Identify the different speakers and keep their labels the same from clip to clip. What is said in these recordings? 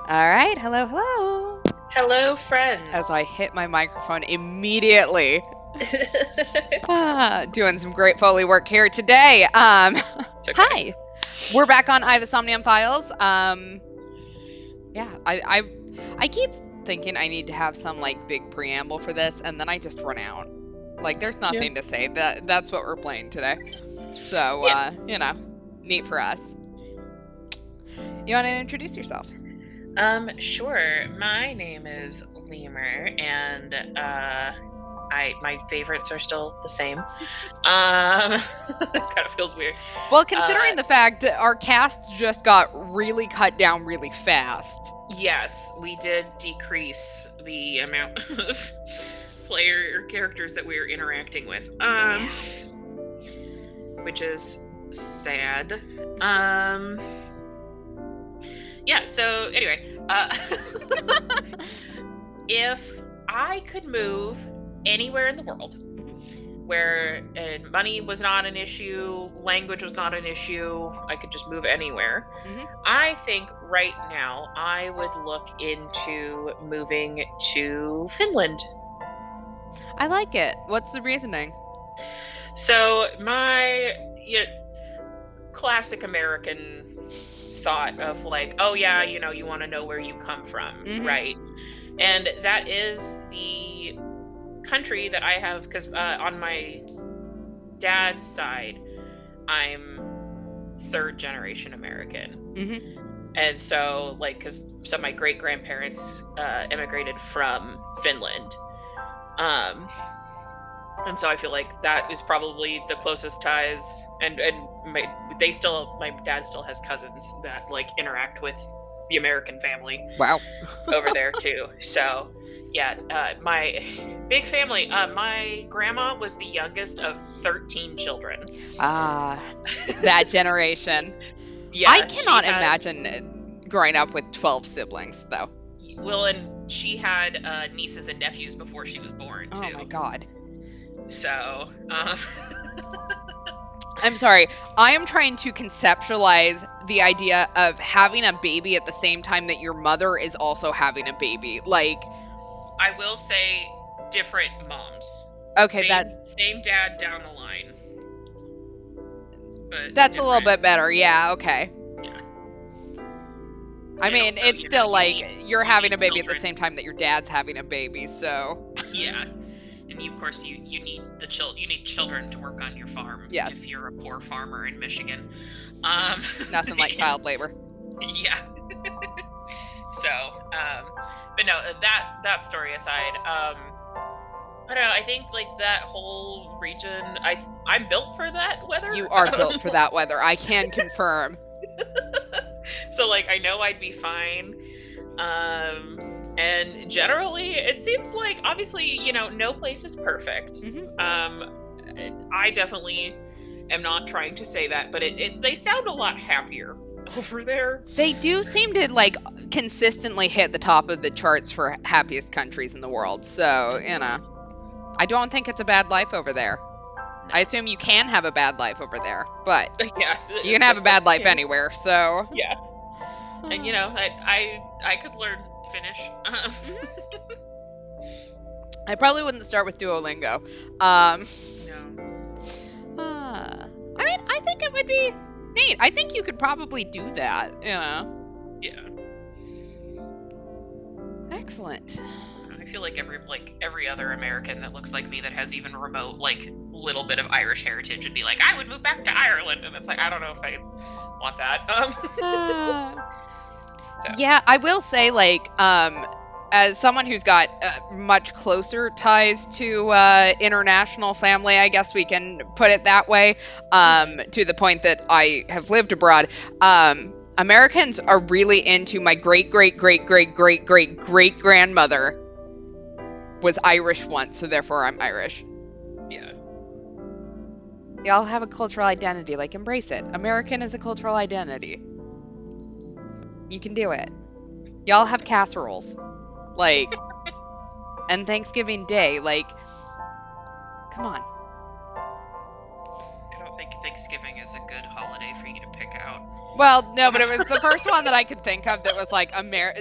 Speaker 1: All right, hello.
Speaker 2: Hello, friends.
Speaker 1: As I hit my microphone immediately. Doing some great Foley work here today.
Speaker 2: It's okay.
Speaker 1: Hi. We're back on the Somnium Files. Yeah, I keep thinking I need to have some like big preamble for this, and then I just run out. Like, there's nothing to say. That's what we're playing today. So, neat for us. You want to introduce yourself?
Speaker 2: Sure. My name is Lemur, and my favorites are still the same. Kind of feels weird.
Speaker 1: Well, considering the fact our cast just got really cut down really fast.
Speaker 2: Yes, we did decrease the amount of player characters that we were interacting with. Which is sad. Yeah, so anyway, if I could move anywhere in the world where money was not an issue, language was not an issue, I could just move anywhere. I think right now I would look into moving to Finland.
Speaker 1: I like it. What's the reasoning?
Speaker 2: So my classic American thought of like, oh yeah, you want to know where you come from, right? And that is the country that I have, because on my dad's side, I'm third generation American. And so like, because some of my great grandparents immigrated from Finland, and so I feel like that is probably the closest ties, and my dad still has cousins that like interact with the American family.
Speaker 1: Wow.
Speaker 2: Over there too. So yeah, my big family. My grandma was the youngest of 13 children.
Speaker 1: That generation.
Speaker 2: Yeah,
Speaker 1: I cannot imagine growing up with 12 siblings, though.
Speaker 2: Well, and she had nieces and nephews before she was born too.
Speaker 1: Oh my god.
Speaker 2: So,
Speaker 1: I'm sorry. I am trying to conceptualize the idea of having a baby at the same time that your mother is also having a baby. Like,
Speaker 2: I will say different moms.
Speaker 1: Okay,
Speaker 2: same dad down the line.
Speaker 1: But that's different. A little bit better. Yeah, okay.
Speaker 2: Yeah.
Speaker 1: I mean, it's still like you're having a baby at the same time that your dad's having a baby, so.
Speaker 2: Yeah. And of course, you need you need children to work on your farm.
Speaker 1: Yes.
Speaker 2: If you're a poor farmer in Michigan.
Speaker 1: Nothing like child labor.
Speaker 2: Yeah. So, but no, that story aside, I don't know. I think like that whole region, I'm built for that weather.
Speaker 1: You are built for that weather. I can confirm.
Speaker 2: So like, I know I'd be fine. And generally, it seems like, obviously, no place is perfect. I definitely am not trying to say that, but they sound a lot happier over there.
Speaker 1: They do seem to like consistently hit the top of the charts for happiest countries in the world. So, I don't think it's a bad life over there. No. I assume you can have a bad life over there, but
Speaker 2: yeah,
Speaker 1: you can have a bad life anywhere. So
Speaker 2: yeah. And I could learn Finnish.
Speaker 1: I probably wouldn't start with Duolingo.
Speaker 2: No.
Speaker 1: I mean, I think it would be neat. I think you could probably do that.
Speaker 2: Yeah.
Speaker 1: Excellent.
Speaker 2: I feel like every other American that looks like me that has even remote like little bit of Irish heritage would be like, I would move back to Ireland, and it's like, I don't know if I want that.
Speaker 1: So. Yeah, I will say, like, as someone who's got much closer ties to international family, I guess we can put it that way, to the point that I have lived abroad, Americans are really into my great-great-great-great-great-great-great-grandmother was Irish once, so therefore I'm Irish.
Speaker 2: Yeah.
Speaker 1: Y'all have a cultural identity, like, embrace it. American is a cultural identity. You can do it. Y'all have casseroles. Like, and Thanksgiving Day, like, come on.
Speaker 2: I don't think Thanksgiving is a good holiday for you to pick out.
Speaker 1: Well, no, but it was the first one that I could think of that was like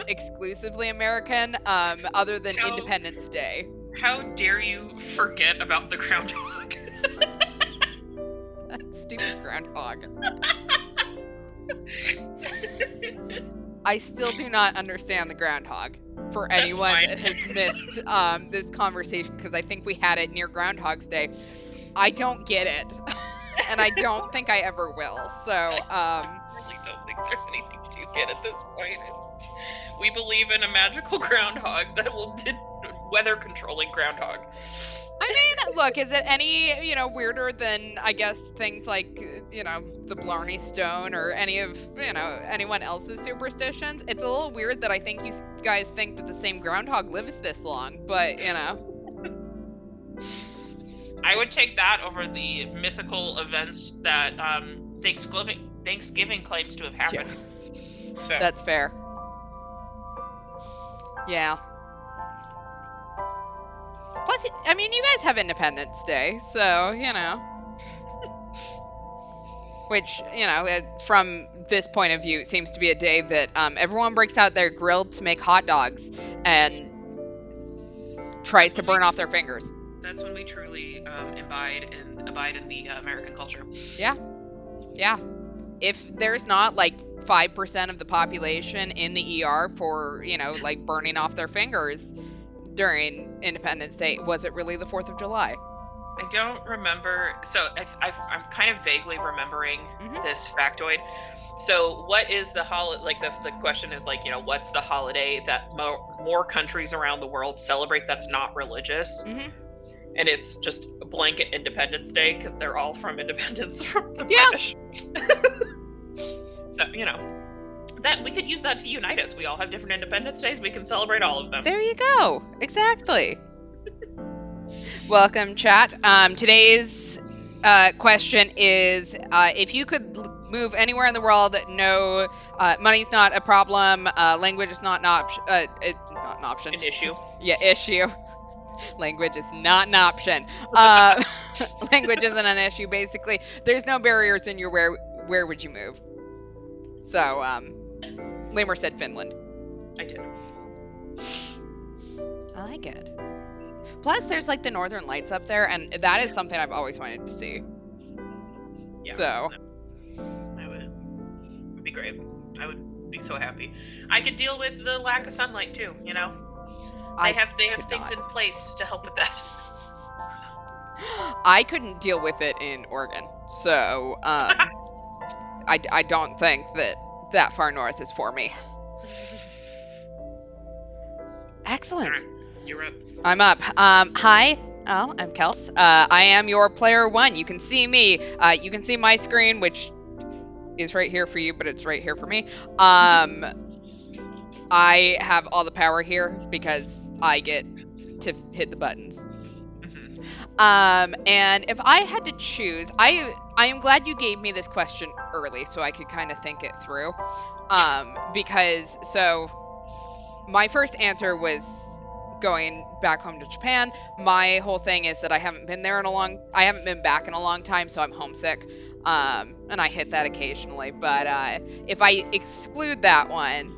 Speaker 1: exclusively American, other than
Speaker 2: How-
Speaker 1: Independence Day.
Speaker 2: How dare you forget about the groundhog?
Speaker 1: That stupid groundhog. I still do not understand the groundhog for anyone
Speaker 2: fine.
Speaker 1: that has missed this conversation, because I think we had it near Groundhog's Day. I don't get it, and I don't think I ever will. So,
Speaker 2: I really don't think there's anything to get at this point. We believe in a magical groundhog that will weather controlling groundhog.
Speaker 1: I mean, look, is it any, weirder than, I guess, things like, the Blarney Stone or any of, anyone else's superstitions? It's a little weird that I think you guys think that the same groundhog lives this long, but,
Speaker 2: I would take that over the mythical events that Thanksgiving claims to have happened.
Speaker 1: Yeah.
Speaker 2: So.
Speaker 1: That's fair. Yeah. Plus, I mean, you guys have Independence Day, so, which, from this point of view, seems to be a day that everyone breaks out their grill to make hot dogs and tries to burn off their fingers.
Speaker 2: That's when we truly abide in the American culture.
Speaker 1: Yeah. Yeah. If there's not like 5% of the population in the ER for, like burning off their fingers during Independence Day, was it really the 4th of July?
Speaker 2: I don't remember. So I'm kind of vaguely remembering this factoid. So what is the holiday? Like the question is like, what's the holiday that more countries around the world celebrate that's not religious? And it's just a blanket Independence Day because they're all from independence from the British. So, that we could use that to unite us. We all have different Independence Days. We can celebrate all of them.
Speaker 1: There you go. Exactly. Welcome, chat. Today's question is, if you could move anywhere in the world, no, money's not a problem, language is not an option. Not an option.
Speaker 2: An issue.
Speaker 1: Yeah, issue. Language is not an option. Language isn't an issue, basically. There's no barriers in your where would you move? So, Lamer said Finland.
Speaker 2: I did.
Speaker 1: I like it. Plus, there's like the Northern Lights up there, and that is something I've always wanted to see.
Speaker 2: Yeah,
Speaker 1: so.
Speaker 2: It would be great. I would be so happy. I could deal with the lack of sunlight too, They have things in place to help with that.
Speaker 1: I couldn't deal with it in Oregon, so I don't think that far north is for me. Excellent.
Speaker 2: Right, you're up.
Speaker 1: I'm up. Hi. Oh, I'm Kels. I am your player 1. You can see me. You can see my screen, which is right here for you, but it's right here for me. I have all the power here because I get to hit the buttons. And if I had to choose, I am glad you gave me this question early so I could kind of think it through. Because my first answer was going back home to Japan. My whole thing is that I haven't been back in a long time, so I'm homesick. And I hit that occasionally. But if I exclude that one,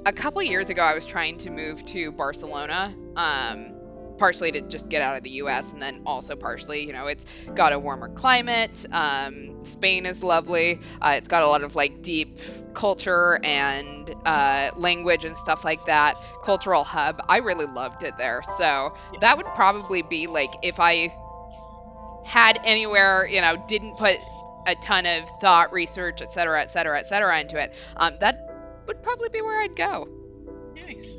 Speaker 1: a couple years ago I was trying to move to Barcelona, partially to just get out of the US, and then also partially, it's got a warmer climate. Spain is lovely. It's got a lot of like deep culture and language and stuff like that. Cultural hub. I really loved it there. So that would probably be like, if I had anywhere, didn't put a ton of thought, research, etc., into it, that would probably be where I'd go.
Speaker 2: Nice.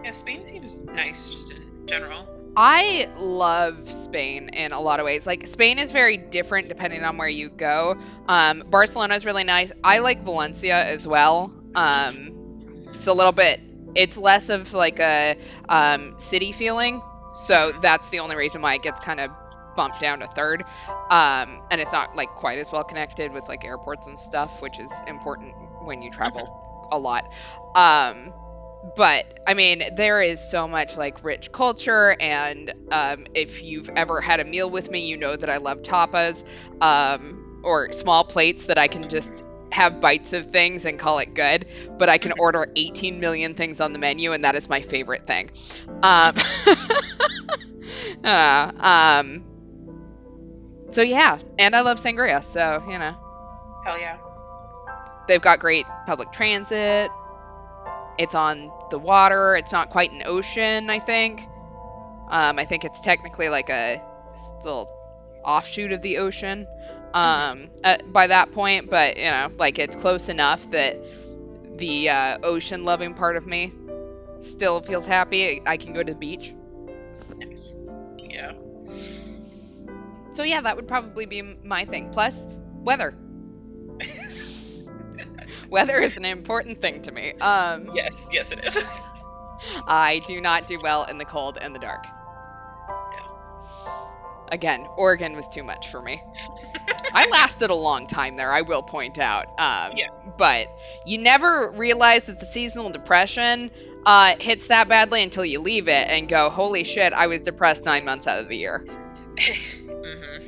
Speaker 2: Yeah, Spain seems nice just in general.
Speaker 1: I love Spain in a lot of ways. Like, Spain is very different depending on where you go. Barcelona is really nice. I like Valencia as well. It's a little bit, it's less of like a city feeling. So that's the only reason why it gets kind of bumped down to third. And it's not like quite as well connected with like airports and stuff, which is important when you travel a lot. But I mean, there is so much like rich culture, and if you've ever had a meal with me, you know that I love tapas. or small plates that I can just have bites of things and call it good, but I can order 18 million things on the menu, and that is my favorite thing. So yeah, and I love sangria, so
Speaker 2: Hell yeah.
Speaker 1: they've got great public transit. It's on the water. It's not quite an ocean, I think. I think it's technically like a little offshoot of the ocean by that point, but like it's close enough that the ocean loving part of me still feels happy. I can go to the beach.
Speaker 2: Nice. Yeah.
Speaker 1: So yeah, that would probably be my thing. Plus, weather. Weather is an important thing to me.
Speaker 2: Yes, it is.
Speaker 1: I do not do well in the cold and the dark.
Speaker 2: Yeah.
Speaker 1: Again, Oregon was too much for me. I lasted a long time there, I will point out.
Speaker 2: Yeah.
Speaker 1: But you never realize that the seasonal depression hits that badly until you leave it and go, holy shit, I was depressed 9 months out of the year.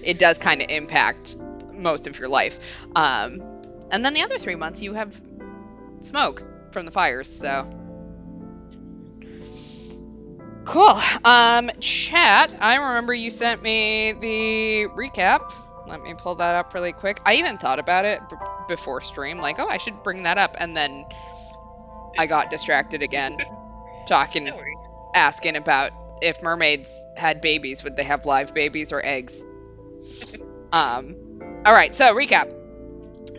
Speaker 1: It does kind of impact most of your life. And then the other 3 months you have smoke from the fires, so. Cool. Chat, I remember you sent me the recap. Let me pull that up really quick. I even thought about it before stream, like, oh, I should bring that up, and then I got distracted again, asking about if mermaids had babies, would they have live babies or eggs? All right, so recap.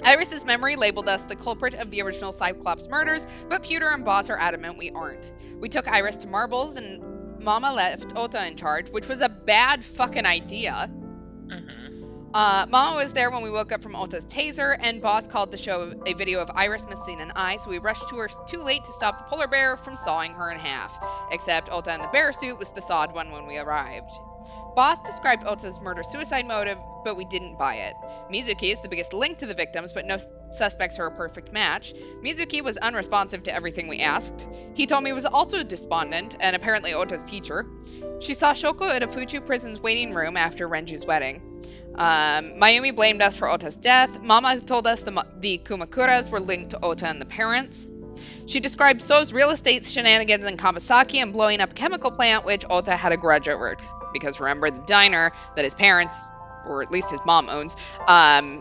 Speaker 1: Iris's memory labeled us the culprit of the original Cyclops murders, but Pewter and Boss are adamant we aren't. We took Iris to Marbles, and Mama left Ota in charge, which was a bad fucking idea. Mama was there when we woke up from Ota's taser, and Boss called to show a video of Iris missing an eye, so we rushed to her too late to stop the polar bear from sawing her in half. Except Ota in the bear suit was the sawed one when we arrived. Boss described Ota's murder-suicide motive, but we didn't buy it. Mizuki is the biggest link to the victims, but no suspects are a perfect match. Mizuki was unresponsive to everything we asked. Hitomi was also despondent, and apparently Ota's teacher. She saw Shoko at a Fuchu prison's waiting room after Renju's wedding. Mayumi blamed us for Ota's death. Mama told us the Kumakuras were linked to Ota and the parents. She described So's real estate shenanigans in Kawasaki and blowing up a chemical plant, which Ota had a grudge over. Because remember, the diner that his parents, or at least his mom owns,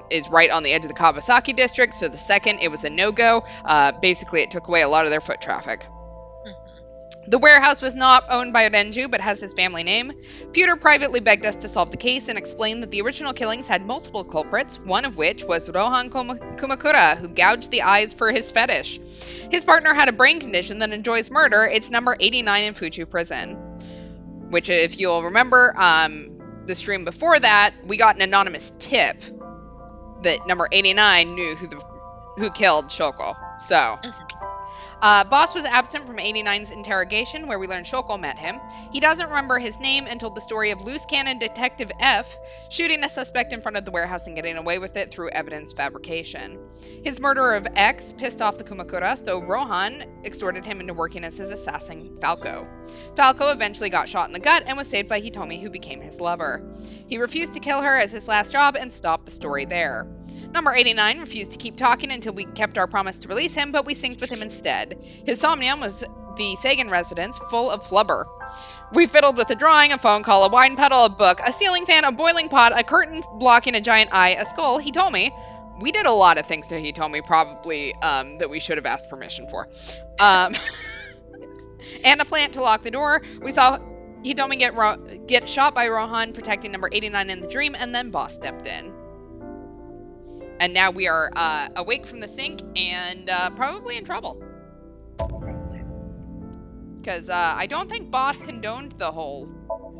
Speaker 1: is right on the edge of the Kawasaki district, so the second it was a no-go, basically it took away a lot of their foot traffic. The warehouse was not owned by Renju, but has his family name. Pewter privately begged us to solve the case and explained that the original killings had multiple culprits, one of which was Rohan Kumakura, who gouged the eyes for his fetish. His partner had a brain condition that enjoys murder. It's number 89 in Fuchu prison. Which, if you'll remember, the stream before that, we got an anonymous tip that number 89 knew who killed Shoko. So, Boss was absent from 89's interrogation, where we learned Shoko met him. He doesn't remember his name and told the story of loose cannon Detective F shooting a suspect in front of the warehouse and getting away with it through evidence fabrication. His murderer of X pissed off the Kumakura, so Rohan extorted him into working as his assassin, Falco. Falco eventually got shot in the gut and was saved by Hitomi, who became his lover. He refused to kill her as his last job and stopped the story there. Number 89 refused to keep talking until we kept our promise to release him, but we synced with him instead. His Somnium was the Sagan residence, full of flubber. We fiddled with a drawing, a phone call, a wine pedal, a book, a ceiling fan, a boiling pot, a curtain blocking a giant eye, a skull. He told me. We did a lot of things to Hitomi, probably, that we should have asked permission for. And a plant to lock the door. We saw Hitomi get shot by Rohan, protecting number 89 in the dream, and then Boss stepped in. And now we are awake from the sink and probably in trouble. Because I don't think Boss condoned the whole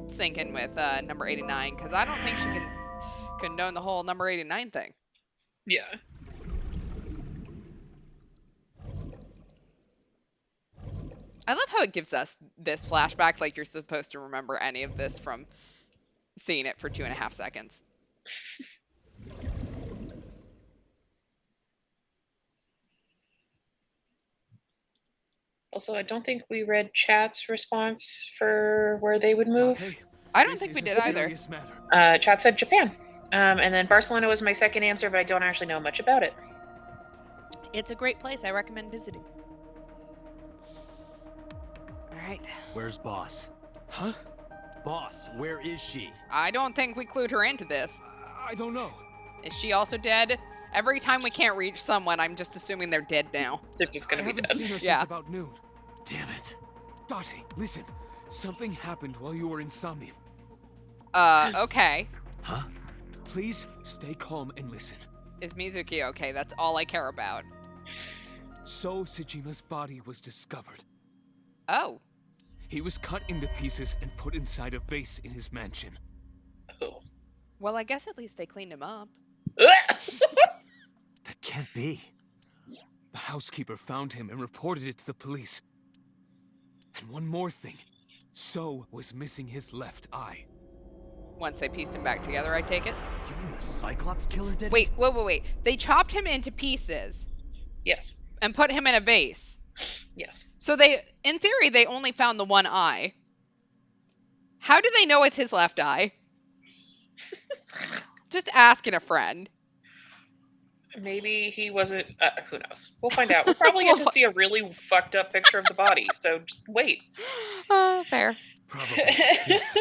Speaker 1: sinking with number 89, because I don't think she can condone the whole number 89 thing.
Speaker 2: Yeah.
Speaker 1: I love how it gives us this flashback, like you're supposed to remember any of this from seeing it for 2.5 seconds.
Speaker 2: Also, I don't think we read chat's response for where they would move.
Speaker 1: I don't think we did either.
Speaker 2: Chat said Japan. And then Barcelona was my second answer, but I don't actually know much about it.
Speaker 1: It's a great place. I recommend visiting. All right.
Speaker 3: Where's Boss? Huh? Boss, where is she?
Speaker 1: I don't think we clued her into this.
Speaker 3: I don't know.
Speaker 1: Is she also dead? Every time we can't reach someone, I'm just assuming they're dead now.
Speaker 2: They're just gonna be dead.
Speaker 3: I haven't seen her
Speaker 1: Yeah.
Speaker 3: since about noon. Damn it. Date, listen. Something happened while you were in Somnium.
Speaker 1: Okay.
Speaker 3: Huh? Please stay calm and listen.
Speaker 1: Is Mizuki okay? That's all I care about.
Speaker 3: So Sejima's body was discovered.
Speaker 1: Oh.
Speaker 3: He was cut into pieces and put inside a vase in his mansion.
Speaker 2: Oh.
Speaker 1: Well, I guess at least they cleaned him up.
Speaker 3: That can't be. The housekeeper found him and reported it to the police. And one more thing. So was missing his left eye.
Speaker 1: Once they pieced him back together, I take it?
Speaker 4: You mean the Cyclops killer did it?
Speaker 1: Wait. They chopped him into pieces.
Speaker 2: Yes.
Speaker 1: And put him in a vase.
Speaker 2: Yes.
Speaker 1: So in theory, they only found the one eye. How do they know it's his left eye? Just asking a friend.
Speaker 2: Maybe he wasn't. Who knows? We'll find out. We'll probably get to see a really fucked up picture of the body. So just wait.
Speaker 1: Fair.
Speaker 3: Probably. Yes.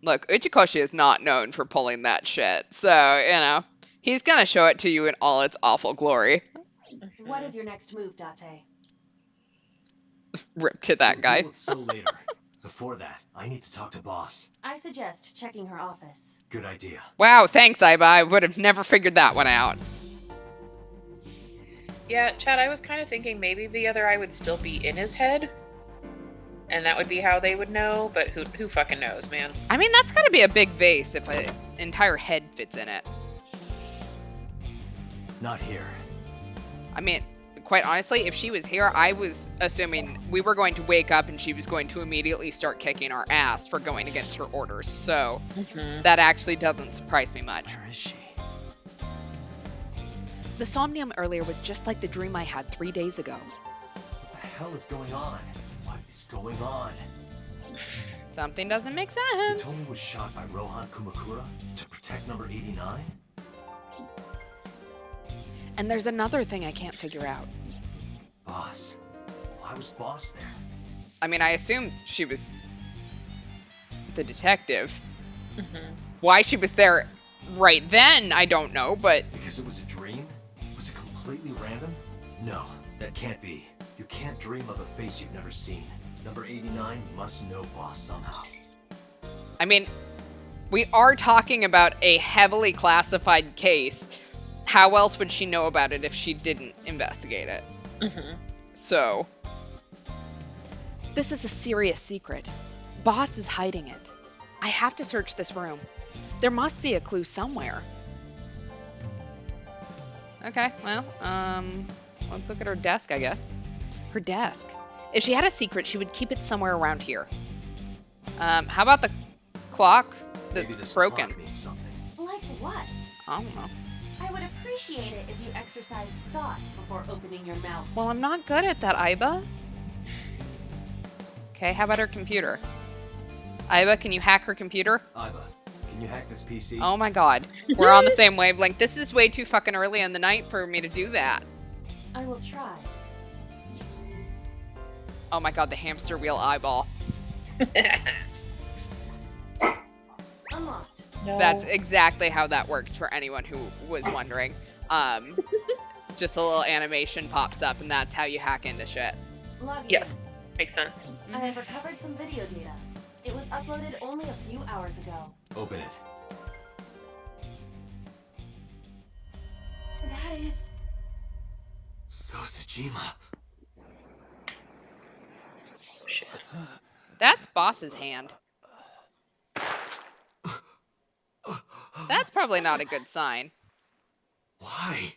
Speaker 1: Look, Uchikoshi is not known for pulling that shit. So, he's gonna show it to you in all its awful glory.
Speaker 5: What is your next move, Date?
Speaker 1: Rip to that
Speaker 4: We'll
Speaker 1: guy.
Speaker 4: deal with So later. Before that, I need to talk to Boss.
Speaker 5: I suggest checking her office.
Speaker 4: Good idea.
Speaker 1: Wow, thanks, Aiba. I would have never figured that one out.
Speaker 2: Yeah, Chad, I was kind of thinking maybe the other eye would still be in his head. And that would be how they would know, but who fucking knows, man?
Speaker 1: I mean, that's gotta be a big vase if an entire head fits in it.
Speaker 4: Not here.
Speaker 1: I mean, quite honestly, if she was here, I was assuming we were going to wake up and she was going to immediately start kicking our ass for going against her orders. So that actually doesn't surprise me much.
Speaker 4: Where is she?
Speaker 1: The Somnium earlier was just like the dream I had 3 days ago.
Speaker 4: What the hell is going on? What is going on?
Speaker 1: Something doesn't make
Speaker 4: You
Speaker 1: sense.
Speaker 4: told me was shot by Rohan Kumakura to protect number 89?
Speaker 1: And there's another thing I can't figure out.
Speaker 4: Boss. Why was Boss there?
Speaker 1: I mean, I assumed she was the detective. Why she was there right then, I don't know, but...
Speaker 4: Because it was a dream? Was it completely random? No, that can't be. You can't dream of a face you've never seen. Number 89 must know Boss somehow.
Speaker 1: I mean, we are talking about a heavily classified case. How else would she know about it if she didn't investigate it? So, this is a serious secret. Boss is hiding it. I have to search this room. There must be a clue somewhere. Okay, well, let's look at her desk, I guess. Her desk. If she had a secret, she would keep it somewhere around here. How about the clock that's
Speaker 4: Maybe this
Speaker 1: broken?
Speaker 4: clock means something.
Speaker 5: Like what?
Speaker 1: I don't know.
Speaker 5: I would appreciate it if you exercised thought before opening your mouth.
Speaker 1: Well, I'm not good at that, Aiba. Okay, how about her computer? Aiba, can you hack her computer?
Speaker 4: Aiba, can you hack this PC?
Speaker 1: Oh my god. We're on the same wavelength. This is way too fucking early in the night for me to do that.
Speaker 5: I will try.
Speaker 1: Oh my god, the hamster wheel eyeball.
Speaker 5: Unlocked.
Speaker 2: No.
Speaker 1: That's exactly how that works for anyone who was wondering. Just a little animation pops up and that's how you hack into shit.
Speaker 5: Log in.
Speaker 2: Yes, makes sense.
Speaker 5: I have recovered some video data. It was uploaded only a few hours ago.
Speaker 4: Open it.
Speaker 5: That is...
Speaker 4: So Sejima.
Speaker 2: Shit.
Speaker 1: That's Boss's hand. That's probably not a good sign.
Speaker 4: Why?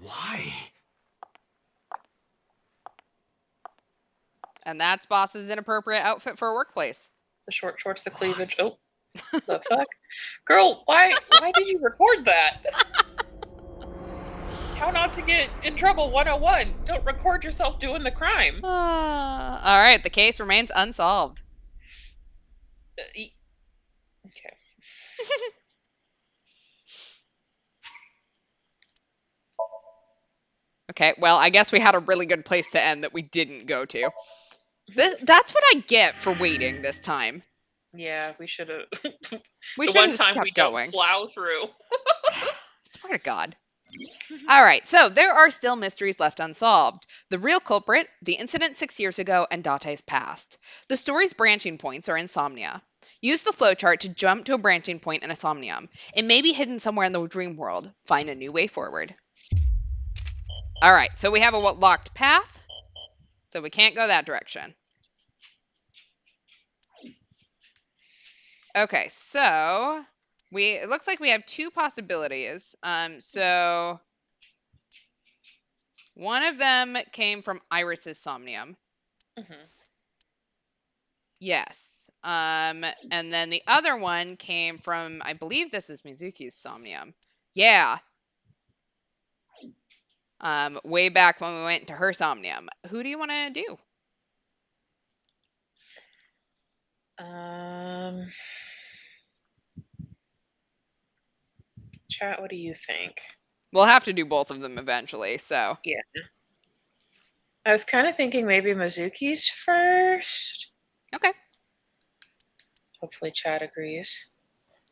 Speaker 4: Why?
Speaker 1: And that's Boss's inappropriate outfit for a workplace.
Speaker 2: The short shorts, the cleavage. Oh, the fuck, girl! Why did you record that? How not to get in trouble 101. Don't record yourself doing the crime.
Speaker 1: All right, the case remains unsolved.
Speaker 2: Okay.
Speaker 1: Okay, well, I guess we had a really good place to end that we didn't go to. That's what I get for waiting this time.
Speaker 2: Yeah, we should have.
Speaker 1: We
Speaker 2: The
Speaker 1: should
Speaker 2: one
Speaker 1: have just
Speaker 2: time we
Speaker 1: kept
Speaker 2: don't
Speaker 1: going.
Speaker 2: plow through.
Speaker 1: Swear to God. All right, so there are still mysteries left unsolved. The real culprit, the incident 6 years ago, and Date's past. The story's branching points are in Somnia. Use the flowchart to jump to a branching point in a Somnium. It may be hidden somewhere in the dream world. Find a new way forward. All right, so we have a locked path, so we can't go that direction. Okay, so it looks like we have 2 possibilities. So one of them came from Iris's Somnium. Yes. And then the other one came from, I believe this is Mizuki's Somnium. Yeah. Way back when we went to her Somnium. Who do you want to do?
Speaker 2: Chat, what do you think?
Speaker 1: We'll have to do both of them eventually, so.
Speaker 2: Yeah. I was kind of thinking maybe Mizuki's first.
Speaker 1: Okay.
Speaker 2: Hopefully chat agrees.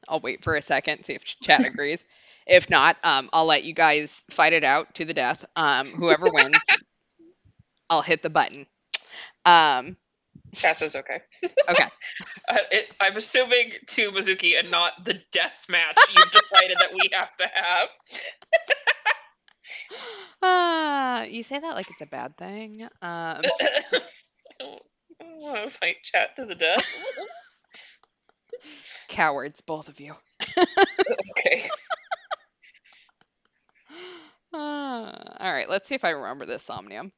Speaker 1: I'll wait for a second, see if chat agrees. If not, I'll let you guys fight it out to the death. Whoever wins, I'll hit the button.
Speaker 2: Chat says okay.
Speaker 1: Okay.
Speaker 2: I'm assuming to Mizuki and not the death match you've decided that we have to have.
Speaker 1: You say that like it's a bad thing.
Speaker 2: I don't want to fight chat to the death.
Speaker 1: Cowards, both of you.
Speaker 2: Okay.
Speaker 1: All right, let's see if I remember this Somnium.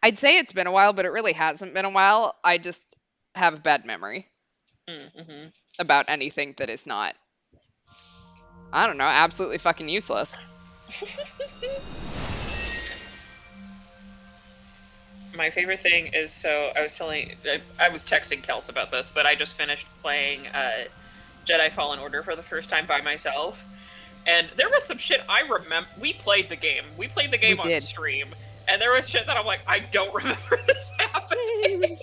Speaker 1: I'd say it's been a while, but it really hasn't been a while. I just have a bad memory about anything that is not, I don't know, absolutely fucking useless.
Speaker 2: My favorite thing is, so I was texting Kels about this, but I just finished playing Jedi Fallen Order for the first time by myself, and there was some shit I remember. We played the game on stream, and there was shit that I'm like, I don't remember this happening.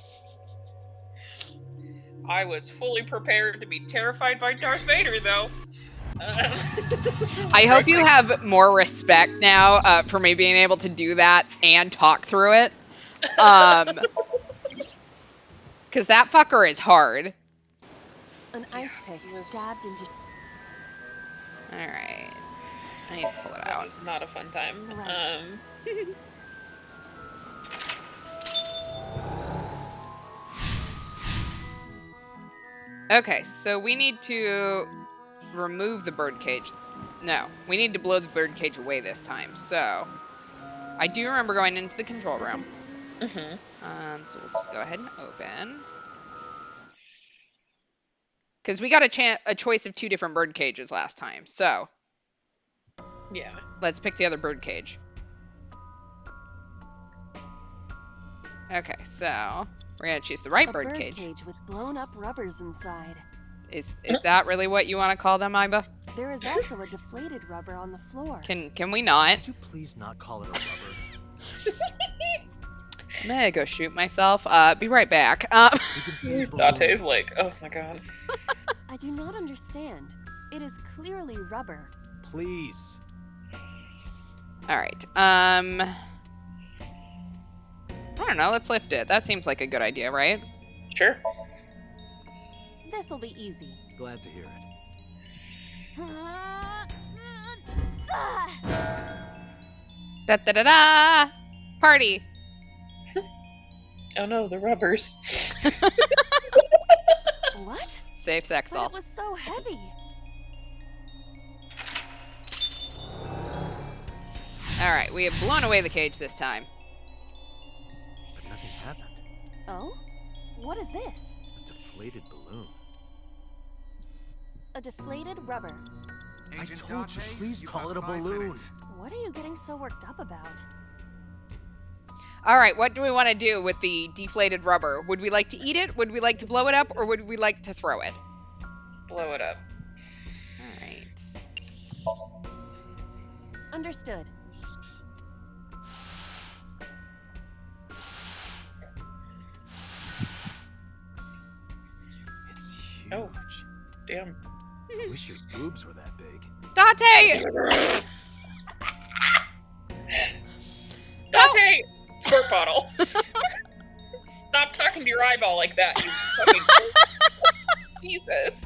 Speaker 2: I was fully prepared to be terrified by Darth Vader, though.
Speaker 1: I hope you have more respect now for me being able to do that and talk through it. Because that fucker is hard.
Speaker 5: An ice pick stabbed into.
Speaker 1: Alright. I need to pull it out.
Speaker 2: That was not a fun time.
Speaker 5: Right.
Speaker 1: Okay, so we need to remove the birdcage. No, we need to blow the birdcage away this time. So, I do remember going into the control room. So we'll just go ahead and open. Because we got a choice of 2 different bird cages last time. So,
Speaker 2: yeah.
Speaker 1: Let's pick the other bird cage. Okay, so we're gonna choose the right bird cage.
Speaker 5: A bird cage with blown up rubbers inside.
Speaker 1: Is that really what you want to call them, Iba?
Speaker 5: There is also a deflated rubber on the floor.
Speaker 1: Can we not?
Speaker 4: Could you please not call it a rubber?
Speaker 1: I'm gonna go shoot myself. Be right back.
Speaker 2: Date's like, oh my god.
Speaker 5: I do not understand. It is clearly rubber.
Speaker 4: Please.
Speaker 1: All right. I don't know. Let's lift it. That seems like a good idea, right?
Speaker 2: Sure.
Speaker 5: This'll be easy.
Speaker 4: Glad to hear it.
Speaker 1: Da da da da! Party.
Speaker 2: Oh no, the rubbers.
Speaker 5: What?
Speaker 1: Safe sex
Speaker 5: But
Speaker 1: doll.
Speaker 5: it was so heavy.
Speaker 1: All right, we have blown away the cage this time.
Speaker 4: But nothing happened.
Speaker 5: Oh? What is this?
Speaker 4: A deflated balloon.
Speaker 5: A deflated rubber.
Speaker 4: I told you, please call it a balloon.
Speaker 5: What are you getting so worked up about?
Speaker 1: All right, what do we want to do with the deflated rubber? Would we like to eat it? Would we like to blow it up? Or would we like to throw it?
Speaker 2: Blow it up.
Speaker 1: All right.
Speaker 5: Understood.
Speaker 4: It's huge.
Speaker 2: Oh. Damn.
Speaker 4: I wish your boobs were that big.
Speaker 1: Date!
Speaker 2: Dante! Squirt bottle. Stop talking to your eyeball like that, you fucking Jesus.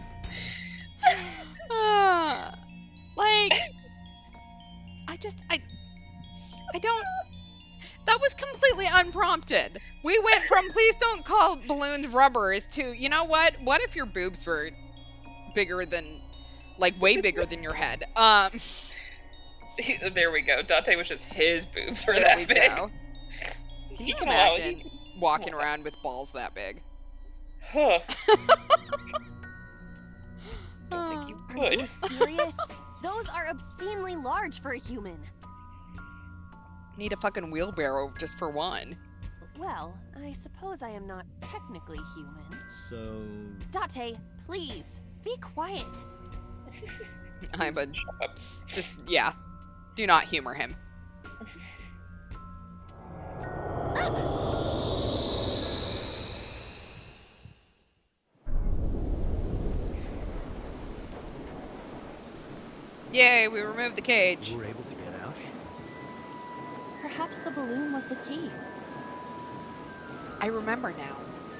Speaker 1: Like, I don't. That was completely unprompted. We went from please don't call balloons rubbers to, you know what? What if your boobs were bigger than, like, way bigger than your head?
Speaker 2: There we go. Dante wishes his boobs were
Speaker 1: There
Speaker 2: that
Speaker 1: we
Speaker 2: big.
Speaker 1: go. Can you
Speaker 2: can allow-
Speaker 1: imagine walking around with balls that big?
Speaker 2: Huh. Don't think you
Speaker 5: Are you
Speaker 2: could.
Speaker 5: serious? Those are obscenely large for a human.
Speaker 1: Need a fucking wheelbarrow just for one.
Speaker 5: Well, I suppose I am not technically human.
Speaker 4: So...
Speaker 5: Date, please, be quiet.
Speaker 1: I'm a just yeah. Do not humor him. Yay, we removed the cage.
Speaker 4: You were able to get out?
Speaker 5: Perhaps the balloon was the key.
Speaker 1: I remember now.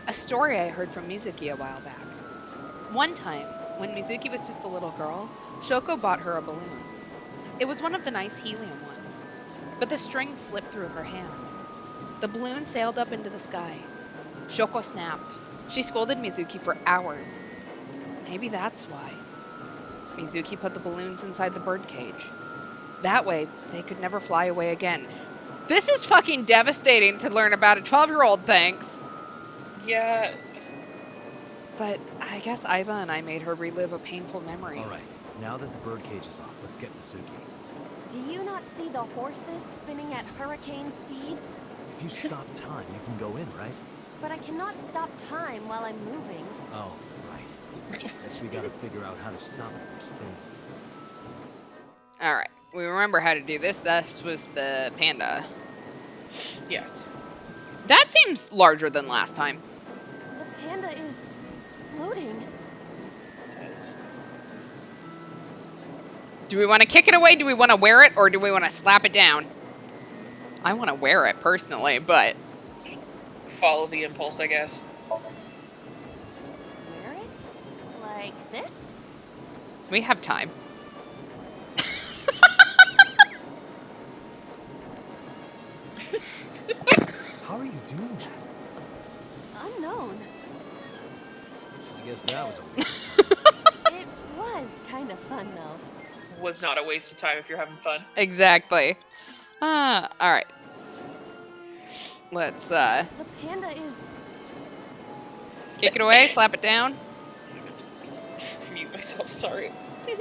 Speaker 1: A story I heard from Mizuki a while back. One time, when Mizuki was just a little girl, Shoko bought her a balloon. It was one of the nice helium ones. But the string slipped through her hand. The balloon sailed up into the sky. Shoko snapped. She scolded Mizuki for hours. Maybe that's why. Mizuki put the balloons inside the birdcage. That way, they could never fly away again. This is fucking devastating to learn about a 12-year-old, thanks.
Speaker 2: Yeah.
Speaker 1: But I guess Aiba and I made her relive a painful memory.
Speaker 4: Alright, now that the birdcage is off, let's get Mizuki.
Speaker 5: Do you not see the horses spinning at hurricane speeds?
Speaker 4: If you stop time, you can go in, right?
Speaker 5: But I cannot stop time while I'm moving.
Speaker 4: Oh, right. Guess we gotta figure out how to stop it from spinning.
Speaker 1: Alright, we remember how to do this. This was the panda.
Speaker 2: Yes.
Speaker 1: That seems larger than last time.
Speaker 5: The panda is floating.
Speaker 2: It does.
Speaker 1: Do we want to kick it away? Do we want to wear it? Or do we want to slap it down? I want to wear it, personally, but...
Speaker 2: Follow the impulse, I guess.
Speaker 5: Wear it? Like this?
Speaker 1: we have time.
Speaker 4: How are you doing that?
Speaker 5: Unknown.
Speaker 4: I guess that was a waste.
Speaker 5: It was kind of fun, though.
Speaker 2: Was not a waste of time if you're having fun.
Speaker 1: Exactly. Alright. Let's,
Speaker 5: The panda is...
Speaker 1: kick it away, slap it down.
Speaker 2: Just mute myself, sorry. Kick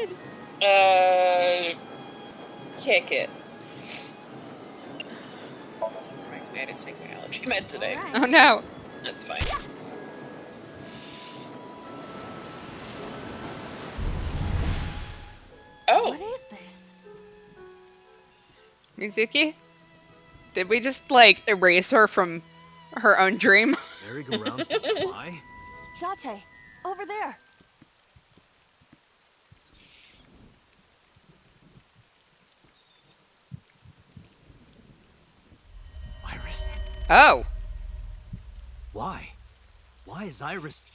Speaker 2: it. Reminds me I didn't take my allergy med today.
Speaker 5: Alright.
Speaker 1: Oh no.
Speaker 2: That's fine. Oh,
Speaker 5: What is this?
Speaker 1: Mizuki? Did we just, like, erase her from her own dream?
Speaker 4: Merry-go-rounds can fly?
Speaker 5: Date, over there.
Speaker 4: Iris?
Speaker 1: Oh.
Speaker 4: Why? Why is Iris...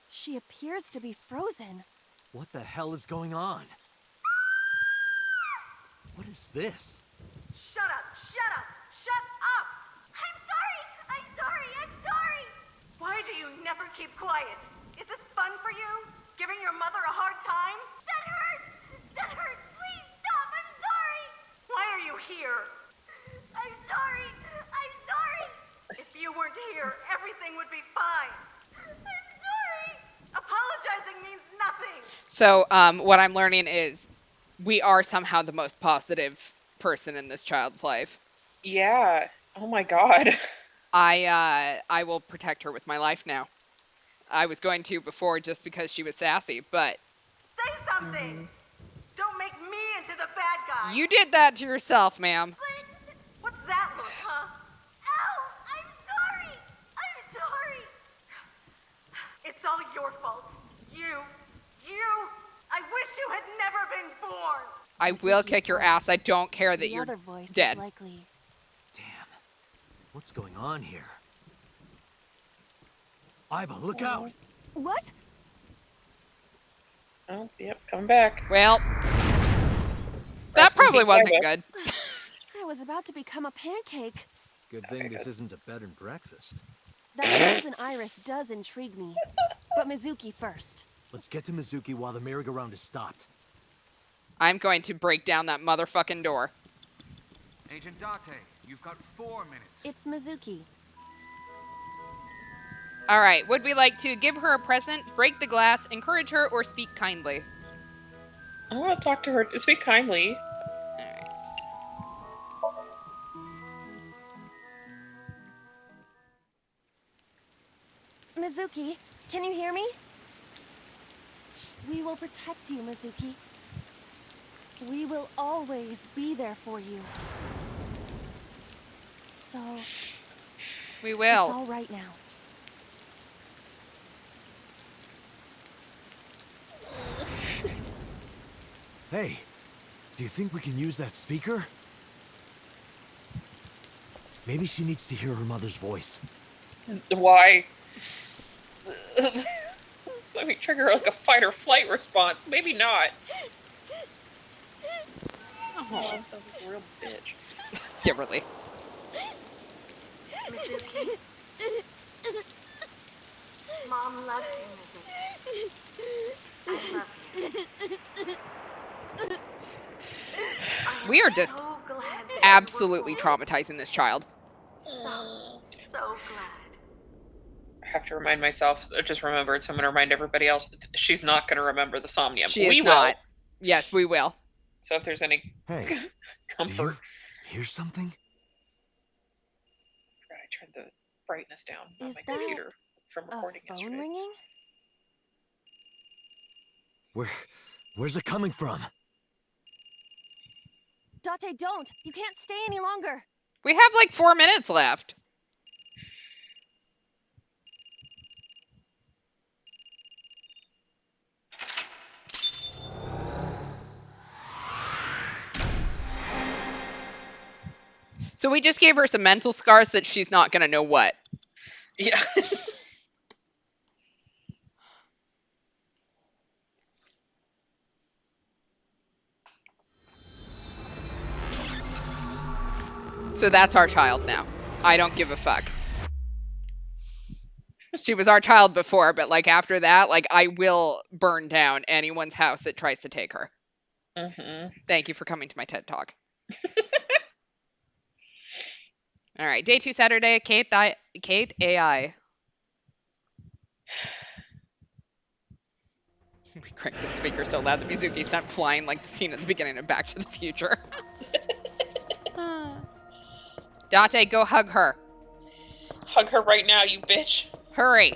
Speaker 5: She appears to be frozen.
Speaker 4: What the hell is going on? What is this?
Speaker 6: Shut up! Shut up! Shut up! I'm sorry! I'm sorry! I'm sorry! Why do you never keep quiet? Is this fun for you? Giving your mother a hard time? That hurts! That hurts! Please stop! I'm sorry! Why are you here? I'm sorry! I'm sorry! If you weren't here, everything would be fine. I'm sorry! Apologizing means nothing!
Speaker 1: So, what I'm learning is we are somehow the most positive person in this child's life.
Speaker 2: Yeah. Oh my god.
Speaker 1: I will protect her with my life now. I was going to before just because she was sassy, but
Speaker 6: Say something! Don't make me into the bad guy!
Speaker 1: you did that to yourself, ma'am.
Speaker 6: But what's that look, huh? Ow! I'm sorry! I'm sorry! It's all your fault. You! I wish you had never been born!
Speaker 1: I will
Speaker 5: Mizuki's
Speaker 1: kick your
Speaker 5: voice.
Speaker 1: ass. I don't care that
Speaker 5: The
Speaker 1: you're
Speaker 5: other voice
Speaker 1: dead.
Speaker 5: is likely.
Speaker 4: Damn. What's going on here? Iva, look out!
Speaker 5: What?
Speaker 2: Oh, yep, come back.
Speaker 1: Well, that
Speaker 2: Rest in
Speaker 1: probably
Speaker 2: peace,
Speaker 1: wasn't
Speaker 2: Iva.
Speaker 1: good.
Speaker 5: I was about to become a pancake.
Speaker 4: Good thing this isn't a bed and breakfast.
Speaker 5: That frozen iris does intrigue me. But Mizuki first.
Speaker 4: Let's get to Mizuki while the merry-go-round is stopped.
Speaker 1: I'm going to break down that motherfucking door.
Speaker 3: Agent Date, you've got 4 minutes.
Speaker 5: It's Mizuki.
Speaker 1: All right, would we like to give her a present, break the glass, encourage her, or speak kindly?
Speaker 2: I want to talk to her. Speak kindly.
Speaker 1: All right.
Speaker 5: Mizuki, can you hear me? We will protect you, Mizuki. We will always be there for you. So,
Speaker 1: We
Speaker 5: it's
Speaker 1: will.
Speaker 5: all right now.
Speaker 4: Hey, do you think we can use that speaker? Maybe she needs to hear her mother's voice.
Speaker 2: Why? Let me trigger like a fight or flight response. Maybe not. Oh, I'm such a real bitch.
Speaker 1: Yeah, really.
Speaker 6: Mizuki. Mom loves you, Mizuki. I love you.
Speaker 1: We are just
Speaker 6: so glad that you were
Speaker 1: absolutely
Speaker 6: born.
Speaker 1: traumatizing this child.
Speaker 6: So glad.
Speaker 2: I have to remind myself, or just remember, so I'm going to remind everybody else that she's not going to remember the Somnium.
Speaker 1: She is
Speaker 2: We
Speaker 1: not.
Speaker 2: will.
Speaker 1: Yes, we will.
Speaker 2: So if there's any
Speaker 4: Hey, do you
Speaker 2: comfort,
Speaker 4: hear something?
Speaker 2: I turned the brightness down on
Speaker 5: Is
Speaker 2: my
Speaker 5: that
Speaker 2: computer from
Speaker 5: A
Speaker 2: recording
Speaker 5: phone
Speaker 2: yesterday.
Speaker 5: ringing?
Speaker 4: Where's it coming from?
Speaker 5: Date, don't! You can't stay any longer!
Speaker 1: We have like 4 minutes left. So we just gave her some mental scars that she's not going to know what.
Speaker 2: Yeah.
Speaker 1: So that's our child now. I don't give a fuck. She was our child before, but like after that, like I will burn down anyone's house that tries to take her.
Speaker 2: Mm-hmm.
Speaker 1: Thank you for coming to my TED Talk. All right, day 2 Saturday, Kate AI. We cranked the speaker so loud that Mizuki sent flying like the scene at the beginning of Back to the Future. Date, go hug her.
Speaker 2: Hug her right now, you bitch.
Speaker 1: Hurry.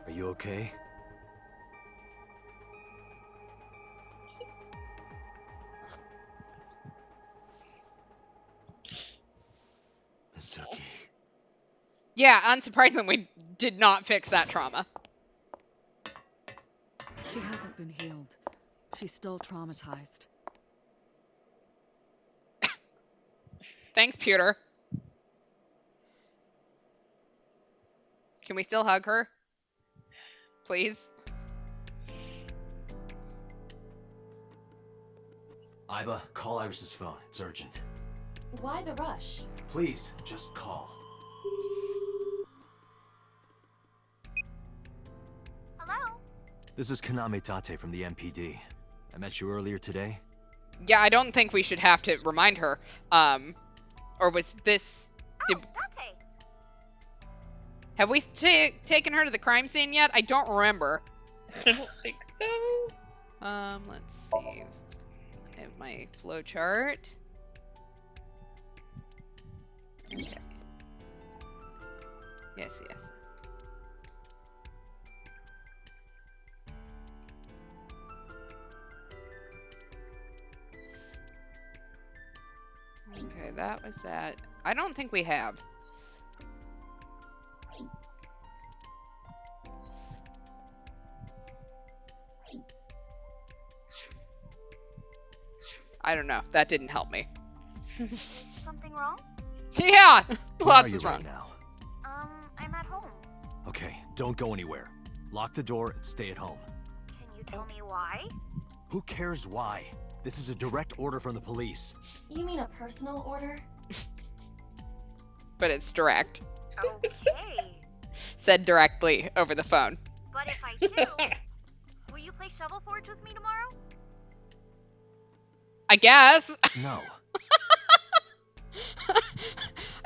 Speaker 4: Are you okay? Mizuki.
Speaker 1: Yeah, unsurprisingly, we did not fix that trauma.
Speaker 7: She hasn't been healed. She's still traumatized.
Speaker 1: Thanks, Pewter. Can we still hug her? Please?
Speaker 4: Iva, call Iris's phone. It's urgent.
Speaker 5: Why the rush?
Speaker 4: Please, just call.
Speaker 6: Hello?
Speaker 4: This is Kaname Tate from the MPD. I met you earlier today.
Speaker 1: Yeah, I don't think we should have to remind her. Or was this...
Speaker 6: Oh, Date.
Speaker 1: Have we taken her to the crime scene yet? I don't remember.
Speaker 2: I don't think so.
Speaker 1: Let's see. I have my flowchart. Okay. Yes, yes. Okay, that was that. I don't think we have. I don't know. That didn't help me.
Speaker 6: Something wrong?
Speaker 1: Yeah!
Speaker 4: Where are
Speaker 1: Lots
Speaker 4: you
Speaker 1: is
Speaker 4: right
Speaker 1: wrong.
Speaker 4: now?
Speaker 6: I'm at home.
Speaker 4: Okay, don't go anywhere. Lock the door and stay at home.
Speaker 6: Can you tell me why?
Speaker 4: Who cares why? This is a direct order from the police.
Speaker 5: You mean a personal order?
Speaker 1: But it's direct.
Speaker 6: Okay.
Speaker 1: Said directly over the phone.
Speaker 6: But if I do, will you play Shovel Forge with me tomorrow?
Speaker 1: I guess.
Speaker 4: No.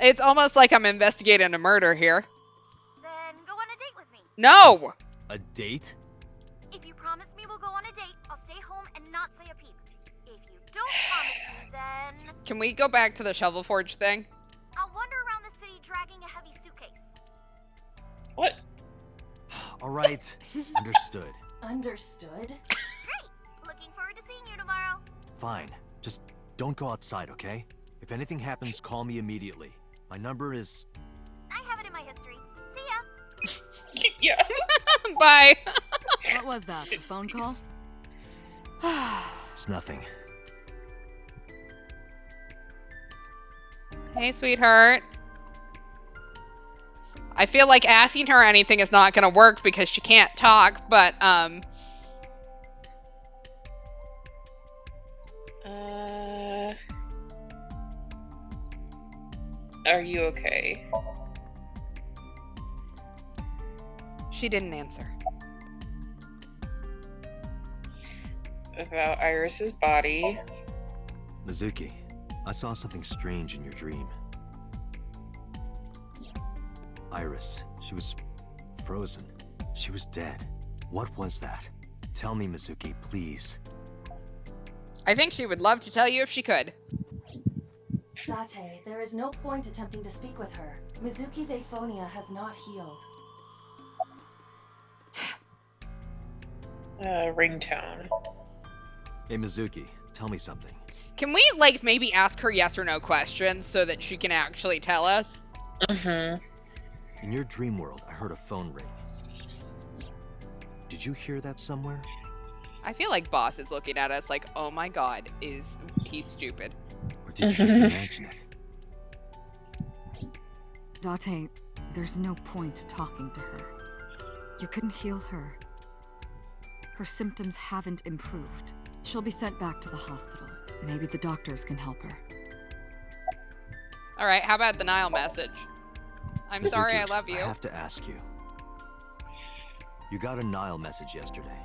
Speaker 1: It's almost like I'm investigating a murder here.
Speaker 6: Then go on a date with me.
Speaker 1: No!
Speaker 4: A date?
Speaker 6: If you promise me we'll go on a date, I'll stay home and not say a peep. If you don't promise me, then
Speaker 1: Can we go back to the Shovel Forge thing?
Speaker 6: I'll wander around the city dragging a heavy suitcase.
Speaker 2: What?
Speaker 4: All right. Understood.
Speaker 5: Understood.
Speaker 6: Great! Looking forward to seeing you tomorrow.
Speaker 4: Fine. Just don't go outside, okay? If anything happens, call me immediately. My number is...
Speaker 6: I have it in my history. See ya!
Speaker 2: Yeah.
Speaker 1: Bye.
Speaker 7: What was that? A phone call?
Speaker 4: It's nothing.
Speaker 1: Hey, sweetheart. I feel like asking her anything is not gonna work because she can't talk, but,
Speaker 2: Are you okay?
Speaker 1: she didn't answer.
Speaker 2: About Iris's body.
Speaker 4: Mizuki, I saw something strange in your dream. Iris, she was frozen. She was dead. What was that? Tell me, Mizuki, please.
Speaker 1: I think she would love to tell you if she could.
Speaker 5: Date, there is no point attempting to speak with her. Mizuki's aphonia has not healed.
Speaker 2: Ringtone.
Speaker 4: Hey, Mizuki, tell me something.
Speaker 1: Can we, like, maybe ask her yes or no questions so that she can actually tell us?
Speaker 2: Mm-hmm.
Speaker 4: In your dream world, I heard a phone ring. Did you hear that somewhere?
Speaker 1: I feel like Boss is looking at us like, oh my god, is he stupid?
Speaker 4: Or did you just imagine it?
Speaker 7: Date, there's no point talking to her. You couldn't heal her. Her symptoms haven't improved. She'll be sent back to the hospital. Maybe the doctors can help her.
Speaker 1: Alright, how about the Nile message? I'm sorry,
Speaker 4: Mizuki,
Speaker 1: I love you.
Speaker 4: I have to ask you. You got a Nile message yesterday,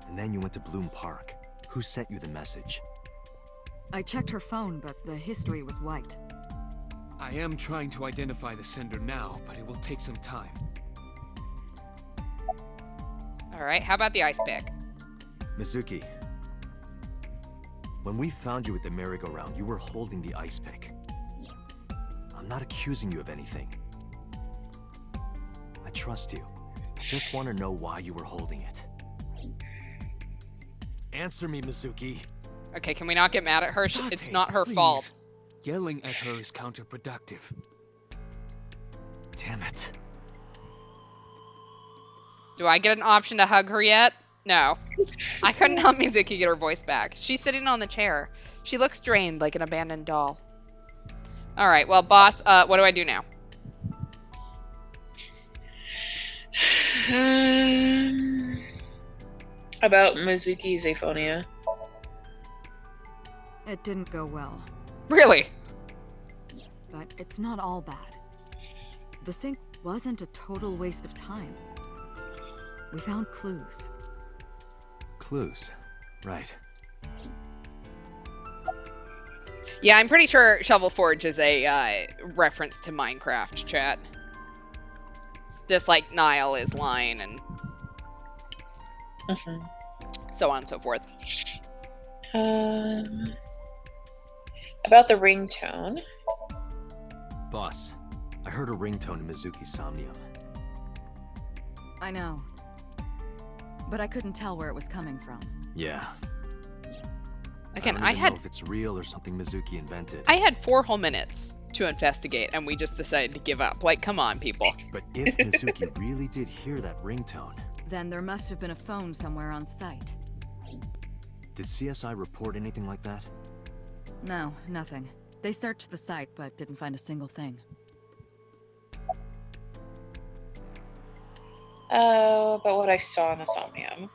Speaker 4: and then you went to Bloom Park. Who sent you the message?
Speaker 7: I checked her phone, but the history was wiped.
Speaker 3: I am trying to identify the sender now, but it will take some time.
Speaker 1: Alright, how about the ice pick?
Speaker 4: Mizuki, when we found you at the merry-go-round, you were holding the ice pick. I'm not accusing you of anything. I trust you. I just want to know why you were holding it. Answer me, Mizuki.
Speaker 1: Okay, can we not get mad at her? It's
Speaker 3: Date,
Speaker 1: not her
Speaker 3: please.
Speaker 1: fault.
Speaker 3: Yelling at her is counterproductive.
Speaker 4: Damn it.
Speaker 1: Do I get an option to hug her yet? No. I couldn't help Mizuki get her voice back. She's sitting on the chair. She looks drained like an abandoned doll. Alright, well, boss, what do I do now?
Speaker 2: About Mizuki's aphonia.
Speaker 7: It didn't go well,
Speaker 1: Really?
Speaker 7: but it's not all bad. The sink wasn't a total waste of time. We found clues.
Speaker 4: Clues. Right.
Speaker 1: Yeah, I'm pretty sure Shovel Forge is a reference to Minecraft, chat. Just like Nile is line and so on and so forth.
Speaker 2: About the ringtone.
Speaker 4: Boss, I heard a ringtone in Mizuki's Somnium.
Speaker 7: I know. But I couldn't tell where it was coming from.
Speaker 4: Yeah.
Speaker 1: Again,
Speaker 4: I don't even know if it's real or something Mizuki invented.
Speaker 1: I had 4 whole minutes to investigate, and we just decided to give up. Like, come on, people.
Speaker 4: But if Mizuki really did hear that ringtone...
Speaker 7: Then there must have been a phone somewhere on site.
Speaker 4: Did CSI report anything like that?
Speaker 7: No, nothing. They searched the site, but didn't find a single thing.
Speaker 2: About what I saw in the Somnium.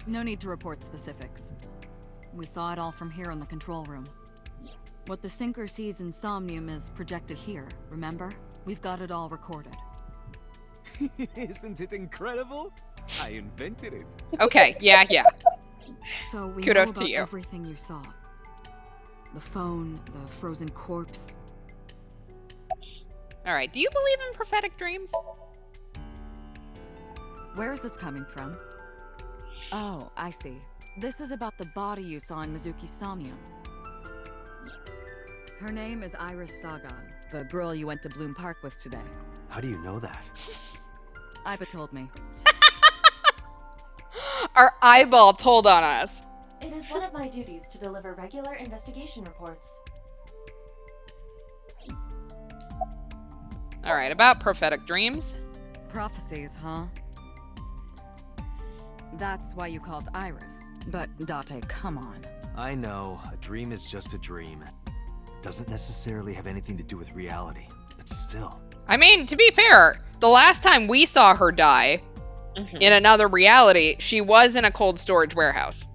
Speaker 7: No need to report specifics. We saw it all from here in the control room. What the sinker sees in Somnium is projected here, remember? We've got it all recorded.
Speaker 3: Isn't it incredible? I invented it.
Speaker 1: Okay, yeah.
Speaker 7: So we
Speaker 1: Kudos
Speaker 7: know
Speaker 1: to
Speaker 7: about
Speaker 1: you.
Speaker 7: everything you saw. The phone, the frozen corpse.
Speaker 1: All right, do you believe in prophetic dreams?
Speaker 7: Where is this coming from? Oh, I see. This is about the body you saw in Mizuki's Somnium. Her name is Iris Sagan, the girl you went to Bloom Park with today.
Speaker 4: How do you know that?
Speaker 7: Iba told me.
Speaker 1: Our eyeball told on us.
Speaker 5: It is one of my duties to deliver regular investigation reports.
Speaker 1: All right, about prophetic dreams.
Speaker 7: Prophecies, huh? That's why you called Iris. But, Date, come on.
Speaker 4: I know, a dream is just a dream. Doesn't necessarily have anything to do with reality, but still.
Speaker 1: I mean, to be fair, the last time we saw her die in another reality, she was in a cold storage warehouse.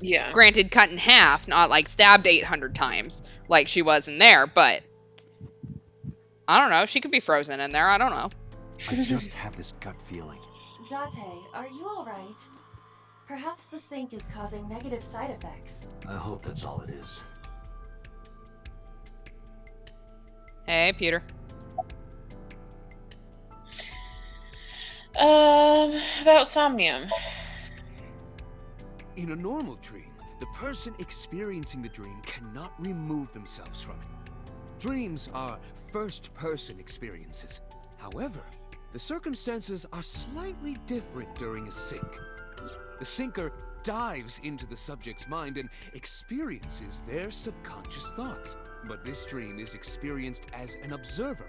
Speaker 2: Yeah.
Speaker 1: Granted, cut in half, not like stabbed 800 times like she was in there, but I don't know. She could be frozen in there. I don't know.
Speaker 4: I just have this gut feeling.
Speaker 5: Date, are you alright? Perhaps the sink is causing negative side effects.
Speaker 4: I hope that's all it is.
Speaker 1: Hey, Peter.
Speaker 2: About Somnium.
Speaker 3: In a normal dream, the person experiencing the dream cannot remove themselves from it. Dreams are first-person experiences. However, the circumstances are slightly different during a sink. The sinker dives into the subject's mind and experiences their subconscious thoughts. But this dream is experienced as an observer,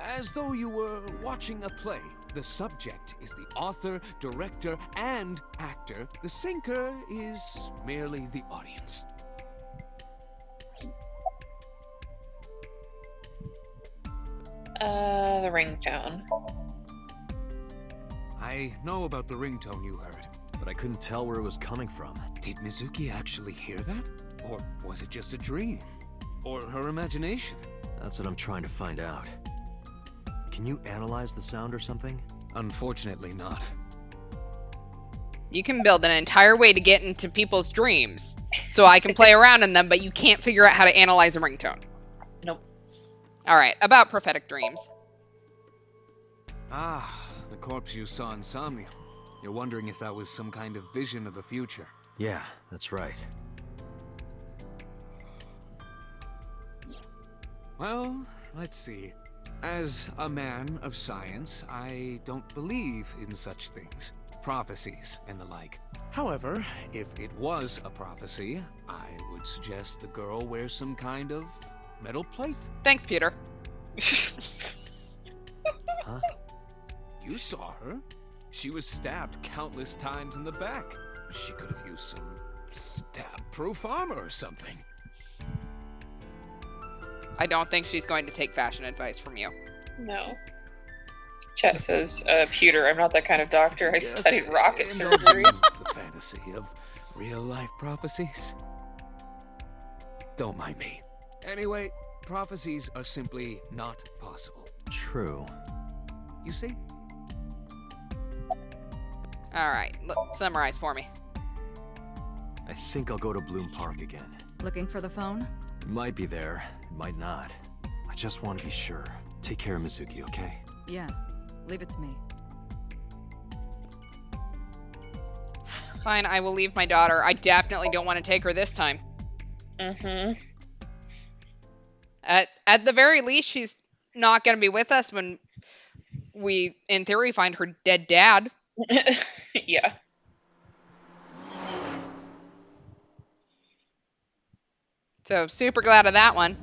Speaker 3: as though you were watching a play. The subject is the author, director, and actor. The sinker is merely the audience.
Speaker 2: The ringtone.
Speaker 3: I know about the ringtone you heard.
Speaker 4: But I couldn't tell where it was coming from.
Speaker 3: Did Mizuki actually hear that? Or was it just a dream? Or her imagination?
Speaker 4: That's what I'm trying to find out. Can you analyze the sound or something?
Speaker 3: Unfortunately not.
Speaker 1: You can build an entire way to get into people's dreams so I can play around in them, but you can't figure out how to analyze a ringtone.
Speaker 2: Nope.
Speaker 1: All right, about prophetic dreams.
Speaker 3: Ah, the corpse you saw in Somnium. You're wondering if that was some kind of vision of the future.
Speaker 4: Yeah, that's right.
Speaker 3: Well, let's see. As a man of science, I don't believe in such things. Prophecies and the like. However, if it was a prophecy, I would suggest the girl wear some kind of metal plate.
Speaker 1: Thanks, Peter.
Speaker 4: Huh?
Speaker 3: You saw her. She was stabbed countless times in the back. She could have used some stab-proof armor or something.
Speaker 1: I don't think she's going to take fashion advice from you.
Speaker 2: No. Chet says, Peter, I'm not that kind of doctor. I studied rocket
Speaker 3: indulging
Speaker 2: surgery.
Speaker 3: in the fantasy of real-life prophecies. Don't mind me. Anyway, prophecies are simply not possible.
Speaker 4: True.
Speaker 3: You see?
Speaker 1: All right, summarize for me.
Speaker 4: I think I'll go to Bloom Park again.
Speaker 7: Looking for the phone?
Speaker 4: It might be there, it might not. I just want to be sure. Take care of Mizuki, okay?
Speaker 7: Yeah. Leave it to me.
Speaker 1: Fine, I will leave my daughter. I definitely don't want to take her this time.
Speaker 2: Mm-hmm.
Speaker 1: At the very least, she's not going to be with us when we, in theory, find her dead dad.
Speaker 2: Yeah.
Speaker 1: So, super glad of that one.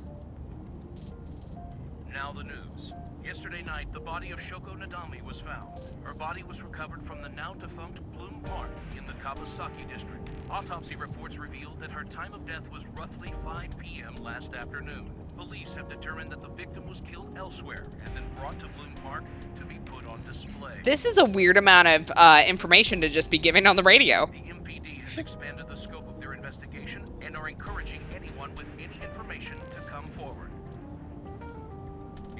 Speaker 8: Now the news. Yesterday night, the body of Shoko Nadami was found. Her body was recovered from the now-defunct Bloom Park in the Kawasaki district. Autopsy reports revealed that her time of death was roughly 5 p.m. last afternoon. Police have determined that the victim was killed elsewhere and then brought to Bloom Park to be put on display.
Speaker 1: This is a weird amount of information to just be given on the radio.
Speaker 8: The MPD has expanded the scope of their investigation and are encouraging anyone with any information to come forward.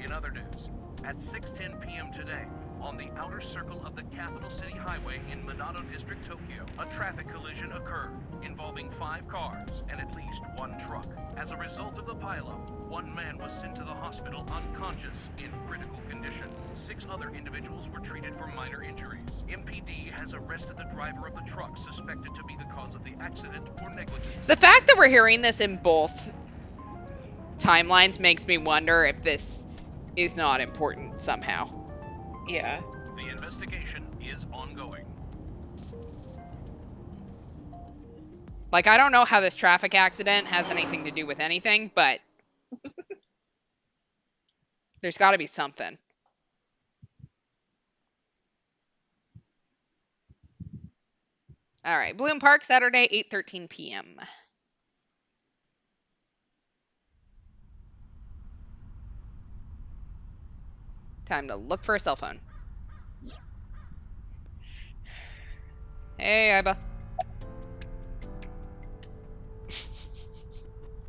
Speaker 8: In other news, at 6:10 p.m. today, on the outer circle of the capital city highway in Minato District, Tokyo, a traffic collision occurred involving 5 cars and at least 1 truck. As a result of the pileup, 1 man was sent to the hospital unconscious in critical condition. 6 other individuals were treated for minor injuries. MPD has arrested the driver of the truck suspected to be the cause of the accident or negligence.
Speaker 1: The fact that we're hearing this in both timelines makes me wonder if this is not important somehow.
Speaker 2: Yeah.
Speaker 8: The investigation is ongoing.
Speaker 1: Like, I don't know how this traffic accident has anything to do with anything, but there's got to be something. All right, Bloom Park, Saturday, 8:13 p.m. Time to look for a cell phone. Hey, Iba.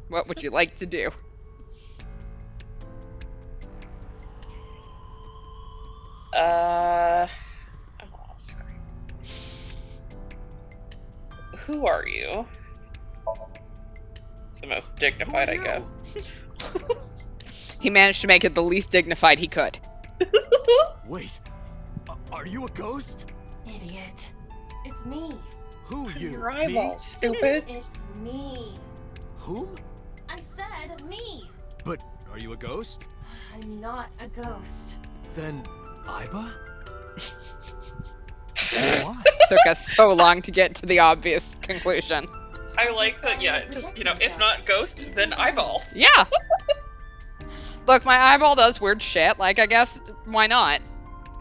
Speaker 1: What would you like to do?
Speaker 2: I'm lost. Who are you? It's the most dignified, I guess.
Speaker 1: He managed to make it the least dignified he could.
Speaker 3: Wait, are you a ghost?
Speaker 5: Idiot. It's me.
Speaker 3: Who you?
Speaker 2: Your eyeball, stupid.
Speaker 5: It's me.
Speaker 3: Whom?
Speaker 5: I said me.
Speaker 3: But are you a ghost?
Speaker 5: I'm not a ghost.
Speaker 3: Then Iba? Why?
Speaker 1: Took us so long to get to the obvious conclusion.
Speaker 2: I like that, yeah, just, if not ghost, then eyeball.
Speaker 1: Yeah. Look, my eyeball does weird shit. Like, I guess, why not?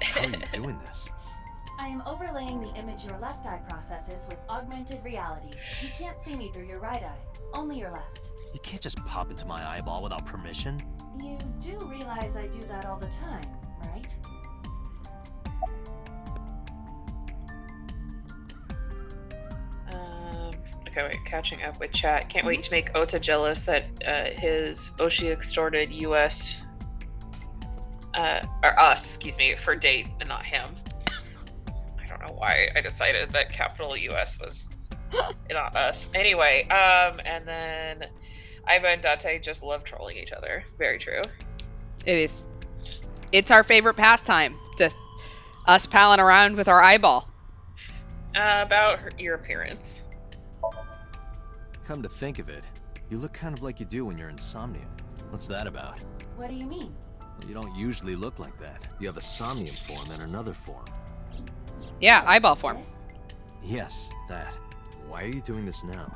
Speaker 3: How are you doing this?
Speaker 5: I am overlaying the image your left eye processes with augmented reality. You can't see me through your right eye, only your left.
Speaker 4: You can't just pop into my eyeball without permission.
Speaker 5: You do realize I do that all the time, right?
Speaker 2: Okay, wait, catching up with chat. Can't wait to make Ota jealous that his Oshi extorted US, or us, excuse me, for date and not him. I don't know why I decided that capital US was not us. Anyway, and then Iva and Date just love trolling each other. Very true.
Speaker 1: It is. It's our favorite pastime. Just us palling around with our eyeball.
Speaker 2: About your appearance.
Speaker 4: Come to think of it, you look kind of like you do when you're in Somnium. What's that about?
Speaker 5: What do you mean?
Speaker 4: Well, you don't usually look like that. You have a Somnium form and another form.
Speaker 1: Yeah, eyeball form.
Speaker 5: This?
Speaker 4: Yes, that. Why are you doing this now?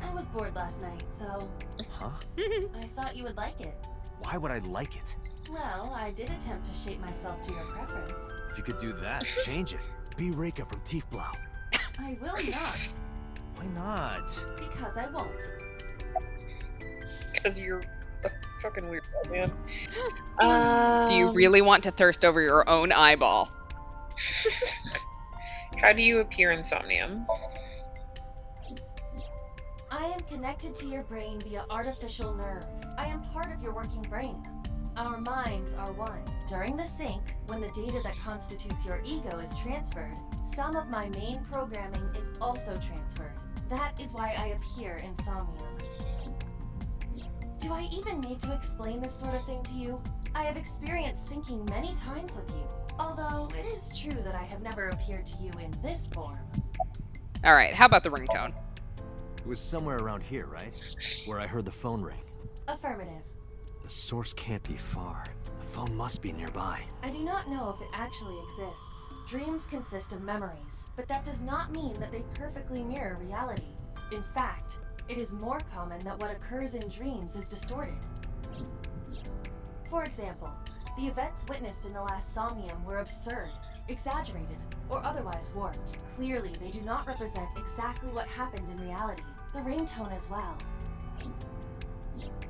Speaker 5: I was bored last night, so
Speaker 4: Huh?
Speaker 5: I thought you would like it.
Speaker 4: Why would I like it?
Speaker 5: Well, I did attempt to shape myself to your preference.
Speaker 4: If you could do that, change it. Be Reika from Tiefblau.
Speaker 5: I will not,
Speaker 4: Why not?
Speaker 5: because I won't.
Speaker 2: Because you're a fucking weird man.
Speaker 1: Do you really want to thirst over your own eyeball?
Speaker 2: How do you appear in Somnium?
Speaker 5: I am connected to your brain via artificial nerve. I am part of your working brain. Our minds are one. During the sync, when the data that constitutes your ego is transferred, some of my main programming is also transferred. That is why I appear in Somnium. Do I even need to explain this sort of thing to you? I have experienced syncing many times with you, although it is true that I have never appeared to you in this form.
Speaker 1: All right, how about the ringtone?
Speaker 4: It was somewhere around here, right? Where I heard the phone ring.
Speaker 5: Affirmative.
Speaker 4: The source can't be far. The phone must be nearby.
Speaker 5: I do not know if it actually exists. Dreams consist of memories, but that does not mean that they perfectly mirror reality. In fact, it is more common that what occurs in dreams is distorted. For example, the events witnessed in the last Somnium were absurd, exaggerated, or otherwise warped. Clearly, they do not represent exactly what happened in reality. The ringtone as well.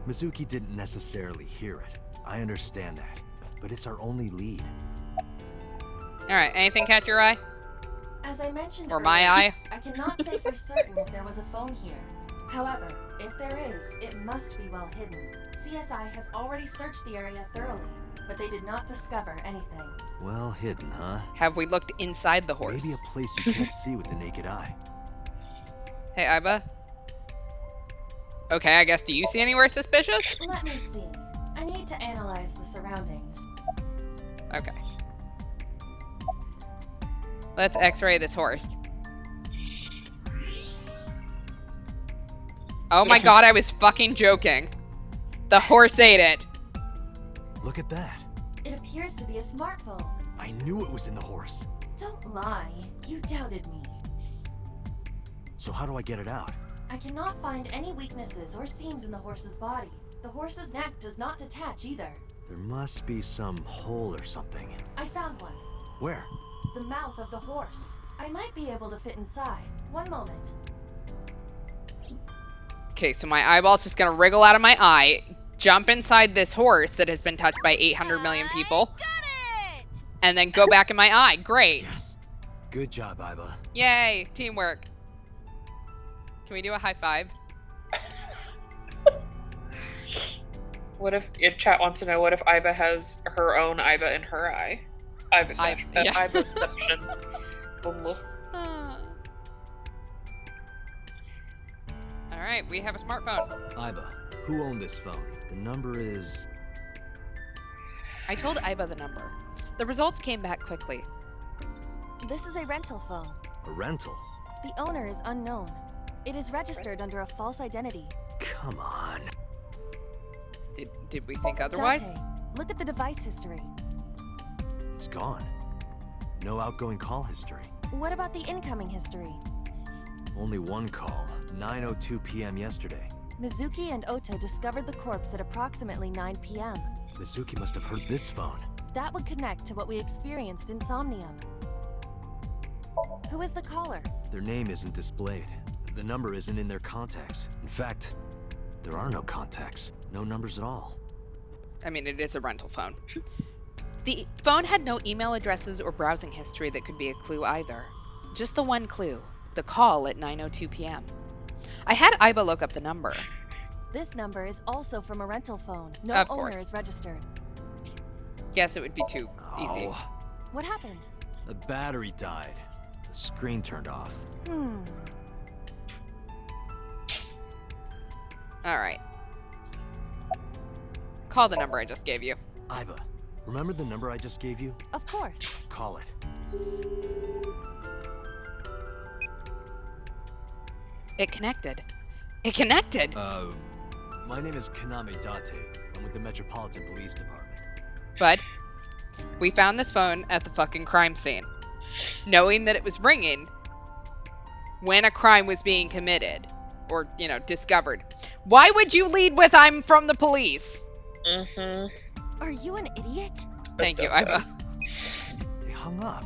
Speaker 4: Mizuki didn't necessarily hear it. I understand that, but it's our only lead.
Speaker 1: Alright, anything catch your eye?
Speaker 5: As I mentioned
Speaker 1: Or my
Speaker 5: earlier,
Speaker 1: eye?
Speaker 5: I cannot say for certain if there was a phone here. However, if there is, it must be well hidden. CSI has already searched the area thoroughly, but they did not discover anything.
Speaker 4: Well hidden, huh?
Speaker 1: Have we looked inside the horse?
Speaker 4: Maybe a place you can't see with the naked eye.
Speaker 1: Hey, Iba? Okay, I guess, do you see anywhere suspicious?
Speaker 5: Let me see. I need to analyze the surroundings.
Speaker 1: Okay. Let's x-ray this horse. Oh my god, I was fucking joking. The horse ate it.
Speaker 4: Look at that.
Speaker 5: It appears to be a smartphone.
Speaker 4: I knew it was in the horse.
Speaker 5: Don't lie. You doubted me.
Speaker 4: So how do I get it out?
Speaker 5: I cannot find any weaknesses or seams in the horse's body. The horse's neck does not detach either.
Speaker 4: There must be some hole or something.
Speaker 5: I found one.
Speaker 4: Where?
Speaker 5: The mouth of the horse. I might be able to fit inside. One moment.
Speaker 1: Okay, so my eyeball's just gonna wriggle out of my eye, jump inside this horse that has been touched by 800 million people, and then go back in my eye. Great.
Speaker 4: Yes. Good job, Iba.
Speaker 1: Yay, teamwork. Can we do a high five?
Speaker 2: What if chat wants to know, what if Iba has her own Iba in her eye? Ibaception.
Speaker 1: Alright, we have a smartphone.
Speaker 4: Iba, who owned this phone? The number is...
Speaker 1: I told Iba the number. The results came back quickly.
Speaker 5: This is a rental phone.
Speaker 4: A rental?
Speaker 5: The owner is unknown. It is registered under a false identity.
Speaker 4: Come on.
Speaker 1: Did we think otherwise?
Speaker 5: Dante, look at the device history.
Speaker 4: It's gone. No outgoing call history.
Speaker 5: What about the incoming history?
Speaker 4: Only one call, 9:02 p.m. yesterday.
Speaker 5: Mizuki and Ota discovered the corpse at approximately 9 p.m.
Speaker 4: Mizuki must have heard this phone.
Speaker 5: That would connect to what we experienced in Somnium. Who is the caller?
Speaker 4: Their name isn't displayed. The number isn't in their contacts. In fact, there are no contacts. No numbers at all.
Speaker 1: I mean, it is a rental phone. The phone had no email addresses or browsing history that could be a clue either. Just the one clue, the call at 9:02 p.m. I had Iba look up the number.
Speaker 5: This number is also from a rental phone. No
Speaker 1: Of
Speaker 5: owner
Speaker 1: course.
Speaker 5: is registered.
Speaker 1: Guess it would be too easy.
Speaker 4: Oh,
Speaker 5: What happened?
Speaker 4: the battery died. The screen turned off.
Speaker 1: Alright. Call the number I just gave you.
Speaker 4: Iba, remember the number I just gave you?
Speaker 5: Of course.
Speaker 4: Call it.
Speaker 1: It connected. It connected!
Speaker 4: My name is Kaname Date. I'm with the Metropolitan Police Department.
Speaker 1: Bud, we found this phone at the fucking crime scene. Knowing that it was ringing when a crime was being committed. Or, you know, discovered. Why would you lead with, "I'm from the police"?
Speaker 5: Are you an idiot?
Speaker 1: Thank you, Iba.
Speaker 4: They hung up.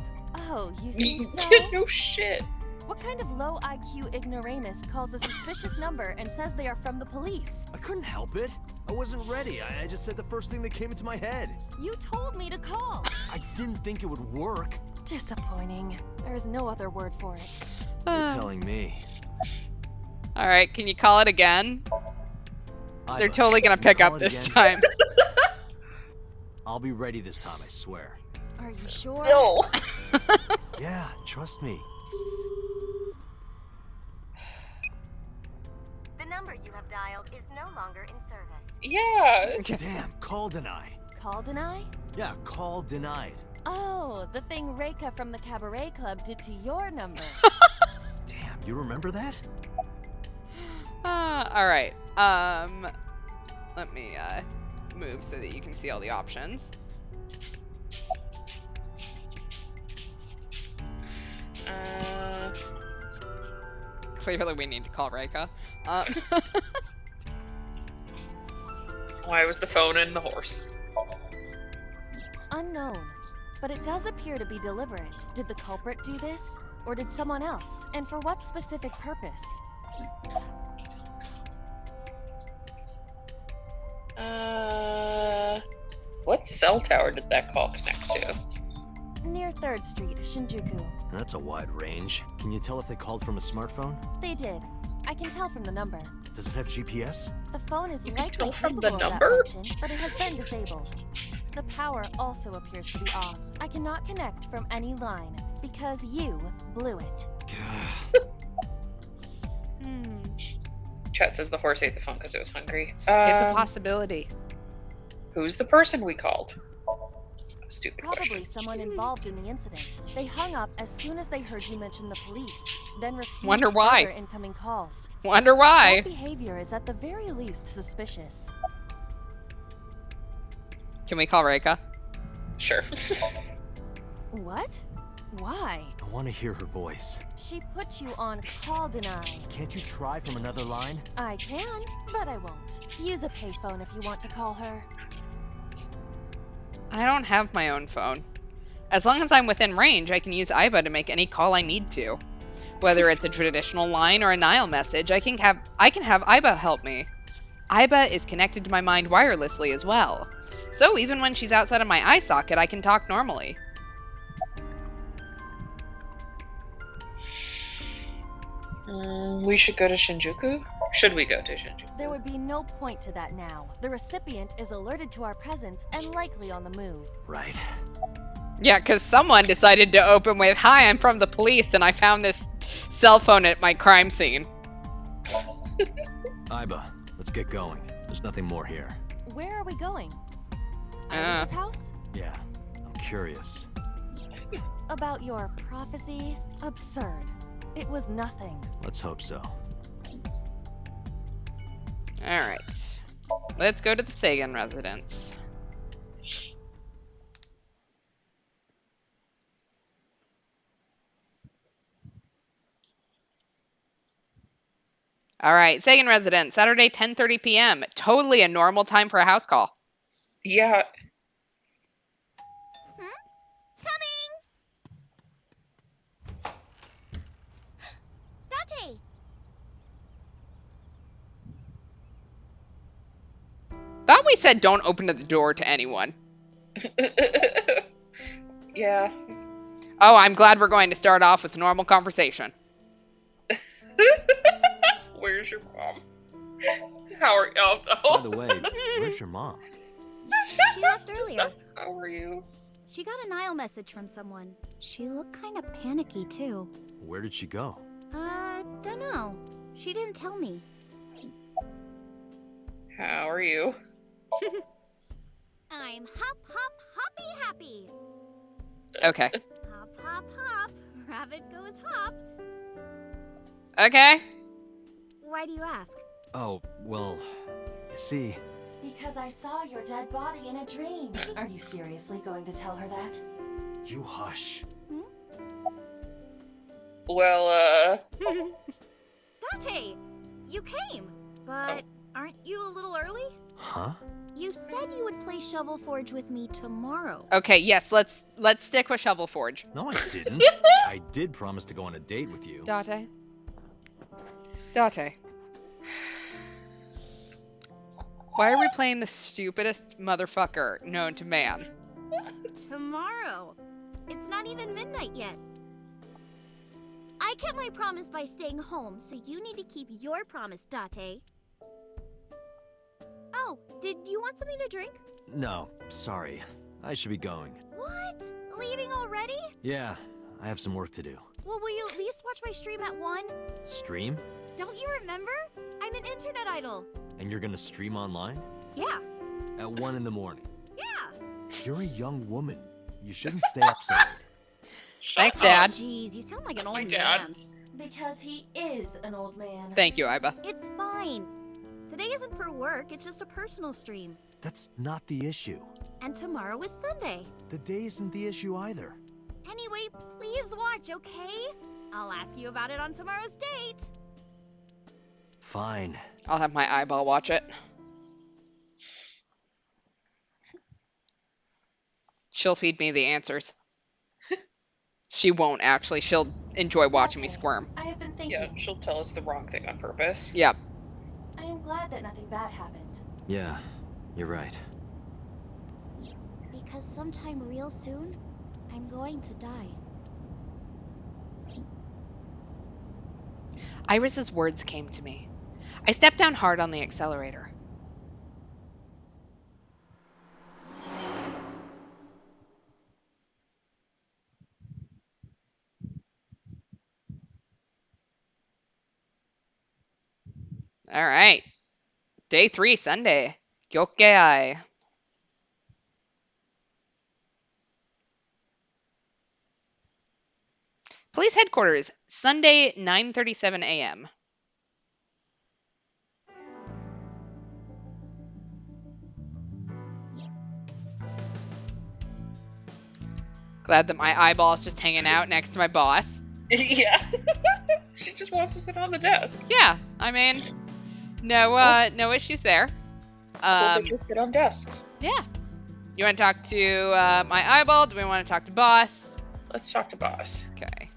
Speaker 5: Oh, you think so?
Speaker 2: No shit.
Speaker 5: What kind of low IQ ignoramus calls a suspicious number and says they are from the police?
Speaker 4: I couldn't help it. I wasn't ready. I just said the first thing that came into my head.
Speaker 5: You told me to call.
Speaker 4: I didn't think it would work.
Speaker 5: Disappointing. There is no other word for it.
Speaker 4: You're telling me.
Speaker 1: Alright, can you call it again? They're
Speaker 4: Iba,
Speaker 1: totally gonna
Speaker 4: can you
Speaker 1: pick
Speaker 4: call
Speaker 1: up
Speaker 4: it
Speaker 1: this
Speaker 4: again?
Speaker 1: time.
Speaker 4: I'll be ready this time, I swear.
Speaker 5: Are you sure?
Speaker 2: No.
Speaker 4: Yeah, trust me.
Speaker 6: The number you have dialed is no longer in service.
Speaker 2: Yeah.
Speaker 4: Damn, call deny.
Speaker 5: Call deny?
Speaker 4: Yeah, call denied.
Speaker 5: Oh, the thing Reika from the Cabaret Club did to your number.
Speaker 4: Damn, you remember that?
Speaker 1: Alright. Let me, move so that you can see all the options. Clearly we need to call Reika.
Speaker 2: Why was the phone in the horse?
Speaker 5: Unknown. But it does appear to be deliberate. Did the culprit do this? Or did someone else? And for what specific purpose?
Speaker 2: What cell tower did that call connect to?
Speaker 5: Near 3rd Street, Shinjuku.
Speaker 4: That's a wide range. Can you tell if they called from a smartphone?
Speaker 5: They did. I can tell from the number.
Speaker 4: Does it have GPS?
Speaker 5: The phone is
Speaker 2: You can
Speaker 5: likely
Speaker 2: tell from
Speaker 5: capable
Speaker 2: the
Speaker 5: of that
Speaker 2: number?
Speaker 5: function, but it has been disabled. The power also appears to be off. I cannot connect from any line because you blew it.
Speaker 2: Chat says the horse ate the phone because it was hungry.
Speaker 1: It's a possibility.
Speaker 2: Who's the person we called? Stupid
Speaker 5: Probably
Speaker 2: question.
Speaker 5: someone involved in the incident. They hung up as soon as they heard you mention the police, then refused
Speaker 1: Wonder why.
Speaker 5: further incoming calls.
Speaker 1: Wonder why.
Speaker 5: That behavior is at the very least suspicious.
Speaker 1: Can we call Reika?
Speaker 2: Sure.
Speaker 5: What? Why?
Speaker 4: I want to hear her voice.
Speaker 5: She put you on call deny.
Speaker 4: Can't you try from another line?
Speaker 5: I can, but I won't. Use a payphone if you want to call her.
Speaker 1: I don't have my own phone. As long as I'm within range, I can use Aiba to make any call I need to. Whether it's a traditional line or a Nile message, I can have Aiba help me. Aiba is connected to my mind wirelessly as well. So even when she's outside of my eye socket, I can talk normally.
Speaker 2: We should go to Shinjuku? Should we go to Shinjuku?
Speaker 5: There would be no point to that now. The recipient is alerted to our presence and likely on the move.
Speaker 4: Right.
Speaker 1: Yeah, because someone decided to open with, "Hi, I'm from the police, and I found this cell phone at my crime scene."
Speaker 4: Aiba, let's get going. There's nothing more here.
Speaker 5: Where are we going? Iris's house?
Speaker 4: Yeah, I'm curious.
Speaker 5: About your prophecy? Absurd. It was nothing.
Speaker 4: Let's hope so.
Speaker 1: Alright. Let's go to the Sagan residence. Alright, Sagan residence, Saturday, 10:30 p.m. Totally a normal time for a house call.
Speaker 2: Yeah.
Speaker 6: Dante!
Speaker 1: Thought we said don't open the door to anyone.
Speaker 2: Yeah.
Speaker 1: Oh, I'm glad we're going to start off with normal conversation.
Speaker 2: Where's your mom? How are you? Oh, no.
Speaker 4: By the way, where's your mom?
Speaker 6: She left earlier.
Speaker 2: How are you?
Speaker 6: She got a Nile message from someone. She looked kind of panicky, too.
Speaker 4: Where did she go?
Speaker 6: Dunno. She didn't tell me.
Speaker 2: How are you?
Speaker 6: I'm hop, hop, hoppy happy.
Speaker 1: Okay.
Speaker 6: Hop, hop, hop. Rabbit goes hop.
Speaker 1: Okay.
Speaker 6: Why do you ask?
Speaker 4: Oh, well, you see...
Speaker 5: Because I saw your dead body in a dream. Are you seriously going to tell her that?
Speaker 4: You hush.
Speaker 2: Well,
Speaker 6: Dante, you came. But aren't you a little early?
Speaker 4: Huh?
Speaker 6: You said you would play Shovel Forge with me tomorrow.
Speaker 1: Okay, yes, let's stick with Shovel Forge.
Speaker 4: No, I didn't. I did promise to go on a date with you.
Speaker 1: Date. Why are we playing the stupidest motherfucker known to man?
Speaker 6: Tomorrow. It's not even midnight yet. I kept my promise by staying home, so you need to keep your promise, Date. Oh, did you want something to drink?
Speaker 4: No, sorry. I should be going.
Speaker 6: What? Leaving already?
Speaker 4: Yeah, I have some work to do.
Speaker 6: Well, will you at least watch my stream at 1?
Speaker 4: Stream?
Speaker 6: Don't you remember? I'm an internet idol.
Speaker 4: And you're gonna stream online?
Speaker 6: Yeah.
Speaker 4: At 1 in the morning?
Speaker 6: Yeah.
Speaker 4: You're a young woman. You shouldn't stay up so late.
Speaker 1: Thanks, Dad.
Speaker 6: Jeez, you sound like an
Speaker 2: My
Speaker 6: old
Speaker 2: dad.
Speaker 6: man.
Speaker 5: Because he is an old man.
Speaker 1: Thank you, Aiba.
Speaker 6: It's fine. Today isn't for work, it's just a personal stream.
Speaker 4: That's not the issue.
Speaker 9: And tomorrow is Sunday.
Speaker 4: The day isn't the issue either.
Speaker 9: Anyway, please watch, okay? I'll ask you about it on tomorrow's date.
Speaker 4: Fine.
Speaker 1: I'll have my eyeball watch it. She'll feed me the answers. She won't, actually. She'll enjoy watching me squirm.
Speaker 5: I have been thinking.
Speaker 2: Yeah, she'll tell us the wrong thing on purpose.
Speaker 1: Yep.
Speaker 5: I am glad that nothing bad happened.
Speaker 4: Yeah, you're right.
Speaker 9: Because sometime real soon, I'm going to die.
Speaker 1: Iris's words came to me. I stepped down hard on the accelerator. All right. Day 3, Sunday. Gyokkei. Police headquarters, Sunday, 9:37 a.m. Glad that my eyeball is just hanging out next to my boss.
Speaker 2: Yeah. She just wants to sit on the desk.
Speaker 1: Yeah, I mean, no issues there.
Speaker 2: They just sit on desks.
Speaker 1: Yeah. You want to talk to my eyeball? Do we want to talk to boss?
Speaker 2: Let's talk to boss.
Speaker 1: Okay.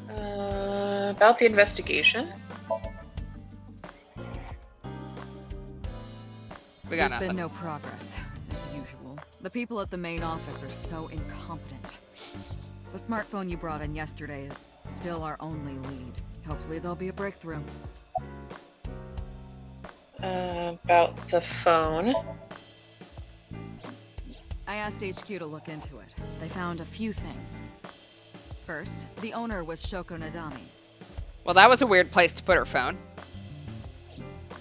Speaker 2: About the investigation.
Speaker 1: We got
Speaker 7: There's
Speaker 1: nothing.
Speaker 7: been no progress, as usual. The people at the main office are so incompetent. The smartphone you brought in yesterday is still our only lead. Hopefully there'll be a breakthrough.
Speaker 2: About the phone.
Speaker 7: I asked HQ to look into it. They found a few things. First, the owner was Shoko Nadami.
Speaker 1: Well, that was a weird place to put her phone.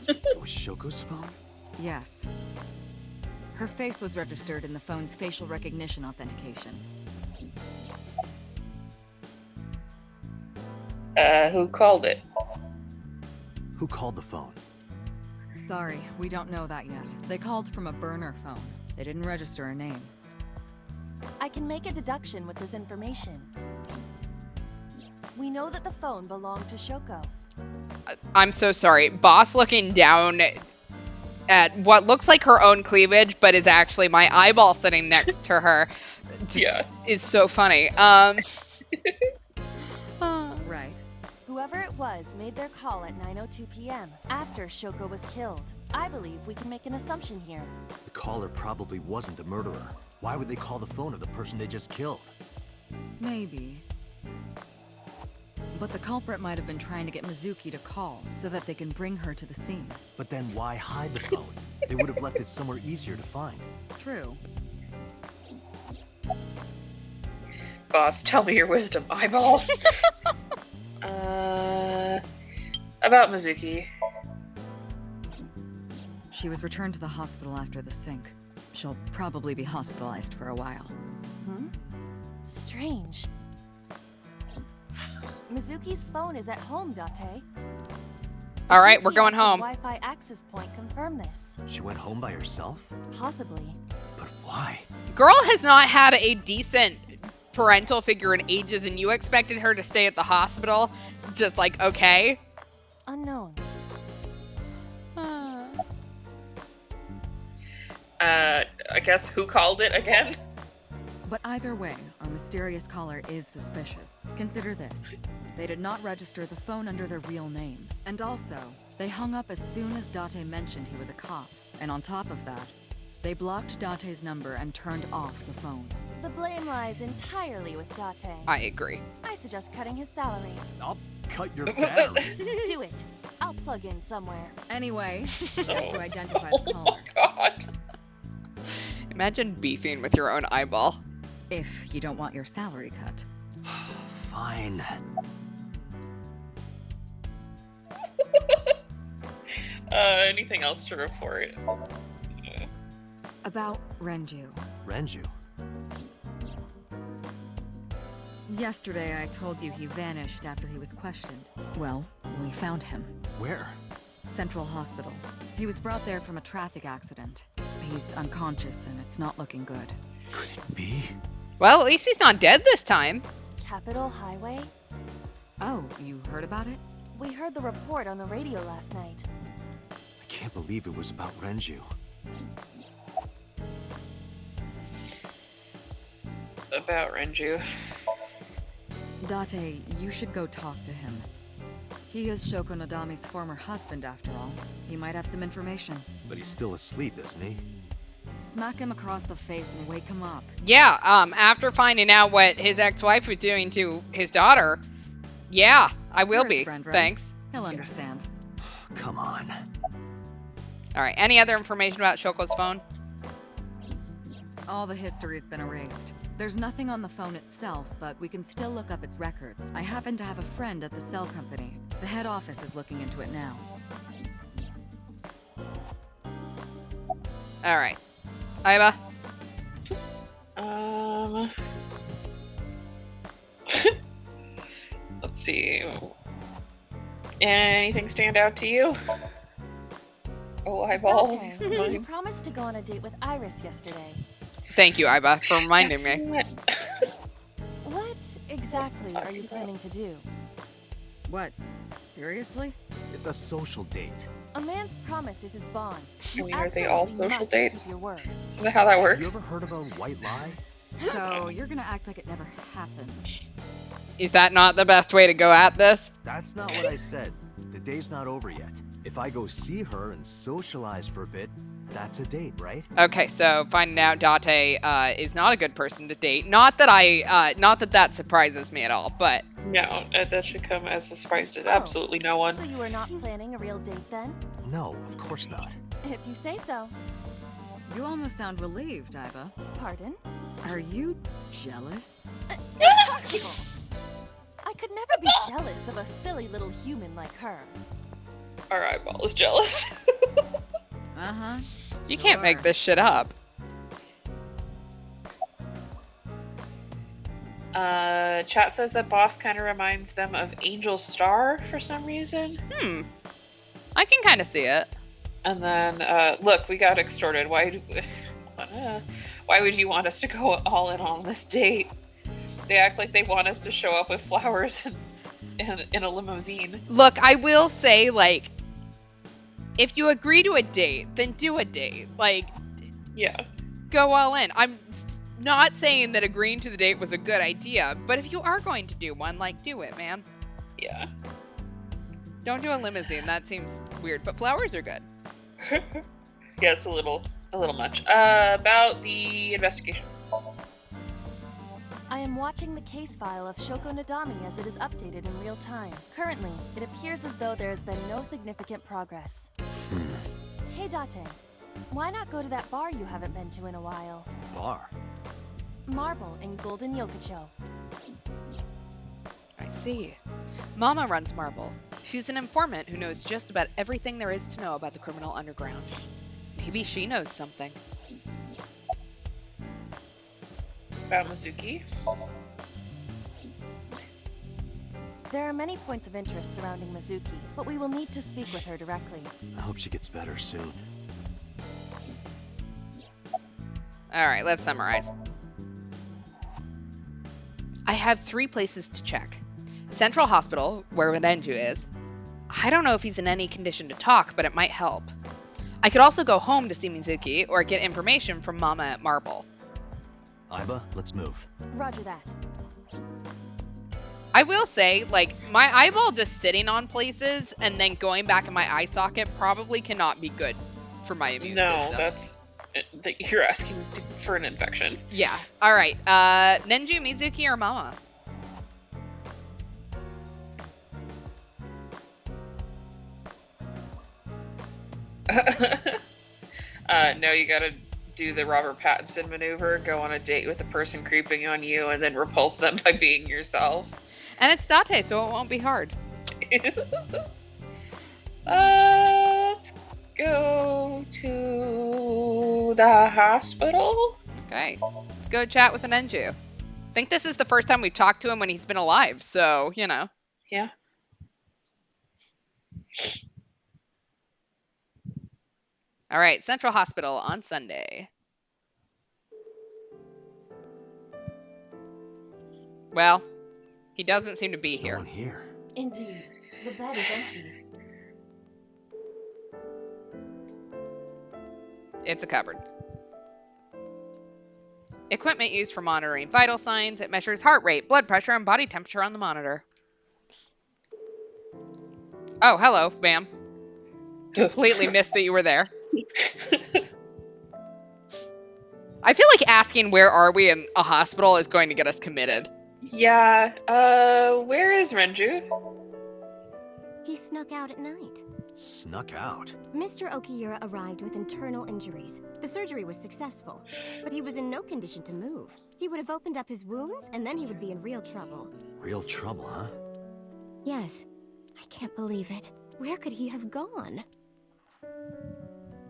Speaker 4: It was Shoko's phone?
Speaker 7: Yes. Her face was registered in the phone's facial recognition authentication.
Speaker 2: Who called it?
Speaker 4: Who called the phone?
Speaker 7: Sorry, we don't know that yet. They called from a burner phone. They didn't register a name.
Speaker 5: I can make a deduction with this information. We know that the phone belonged to Shoko.
Speaker 1: I'm so sorry. Boss looking down at what looks like her own cleavage, but is actually my eyeball sitting next to her.
Speaker 2: Yeah.
Speaker 1: Is so funny.
Speaker 7: Right.
Speaker 5: Whoever it was made their call at 9:02 p.m. after Shoko was killed. I believe we can make an assumption here.
Speaker 4: The caller probably wasn't the murderer. Why would they call the phone of the person they just killed?
Speaker 7: Maybe. But the culprit might have been trying to get Mizuki to call so that they can bring her to the scene.
Speaker 4: But then why hide the phone? They would have left it somewhere easier to find.
Speaker 7: True.
Speaker 2: Boss, tell me your wisdom, eyeball. About Mizuki.
Speaker 7: She was returned to the hospital after the sync. She'll probably be hospitalized for a while.
Speaker 5: Strange. Mizuki's phone is at home, Date.
Speaker 1: All right, we're going home.
Speaker 5: Wi-Fi access point confirm this.
Speaker 4: She went home by herself?
Speaker 5: Possibly.
Speaker 4: But why?
Speaker 1: Girl has not had a decent parental figure in ages, and you expected her to stay at the hospital? Just like, okay.
Speaker 5: Unknown.
Speaker 2: I guess who called it again?
Speaker 7: But either way, our mysterious caller is suspicious. Consider this. They did not register the phone under their real name. And also, they hung up as soon as Date mentioned he was a cop. And on top of that, they blocked Date's number and turned off the phone.
Speaker 5: The blame lies entirely with Date.
Speaker 1: I agree.
Speaker 5: I suggest cutting his salary.
Speaker 4: I'll cut your battery.
Speaker 5: Do it. I'll plug in somewhere.
Speaker 7: Anyway, to identify the caller.
Speaker 2: Oh god.
Speaker 1: Imagine beefing with your own eyeball.
Speaker 7: If you don't want your salary cut.
Speaker 4: Fine.
Speaker 2: Anything else to report?
Speaker 7: About Renju.
Speaker 4: Renju?
Speaker 7: Yesterday I told you he vanished after he was questioned. Well, we found him.
Speaker 4: Where?
Speaker 7: Central Hospital. He was brought there from a traffic accident. He's unconscious and it's not looking good.
Speaker 4: Could it be?
Speaker 1: Well, at least he's not dead this time.
Speaker 5: Capitol Highway?
Speaker 7: Oh, you heard about it?
Speaker 5: We heard the report on the radio last night.
Speaker 4: I can't believe it was about Renju.
Speaker 2: About Renju.
Speaker 7: Date, you should go talk to him. He is Shoko Nadami's former husband, after all. He might have some information.
Speaker 4: But he's still asleep, isn't he?
Speaker 7: Smack him across the face and wake him up.
Speaker 1: Yeah, after finding out what his ex-wife was doing to his daughter, yeah, I will
Speaker 7: You're his
Speaker 1: be.
Speaker 7: friend, right?
Speaker 1: Thanks.
Speaker 7: He'll understand.
Speaker 4: Come on.
Speaker 1: All right, any other information about Shoko's phone?
Speaker 7: All the history's been erased. There's nothing on the phone itself, but we can still look up its records. I happen to have a friend at the cell company. The head office is looking into it now.
Speaker 1: All right. Aiba?
Speaker 2: Let's see. Anything stand out to you? Oh, eyeball.
Speaker 5: Date, you promised to go on a date with Iris yesterday.
Speaker 1: Thank you, Aiba, for reminding me.
Speaker 5: What exactly are you planning to do?
Speaker 7: What? Seriously?
Speaker 4: It's a social date.
Speaker 5: A man's promise is his bond. You
Speaker 2: Are they all
Speaker 5: absolutely
Speaker 2: social
Speaker 5: must
Speaker 2: dates?
Speaker 5: keep your word.
Speaker 2: Is that how that
Speaker 4: Have
Speaker 2: works?
Speaker 4: you ever heard of a white lie?
Speaker 7: So, you're gonna act like it never happened.
Speaker 1: Is that not the best way to go at this?
Speaker 4: That's not what I said. The day's not over yet. If I go see her and socialize for a bit, that's a date, right?
Speaker 1: Okay, so finding out Date is not a good person to date. Not that that surprises me at all, but
Speaker 2: No, that should come as a surprise to
Speaker 5: Oh.
Speaker 2: absolutely no one.
Speaker 5: So you are not planning a real date then?
Speaker 4: No, of course not.
Speaker 5: If you say so.
Speaker 7: You almost sound relieved, Iva.
Speaker 5: Pardon?
Speaker 7: Are you jealous?
Speaker 5: Impossible! I could never be jealous of a silly little human like her.
Speaker 2: Our eyeball is jealous.
Speaker 7: Uh-huh.
Speaker 1: you can't make
Speaker 7: Sure.
Speaker 1: this shit up.
Speaker 2: Chat says that boss kind of reminds them of Angel Star for some reason.
Speaker 1: I can kind of see it.
Speaker 2: And then, look, we got extorted. Why would you want us to go all in on this date? They act like they want us to show up with flowers and in a limousine.
Speaker 1: Look, I will say, like, if you agree to a date, then do a date. Like,
Speaker 2: Yeah.
Speaker 1: go all in. I'm not saying that agreeing to the date was a good idea, but if you are going to do one, like, do it, man.
Speaker 2: Yeah.
Speaker 1: Don't do a limousine. That seems weird, but flowers are good.
Speaker 2: Yeah, it's a little much. About the investigation.
Speaker 5: I am watching the case file of Shoko Nadami as it is updated in real time. Currently, it appears as though there has been no significant progress. Hey Date, why not go to that bar you haven't been to in a while?
Speaker 4: Bar.
Speaker 5: Marble in Golden Yokocho.
Speaker 1: I see. Mama runs Marble. She's an informant who knows just about everything there is to know about the criminal underground. Maybe she knows something.
Speaker 2: About Mizuki.
Speaker 5: There are many points of interest surrounding Mizuki, but we will need to speak with her directly.
Speaker 4: I hope she gets better soon.
Speaker 1: Alright, let's summarize. I have 3 places to check. Central Hospital, where Renju is. I don't know if he's in any condition to talk, but it might help. I could also go home to see Mizuki, or get information from Mama at Marble.
Speaker 4: Iba, let's move.
Speaker 5: Roger that.
Speaker 1: I will say, like, my eyeball just sitting on places and then going back in my eye socket probably cannot be good for my immune system.
Speaker 2: You're asking for an infection.
Speaker 1: Yeah. Alright, Nenju, Mizuki, or Mama?
Speaker 2: No, you gotta do the Robert Pattinson maneuver, go on a date with a person creeping on you, and then repulse them by being yourself.
Speaker 1: And it's Date, so it won't be hard.
Speaker 2: Let's go to the hospital.
Speaker 1: Okay. Let's go chat with Nenju. I think this is the first time we've talked to him when he's been alive, so, you know.
Speaker 2: Yeah.
Speaker 1: All right, Central Hospital on Sunday. Well, he doesn't seem to be
Speaker 4: There's
Speaker 1: here.
Speaker 4: no one here.
Speaker 5: Indeed. The bed is empty.
Speaker 1: It's a cupboard. Equipment used for monitoring vital signs. It measures heart rate, blood pressure, and body temperature on the monitor. Oh, hello, ma'am. Completely missed that you were there. I feel like asking where are we in a hospital is going to get us committed.
Speaker 2: Yeah, where is Renju?
Speaker 9: He snuck out at night.
Speaker 4: Snuck out?
Speaker 9: Mr. Okiura arrived with internal injuries. The surgery was successful, but he was in no condition to move. He would have opened up his wounds, and then he would be in real trouble.
Speaker 4: Real trouble, huh?
Speaker 9: Yes. I can't believe it. Where could he have gone?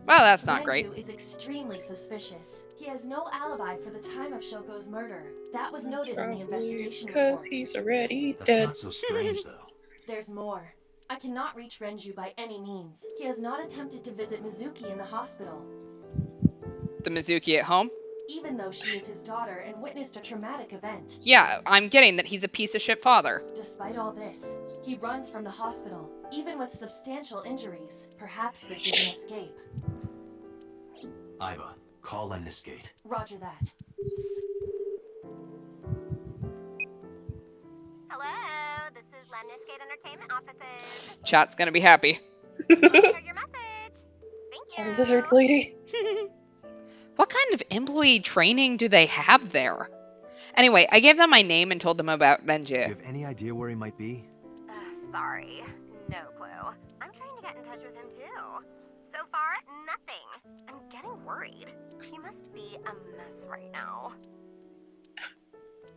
Speaker 1: Well, that's not great.
Speaker 5: Renju is extremely suspicious. He has no alibi for the time of Shoko's murder. That was noted in the investigation
Speaker 2: Because
Speaker 5: report.
Speaker 2: he's already
Speaker 4: That's
Speaker 2: dead.
Speaker 4: not so strange, though.
Speaker 5: There's more. I cannot reach Renju by any means. He has not attempted to visit Mizuki in the hospital,
Speaker 1: The Mizuki at home?
Speaker 5: even though she is his daughter and witnessed a traumatic event.
Speaker 1: Yeah, I'm getting that he's a piece of shit father.
Speaker 5: Despite all this, he runs from the hospital, even with substantial injuries. Perhaps this is an escape.
Speaker 4: Iva, call Lemniscate.
Speaker 5: Roger that.
Speaker 9: Hello, this is Lemniscate Entertainment Offices.
Speaker 1: Chat's gonna be happy.
Speaker 9: Hear your message. Thank you.
Speaker 2: Lizard lady.
Speaker 1: What kind of employee training do they have there? Anyway, I gave them my name and told them about
Speaker 4: Do you
Speaker 1: Renju.
Speaker 4: have any idea where he might be?
Speaker 9: Sorry, no clue. I'm trying to get in touch with him too. So far, nothing. I'm getting worried. He must be a mess right now.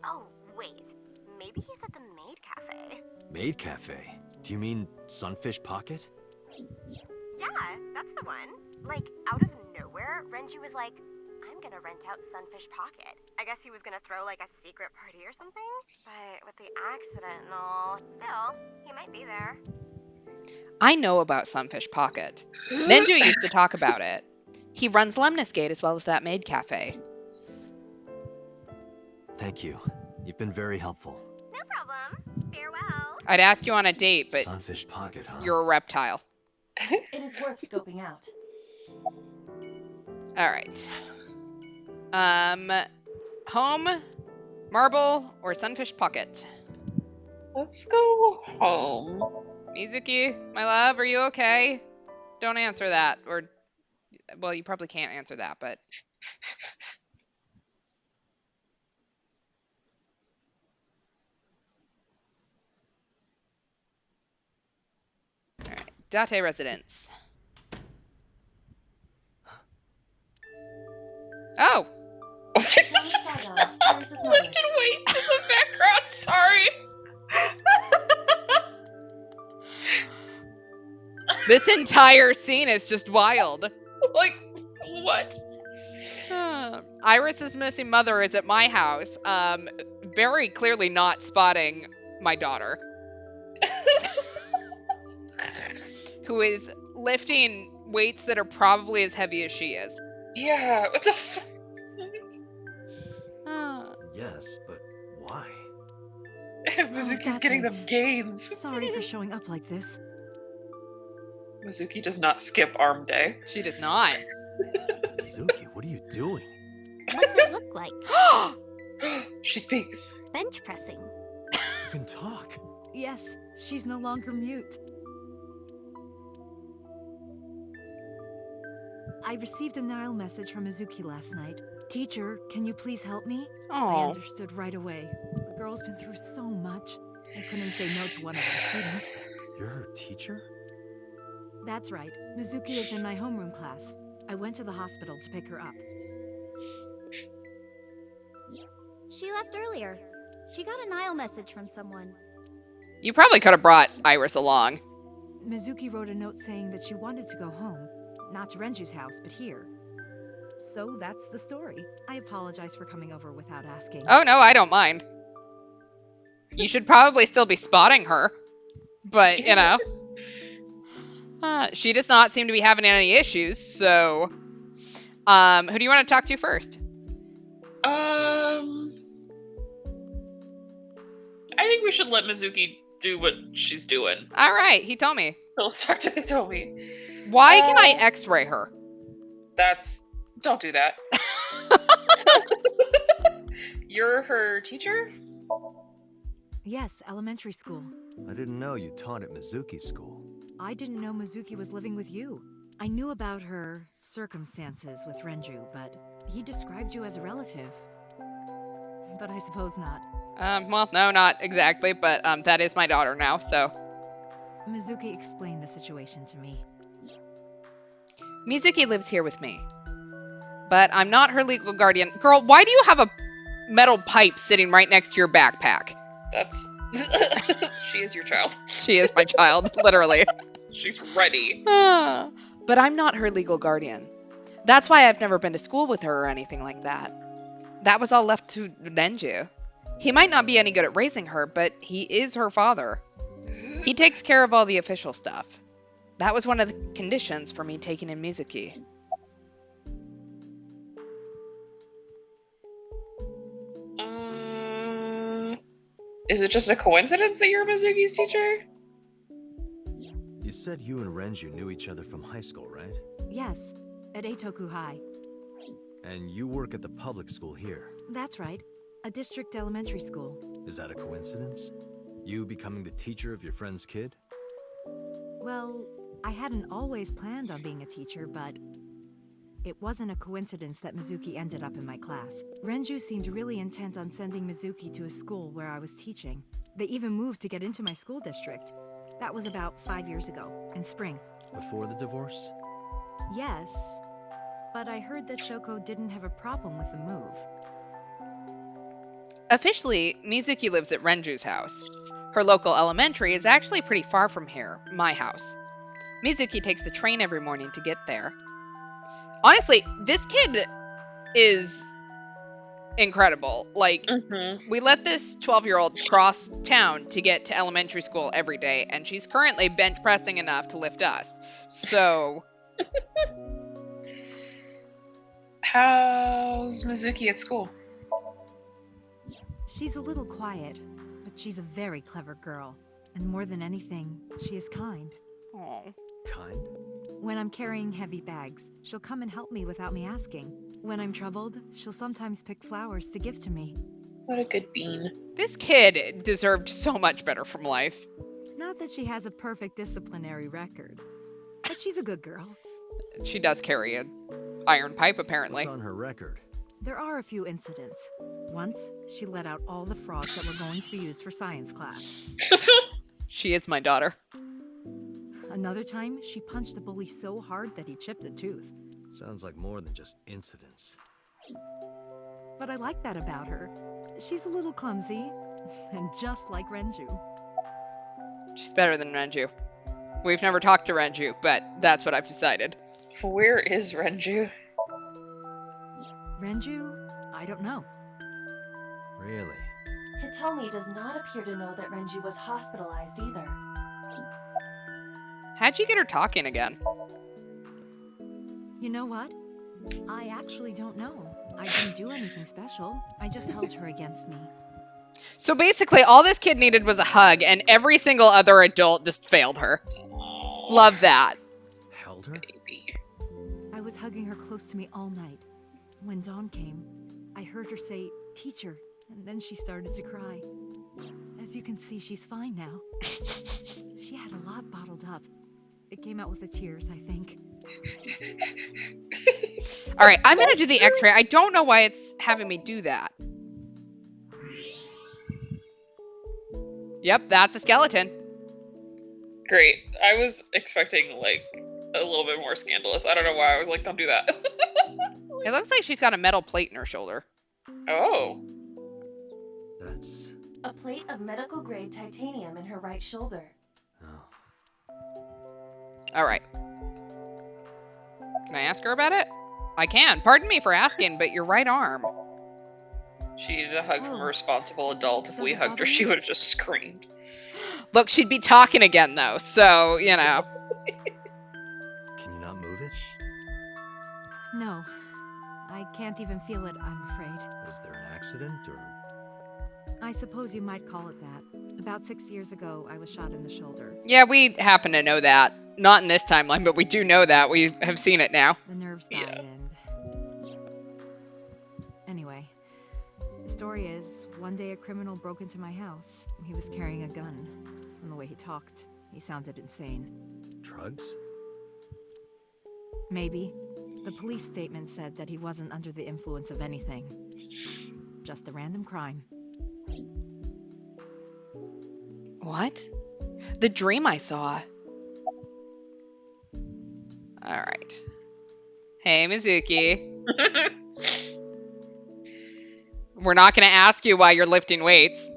Speaker 9: Oh, wait. Maybe he's at the Maid Cafe.
Speaker 4: Maid Cafe? Do you mean Sunfish Pocket?
Speaker 9: Yeah, that's the one. Like, out of nowhere, Renju was like, I'm gonna rent out Sunfish Pocket. I guess he was gonna throw like a secret party or something? But with the accident and all, still, he might be there.
Speaker 1: I know about Sunfish Pocket. Nenju used to talk about it. He runs Lemniscate as well as that Maid Cafe.
Speaker 4: Thank you. You've been very helpful.
Speaker 9: No problem. Farewell.
Speaker 1: I'd ask you on a date, but
Speaker 4: Sunfish Pocket, huh?
Speaker 1: you're a reptile.
Speaker 5: It is worth scoping out.
Speaker 1: All right. Home, Marble, or Sunfish Pocket?
Speaker 2: Let's go home.
Speaker 1: Mizuki, my love, are you okay? Don't answer that. Or, well, you probably can't answer that, but... All right. Date residence. Oh!
Speaker 5: Saga, Iris's mother.
Speaker 2: I can wait in the background, sorry.
Speaker 1: This entire scene is just wild.
Speaker 2: Like, what?
Speaker 1: Iris's missing mother is at my house, very clearly not spotting my daughter. Who is lifting weights that are probably as heavy as she is.
Speaker 2: Yeah, what the fuck?
Speaker 4: Yes, but why?
Speaker 2: Mizuki's
Speaker 7: that's
Speaker 2: getting
Speaker 7: right.
Speaker 2: them gains.
Speaker 7: Sorry for showing up like this.
Speaker 2: Mizuki does not skip arm day.
Speaker 1: She does not.
Speaker 4: Mizuki, what are you doing?
Speaker 9: What's it look like?
Speaker 2: She speaks.
Speaker 9: Bench pressing.
Speaker 4: You can talk.
Speaker 7: Yes, she's no longer mute. I received a Nile message from Mizuki last night. Teacher, can you please help me? I
Speaker 1: Oh,
Speaker 7: understood right away. The girl's been through so much. I couldn't say no to one of our students.
Speaker 4: You're her teacher?
Speaker 7: That's right. Mizuki is in my homeroom class. I went to the hospital to pick her up.
Speaker 9: She left earlier. She got a Nile message from someone.
Speaker 1: you probably could have brought Iris along.
Speaker 7: Mizuki wrote a note saying that she wanted to go home. Not to Renju's house, but here. So that's the story. I apologize for coming over without asking.
Speaker 1: Oh no, I don't mind. You should probably still be spotting her. But, you know. She does not seem to be having any issues, so... who do you want to talk to first?
Speaker 2: I think we should let Mizuki do what she's doing.
Speaker 1: All right, he told me.
Speaker 2: So let's talk to Hitomi.
Speaker 1: Why can I x-ray her?
Speaker 2: Don't do that. You're her teacher?
Speaker 10: Yes, elementary school.
Speaker 4: I didn't know you taught at Mizuki school.
Speaker 10: I didn't know Mizuki was living with you. I knew about her circumstances with Renju, but he described you as a relative. But I suppose not.
Speaker 1: Well, no, not exactly, but that is my daughter now, so...
Speaker 10: Mizuki explained the situation to me.
Speaker 1: Mizuki lives here with me. But I'm not her legal guardian. Girl, why do you have a metal pipe sitting right next to your backpack?
Speaker 2: That's... She is your child.
Speaker 1: She is my child, literally.
Speaker 2: She's ready.
Speaker 1: But I'm not her legal guardian. That's why I've never been to school with her or anything like that. That was all left to Renju. He might not be any good at raising her, but he is her father. He takes care of all the official stuff. That was one of the conditions for me taking in Mizuki.
Speaker 2: Is it just a coincidence that you're Mizuki's teacher?
Speaker 4: You said you and Renju knew each other from high school, right?
Speaker 10: Yes, at Eitoku High.
Speaker 4: And you work at the public school here.
Speaker 10: That's right. A district elementary school.
Speaker 4: Is that a coincidence? You becoming the teacher of your friend's kid?
Speaker 10: Well, I hadn't always planned on being a teacher, but it wasn't a coincidence that Mizuki ended up in my class. Renju seemed really intent on sending Mizuki to a school where I was teaching. They even moved to get into my school district. That was about 5 years ago, in spring.
Speaker 4: Before the divorce?
Speaker 10: Yes, but I heard that Shoko didn't have a problem with the move.
Speaker 1: Officially, Mizuki lives at Renju's house. Her local elementary is actually pretty far from here, my house. Mizuki takes the train every morning to get there. Honestly, this kid is incredible. Like, we let this 12-year-old cross town to get to elementary school every day, and she's currently bench pressing enough to lift us. So...
Speaker 2: How's Mizuki at school?
Speaker 10: She's a little quiet, but she's a very clever girl. And more than anything, she is kind.
Speaker 1: Aww.
Speaker 4: Kind?
Speaker 10: When I'm carrying heavy bags, she'll come and help me without me asking. When I'm troubled, she'll sometimes pick flowers to give to me.
Speaker 2: What a good bean.
Speaker 1: This kid deserved so much better from life.
Speaker 10: Not that she has a perfect disciplinary record, but she's a good girl.
Speaker 1: She does carry an iron pipe, apparently.
Speaker 4: What's on her record?
Speaker 10: There are a few incidents. Once, she let out all the frogs that were going to be used for science class.
Speaker 1: She is my daughter.
Speaker 10: Another time, she punched a bully so hard that he chipped a tooth.
Speaker 4: Sounds like more than just incidents.
Speaker 10: But I like that about her. She's a little clumsy, and just like Renju.
Speaker 1: She's better than Renju. We've never talked to Renju, but that's what I've decided.
Speaker 2: Where is Renju?
Speaker 10: Renju? I don't know.
Speaker 4: Really?
Speaker 5: Hitomi does not appear to know that Renju was hospitalized either.
Speaker 1: How'd you get her talking again?
Speaker 10: You know what? I actually don't know. I didn't do anything special. I just held her against me.
Speaker 1: So basically, all this kid needed was a hug, and every single other adult just failed her. Love that.
Speaker 4: Held her?
Speaker 2: Baby.
Speaker 10: I was hugging her close to me all night. When dawn came, I heard her say, "Teacher," and then she started to cry. As you can see, she's fine now. She had a lot bottled up. It came out with the tears, I think.
Speaker 1: All right, I'm going to do the x-ray. I don't know why it's having me do that. Yep, that's a skeleton.
Speaker 2: Great. I was expecting, like, a little bit more scandalous. I don't know why. I was like, don't do that.
Speaker 1: It looks like she's got a metal plate in her shoulder.
Speaker 2: Oh.
Speaker 4: That's...
Speaker 5: A plate of medical-grade titanium in her right shoulder.
Speaker 4: Oh.
Speaker 1: All right. Can I ask her about it? I can. Pardon me for asking, but your right arm.
Speaker 2: She needed a hug from a responsible adult. If we hugged her, she would have just screamed.
Speaker 1: Look, she'd be talking again, though, so, you know.
Speaker 10: can't even feel it, I'm afraid.
Speaker 4: Was there an accident, or...?
Speaker 10: I suppose you might call it that. About 6 years ago, I was shot in the shoulder.
Speaker 1: Yeah, we happen to know that. Not in this timeline, but we do know that. We have seen it now.
Speaker 10: The nerves died and... Anyway, the story is, one day a criminal broke into my house. He was carrying a gun. From the way he talked, he sounded insane.
Speaker 4: Drugs?
Speaker 10: Maybe. The police statement said that he wasn't under the influence of anything. Just a random crime.
Speaker 1: What? The dream I saw. Alright. Hey, Mizuki. We're not going to ask you why you're lifting weights.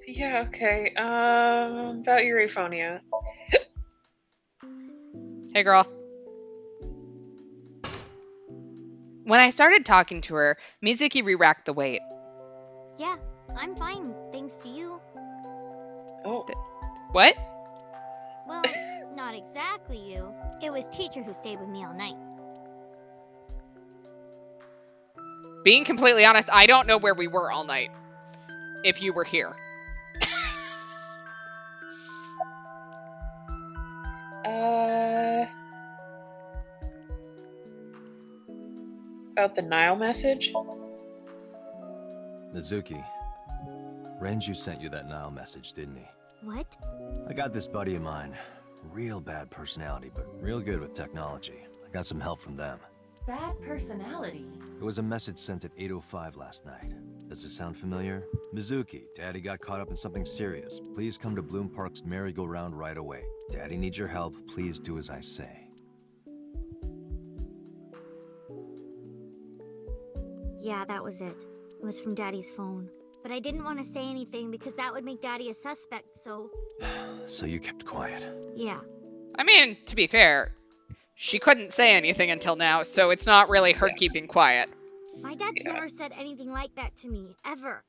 Speaker 2: Yeah, okay. About Euryphonia.
Speaker 1: Hey, girl. When I started talking to her, Mizuki re-racked the weight.
Speaker 11: Yeah, I'm fine, thanks to you.
Speaker 2: Oh.
Speaker 1: What?
Speaker 11: Well, not exactly you. It was teacher who stayed with me all night.
Speaker 1: Being completely honest, I don't know where we were all night. If you were here.
Speaker 2: About the Nile message?
Speaker 4: Mizuki. Renju sent you that Nile message, didn't he?
Speaker 11: What?
Speaker 4: I got this buddy of mine. Real bad personality, but real good with technology. I got some help from them.
Speaker 5: Bad personality?
Speaker 4: It was a message sent at 8:05 last night. Does it sound familiar? Mizuki, Daddy got caught up in something serious. Please come to Bloom Park's merry-go-round right away. Daddy needs your help. Please do as I say.
Speaker 11: Yeah, that was it. It was from Daddy's phone. But I didn't want to say anything because that would make Daddy a suspect, so...
Speaker 4: So you kept quiet?
Speaker 11: Yeah.
Speaker 1: I mean, to be fair, she couldn't say anything until now, so it's not really her keeping quiet.
Speaker 11: My dad's never said anything like that to me, ever.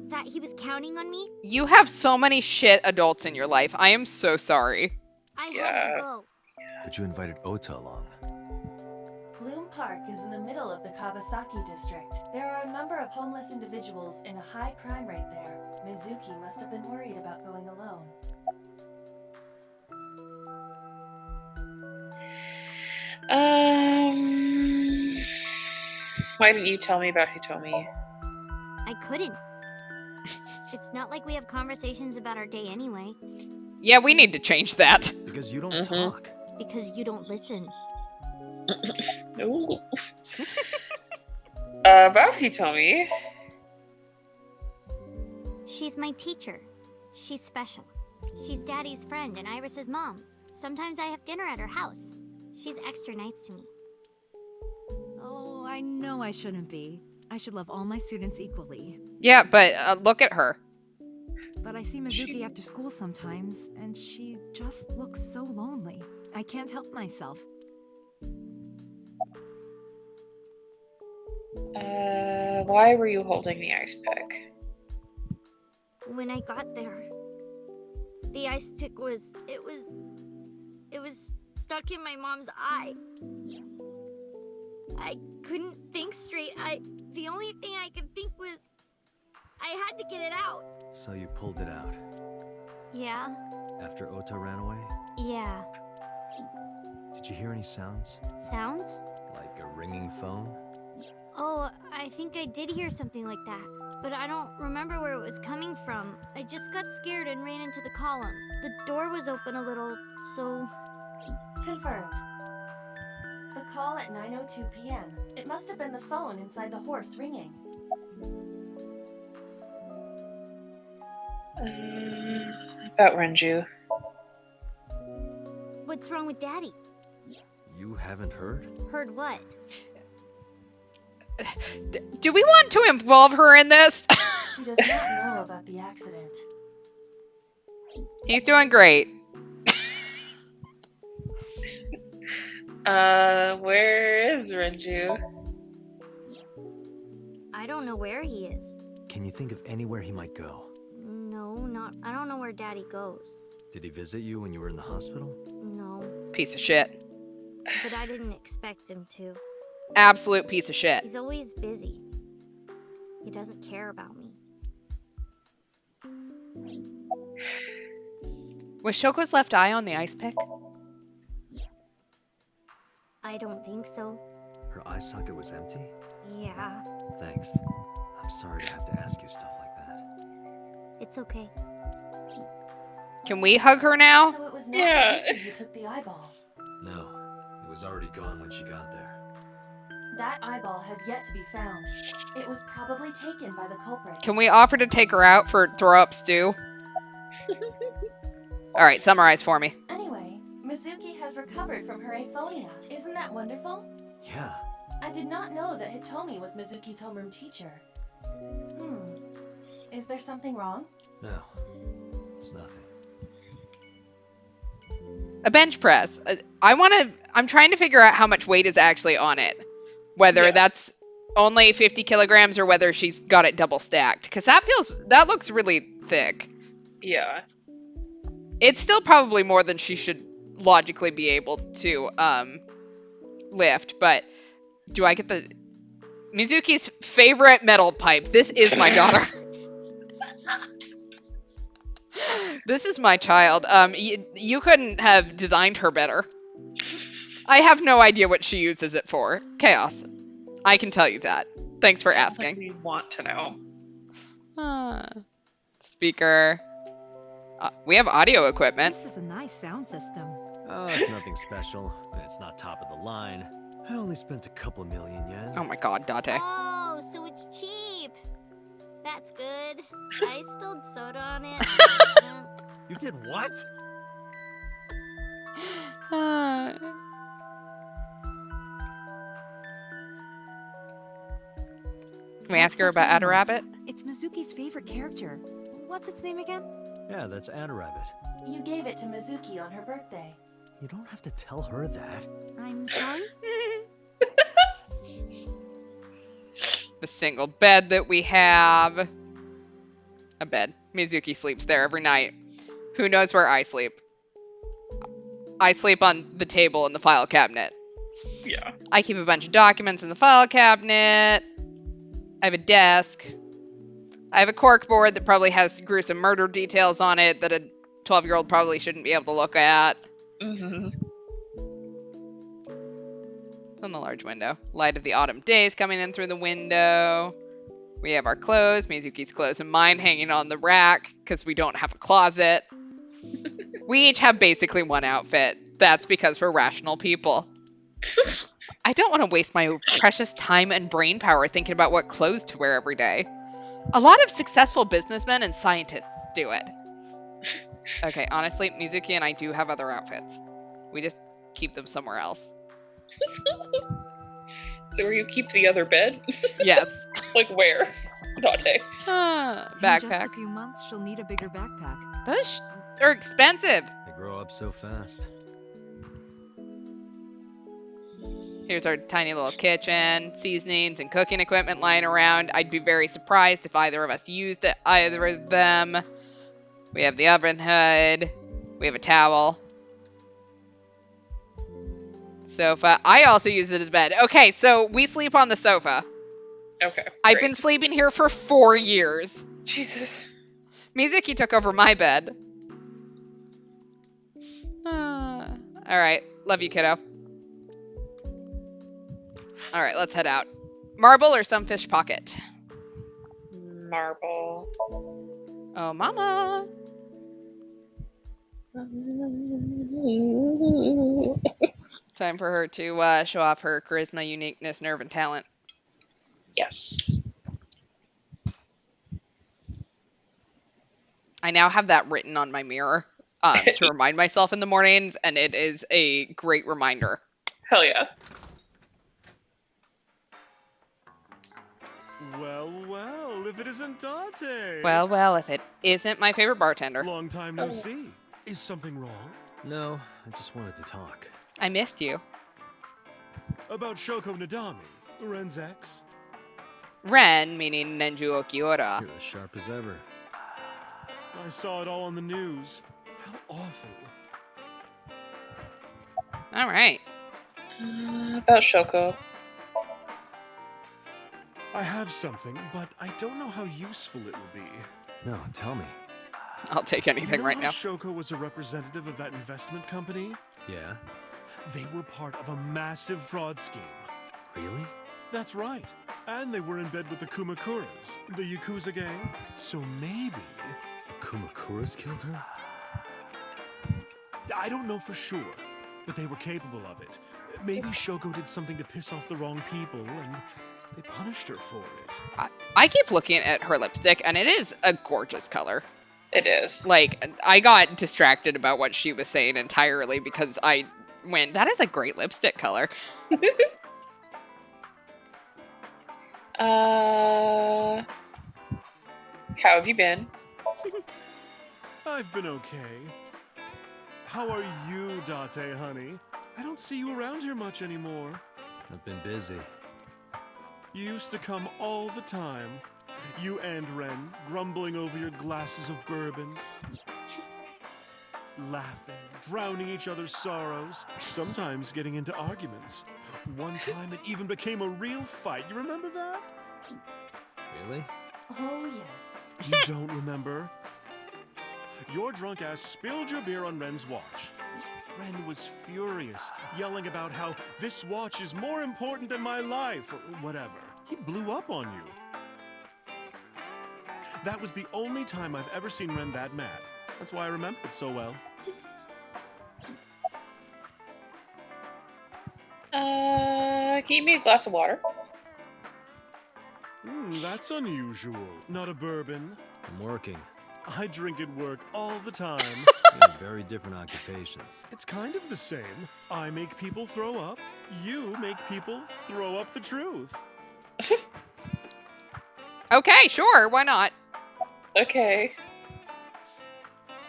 Speaker 11: That he was counting on me?
Speaker 1: You have so many shit adults in your life. I am so sorry.
Speaker 11: I had to go.
Speaker 4: But you invited Ota along.
Speaker 5: Bloom Park is in the middle of the Kawasaki district. There are a number of homeless individuals in a high crime rate there. Mizuki must have been worried about going alone.
Speaker 2: Why didn't you tell me about Hitomi?
Speaker 11: I couldn't. It's not like we have conversations about our day anyway.
Speaker 1: Yeah, we need to change that.
Speaker 4: Because you don't talk.
Speaker 11: Because you don't listen.
Speaker 2: Ooh. About Hitomi.
Speaker 11: She's my teacher. She's special. She's Daddy's friend and Iris's mom. Sometimes I have dinner at her house. She's extra nice to me.
Speaker 10: Oh, I know I shouldn't be. I should love all my students equally.
Speaker 1: Yeah, but look at her.
Speaker 10: But I see Mizuki after school sometimes, and she just looks so lonely. I can't help myself.
Speaker 2: Why were you holding the ice pick?
Speaker 11: When I got there, the ice pick was stuck in my mom's eye. I couldn't think straight. The only thing I could think was I had to get it out.
Speaker 4: So you pulled it out?
Speaker 11: Yeah.
Speaker 4: After Ota ran away?
Speaker 11: Yeah.
Speaker 4: Did you hear any sounds?
Speaker 11: Sounds?
Speaker 4: Like a ringing phone?
Speaker 11: Oh, I think I did hear something like that, but I don't remember where it was coming from. I just got scared and ran into the column. The door was open a little, so...
Speaker 5: Confirmed. The call at 9:02 p.m. It must have been the phone inside the horse ringing.
Speaker 2: About Renju.
Speaker 11: What's wrong with Daddy?
Speaker 4: You haven't heard?
Speaker 11: Heard what?
Speaker 1: Do we want to involve her in this?
Speaker 5: She does not know about the accident.
Speaker 1: He's doing great.
Speaker 2: Where is Renju?
Speaker 11: I don't know where he is.
Speaker 4: Can you think of anywhere he might go?
Speaker 11: No, I don't know where Daddy goes.
Speaker 4: Did he visit you when you were in the hospital?
Speaker 11: No.
Speaker 1: Piece of shit.
Speaker 11: But I didn't expect him to.
Speaker 1: absolute piece of shit.
Speaker 11: He's always busy. He doesn't care about me.
Speaker 1: Was Shoko's left eye on the ice pick?
Speaker 11: I don't think so.
Speaker 4: Her eye socket was empty?
Speaker 11: Yeah,
Speaker 4: Thanks. I'm sorry to have to ask you stuff like that.
Speaker 11: it's okay.
Speaker 1: Can we hug her now?
Speaker 5: So it was not
Speaker 2: Yeah.
Speaker 5: Mizuki who took the eyeball.
Speaker 4: No, it was already gone when she got there.
Speaker 5: That eyeball has yet to be found. It was probably taken by the culprit.
Speaker 1: Can we offer to take her out for throw up stew? Alright, summarize for me.
Speaker 5: Anyway, Mizuki has recovered from her aphonia. Isn't that wonderful?
Speaker 4: Yeah.
Speaker 5: I did not know that Hitomi was Mizuki's homeroom teacher. Is there something wrong?
Speaker 4: No, it's nothing.
Speaker 1: A bench press. I'm trying to figure out how much weight is actually on it. Whether that's only 50 kilograms or whether she's got it double stacked. Because that looks really thick.
Speaker 2: Yeah.
Speaker 1: It's still probably more than she should logically be able to lift, but do I get the Mizuki's favorite metal pipe? This is my daughter. This is my child. You couldn't have designed her better. I have no idea what she uses it for. Chaos. I can tell you that. Thanks for asking.
Speaker 2: We want to know.
Speaker 1: Speaker. We have audio equipment.
Speaker 10: This is a nice sound system.
Speaker 4: Oh, it's nothing special. It's not top of the line. I only spent a couple million yen.
Speaker 1: Oh my god, Date.
Speaker 11: Oh, so it's cheap. That's good. I spilled soda on it.
Speaker 4: You did what?
Speaker 1: Can we ask her about Adarabbit?
Speaker 10: It's Mizuki's favorite character. What's its name again?
Speaker 4: Yeah, that's Adarabbit.
Speaker 5: You gave it to Mizuki on her birthday.
Speaker 4: You don't have to tell her that.
Speaker 10: I'm sorry?
Speaker 1: The single bed that we have. A bed. Mizuki sleeps there every night. Who knows where I sleep? I sleep on the table in the file cabinet.
Speaker 2: Yeah.
Speaker 1: I keep a bunch of documents in the file cabinet. I have a desk. I have a cork board that probably has gruesome murder details on it that a 12-year-old probably shouldn't be able to look at.
Speaker 2: Mm-hmm.
Speaker 1: It's on the large window. Light of the autumn days coming in through the window. We have our clothes, Mizuki's clothes and mine hanging on the rack because we don't have a closet. We each have basically one outfit. That's because we're rational people. I don't want to waste my precious time and brain power thinking about what clothes to wear every day. A lot of successful businessmen and scientists do it. Okay, honestly, Mizuki and I do have other outfits. We just keep them somewhere else.
Speaker 2: So where you keep the other bed?
Speaker 1: Yes.
Speaker 2: Like where? Date.
Speaker 10: In just a
Speaker 1: Backpack.
Speaker 10: few months, she'll need a bigger backpack.
Speaker 1: Those are expensive.
Speaker 4: They grow up so fast.
Speaker 1: Here's our tiny little kitchen, seasonings and cooking equipment lying around. I'd be very surprised if either of us used either of them. We have the oven hood. We have a towel. Sofa. I also use it as bed. Okay, so we sleep on the sofa.
Speaker 2: Okay.
Speaker 1: I've
Speaker 2: great.
Speaker 1: been sleeping here for 4 years.
Speaker 2: Jesus.
Speaker 1: Mizuki took over my bed. Alright, love you, kiddo. Alright, let's head out. Marble or Sunfish Pocket?
Speaker 2: Marble.
Speaker 1: Oh, mama. Time for her to show off her charisma, uniqueness, nerve, and talent.
Speaker 2: Yes.
Speaker 1: I now have that written on my mirror to remind myself in the mornings, and it is a great reminder.
Speaker 2: Hell yeah.
Speaker 3: Well, well, if it isn't Dante.
Speaker 1: Well, if it isn't my favorite bartender.
Speaker 3: Long time no see. Is something wrong?
Speaker 4: No, I just wanted to talk.
Speaker 1: I missed you.
Speaker 3: About Shoko Nadami, Ren's ex?
Speaker 1: Ren, meaning Nenju Okiura.
Speaker 4: You're as sharp as ever.
Speaker 3: I saw it all on the news. How awful.
Speaker 1: All right.
Speaker 2: About Shoko.
Speaker 12: I have something, but I don't know how useful it will be.
Speaker 4: No, tell me.
Speaker 1: I'll take anything right now.
Speaker 12: Shoko was a representative of that investment company?
Speaker 4: Yeah?
Speaker 12: They were part of a massive fraud scheme.
Speaker 4: Really?
Speaker 12: That's right. And they were in bed with the Kumakuras, the Yakuza gang. So maybe...
Speaker 4: The Kumakuras killed her?
Speaker 12: I don't know for sure, but they were capable of it. Maybe Shoko did something to piss off the wrong people, and they punished her for it.
Speaker 1: I keep looking at her lipstick, and it is a gorgeous color.
Speaker 2: It is.
Speaker 1: Like, I got distracted about what she was saying entirely because I went, that is a great lipstick color.
Speaker 2: How have you been?
Speaker 12: I've been okay. How are you, Date, honey? I don't see you around here much anymore.
Speaker 4: I've been busy.
Speaker 12: You used to come all the time. You and Ren, grumbling over your glasses of bourbon. Laughing, drowning each other's sorrows, sometimes getting into arguments. One time it even became a real fight. You remember that?
Speaker 4: Really?
Speaker 5: Oh, yes.
Speaker 12: You don't remember? Your drunk ass spilled your beer on Ren's watch. Ren was furious, yelling about how this watch is more important than my life, or whatever. He blew up on you. That was the only time I've ever seen Ren that mad. That's why I remember it so well.
Speaker 2: Can you give me a glass of water?
Speaker 12: That's unusual. Not a bourbon.
Speaker 4: I'm working.
Speaker 12: I drink at work all the time.
Speaker 4: We have very different occupations.
Speaker 12: It's kind of the same. I make people throw up. You make people throw up the truth.
Speaker 1: Okay, sure, why not?
Speaker 2: Okay.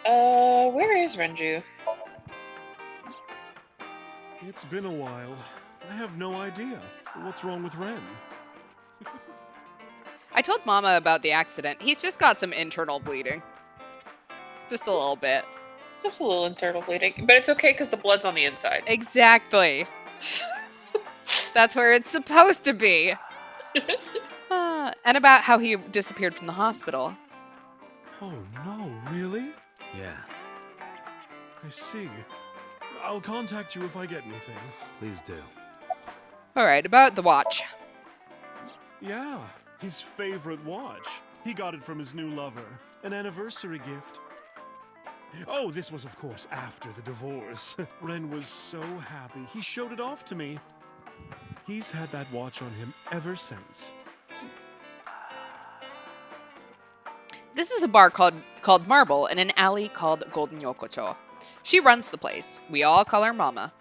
Speaker 2: Where is Renju?
Speaker 12: It's been a while. I have no idea. What's wrong with Ren?
Speaker 1: I told Mama about the accident. He's just got some internal bleeding. Just a little bit.
Speaker 2: Just a little internal bleeding. But it's okay because the blood's on the inside.
Speaker 1: Exactly. That's where it's supposed to be. And about how he disappeared from the hospital.
Speaker 12: Oh no, really?
Speaker 4: Yeah.
Speaker 12: I see. I'll contact you if I get anything.
Speaker 4: Please do.
Speaker 1: Alright, about the watch.
Speaker 12: Yeah, his favorite watch. He got it from his new lover. An anniversary gift. Oh, this was, of course, after the divorce. Ren was so happy. He showed it off to me. He's had that watch on him ever since.
Speaker 1: This is a bar called Marble in an alley called Golden Yokocho. She runs the place. We all call her Mama.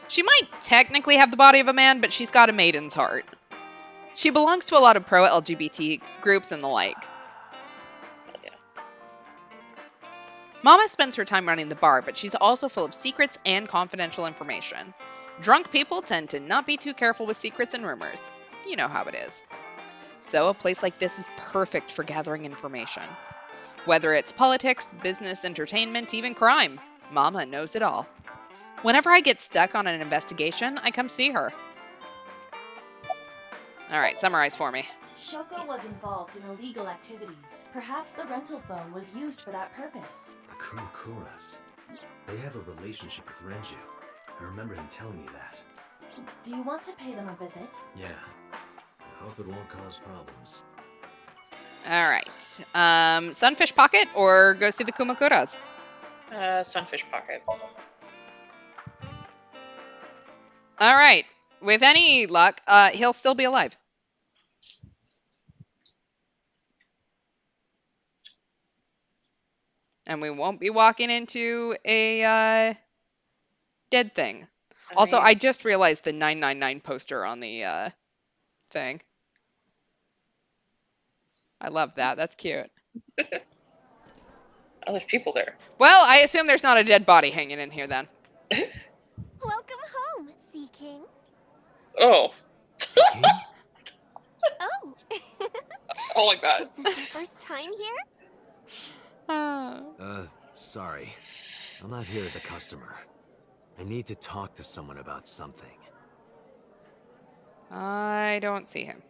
Speaker 1: She might technically have the body of a man, but she's got a maiden's heart. She belongs to a lot of pro-LGBT groups and the like. Mama spends her time running the bar, but she's also full of secrets and confidential information. Drunk people tend to not be too careful with secrets and rumors. You know how it is. So a place like this is perfect for gathering information. Whether it's politics, business, entertainment, even crime, Mama knows it all. Whenever I get stuck on an investigation, I come see her. Alright, summarize for me.
Speaker 5: Shoko was involved in illegal activities. Perhaps the rental phone was used for that purpose.
Speaker 4: The Kumakuras. They have a relationship with Renju. I remember him telling me that.
Speaker 5: Do you want to pay them a visit?
Speaker 4: Yeah. I hope it won't cause problems.
Speaker 1: Alright. Sunfish Pocket or go see the Kumakuras?
Speaker 2: Sunfish Pocket.
Speaker 1: Alright. With any luck, he'll still be alive. And we won't be walking into a dead thing. Also, I just realized the 999 poster on the thing. I love that. That's cute.
Speaker 2: Oh, there's people there.
Speaker 1: Well, I assume there's not a dead body hanging in here then.
Speaker 9: Welcome home, Sea King.
Speaker 2: Oh.
Speaker 4: Sea King?
Speaker 9: Oh.
Speaker 2: Oh my god.
Speaker 9: Is this your first time here?
Speaker 4: Sorry. I'm not here as a customer. I need to talk to someone about something.
Speaker 1: I don't see him.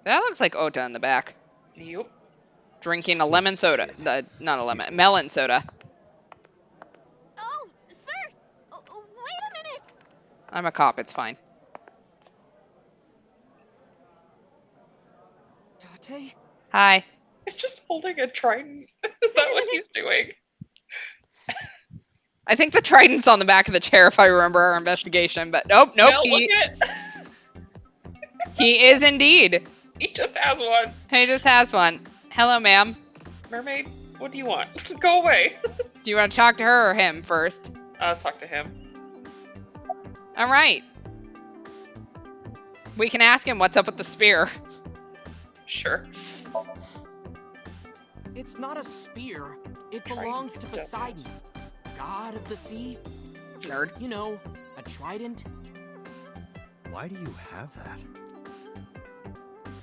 Speaker 1: That looks like Ota in the back.
Speaker 2: Yep.
Speaker 1: Drinking a lemon soda. Not a lemon. Melon soda.
Speaker 9: Oh, sir! Wait a minute!
Speaker 1: I'm a cop. It's fine.
Speaker 13: Date?
Speaker 1: Hi.
Speaker 2: It's just holding a trident. Is that what he's doing?
Speaker 1: I think the trident's on the back of the chair if I remember our investigation, but nope.
Speaker 2: Well, look at it.
Speaker 1: He is indeed.
Speaker 2: He just has one.
Speaker 1: He just has one. Hello, ma'am.
Speaker 2: Mermaid, what do you want? Go away.
Speaker 1: Do you want to talk to her or him first?
Speaker 2: Let's talk to him.
Speaker 1: All right. We can ask him what's up with the spear.
Speaker 2: Sure.
Speaker 13: It's not a spear. It belongs to Poseidon, god of the sea.
Speaker 1: Nerd.
Speaker 13: You know, a trident.
Speaker 4: Why do you have that?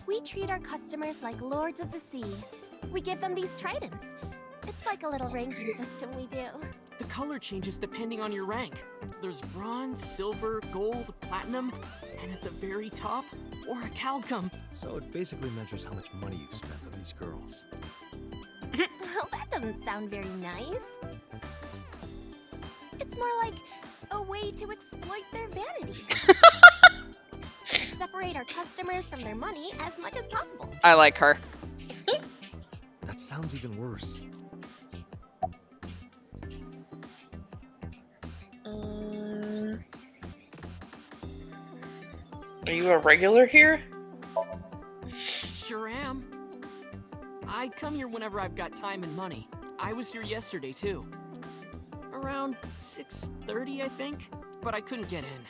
Speaker 9: We treat our customers like lords of the sea. We give them these tridents. It's like a little ranking system we do.
Speaker 13: The color changes depending on your rank. There's bronze, silver, gold, platinum, and at the very top, orichalcum.
Speaker 4: So it basically measures how much money you've spent on these girls.
Speaker 9: Well, that doesn't sound very nice. It's more like a way to exploit their vanity. Separate our customers from their money as much as possible.
Speaker 1: I like her.
Speaker 4: That sounds even worse.
Speaker 2: Are you a regular here?
Speaker 13: Sure am. I come here whenever I've got time and money. I was here yesterday, too. Around 6:30, I think, but I couldn't get in.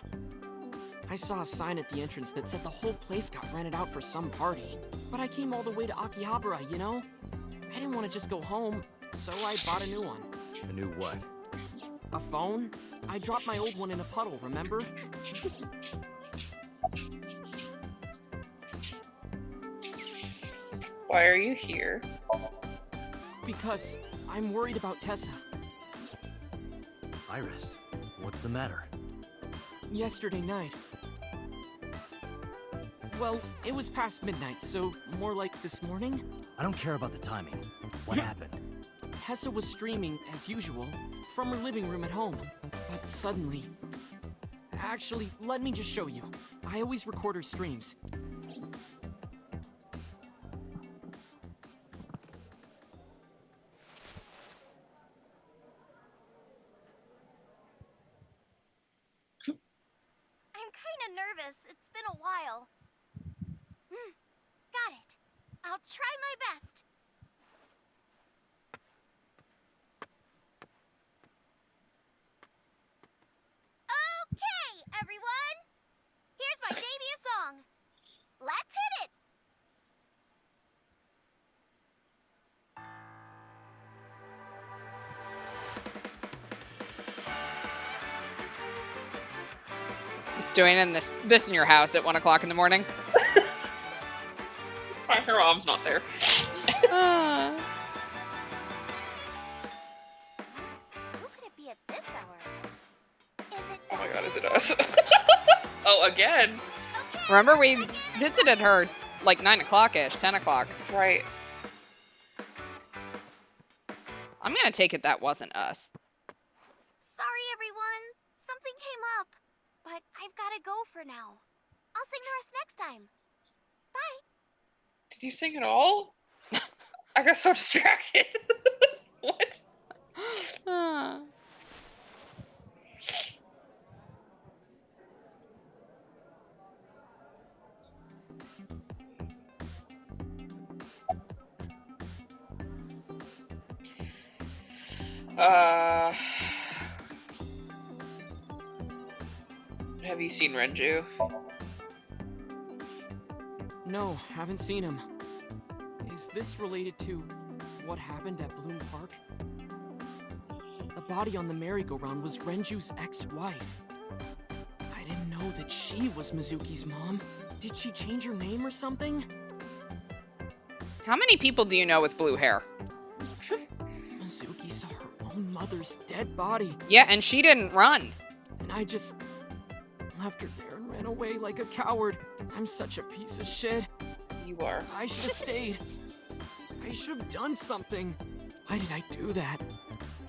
Speaker 13: I saw a sign at the entrance that said the whole place got rented out for some party. But I came all the way to Akihabara, you know? I didn't want to just go home, so I bought a new one.
Speaker 4: A new what?
Speaker 13: A phone? I dropped my old one in a puddle, remember?
Speaker 2: Why are you here?
Speaker 13: Because I'm worried about Tessa.
Speaker 4: Iris, what's the matter?
Speaker 13: Yesterday night. Well, it was past midnight, so more like this morning.
Speaker 4: I don't care about the timing. What happened?
Speaker 13: Tessa was streaming, as usual, from her living room at home. But suddenly... Actually, let me just show you. I always record her streams.
Speaker 9: I'm kinda nervous. It's been a while. Got it. I'll try my best. Okay, everyone! Here's my debut song. Let's hit it!
Speaker 1: Just doing this in your house at 1 o'clock in the morning.
Speaker 2: Fine, her mom's not there.
Speaker 1: Ah.
Speaker 9: Who could it be at this hour? Is it
Speaker 2: Oh my god, is it us? Oh, again?
Speaker 1: Remember, we visited her like 9 o'clock-ish, 10 o'clock.
Speaker 2: Right.
Speaker 1: I'm gonna take it that wasn't us.
Speaker 9: Sorry, everyone. Something came up. But I've gotta go for now. I'll sing the rest next time. Bye.
Speaker 2: Did you sing it all? I got so distracted. What?
Speaker 1: Ah.
Speaker 2: Have you seen Renju?
Speaker 13: No, haven't seen him. Is this related to what happened at Bloom Park? The body on the merry-go-round was Renju's ex-wife. I didn't know that she was Mizuki's mom. Did she change her name or something?
Speaker 1: How many people do you know with blue hair?
Speaker 13: Mizuki saw her own mother's dead body.
Speaker 1: Yeah, and she didn't run.
Speaker 13: And I just left her there and ran away like a coward. I'm such a piece of shit.
Speaker 2: You are.
Speaker 13: I should have stayed. I should have done something. Why did I do that?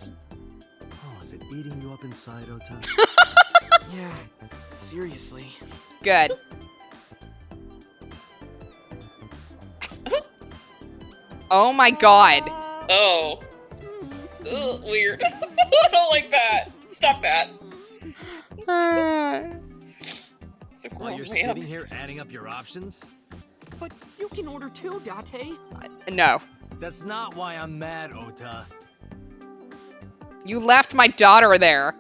Speaker 4: Oh, is it eating you up inside, Ota?
Speaker 13: Yeah, seriously.
Speaker 1: Good. Oh my god.
Speaker 2: Oh. Ugh, weird. I don't like that. Stop that. It's a
Speaker 4: While
Speaker 2: grown
Speaker 4: you're
Speaker 2: man.
Speaker 4: sitting here adding up your options?
Speaker 13: But you can order too, Date.
Speaker 1: No.
Speaker 4: That's not why I'm mad, Ota.
Speaker 1: You left my daughter there.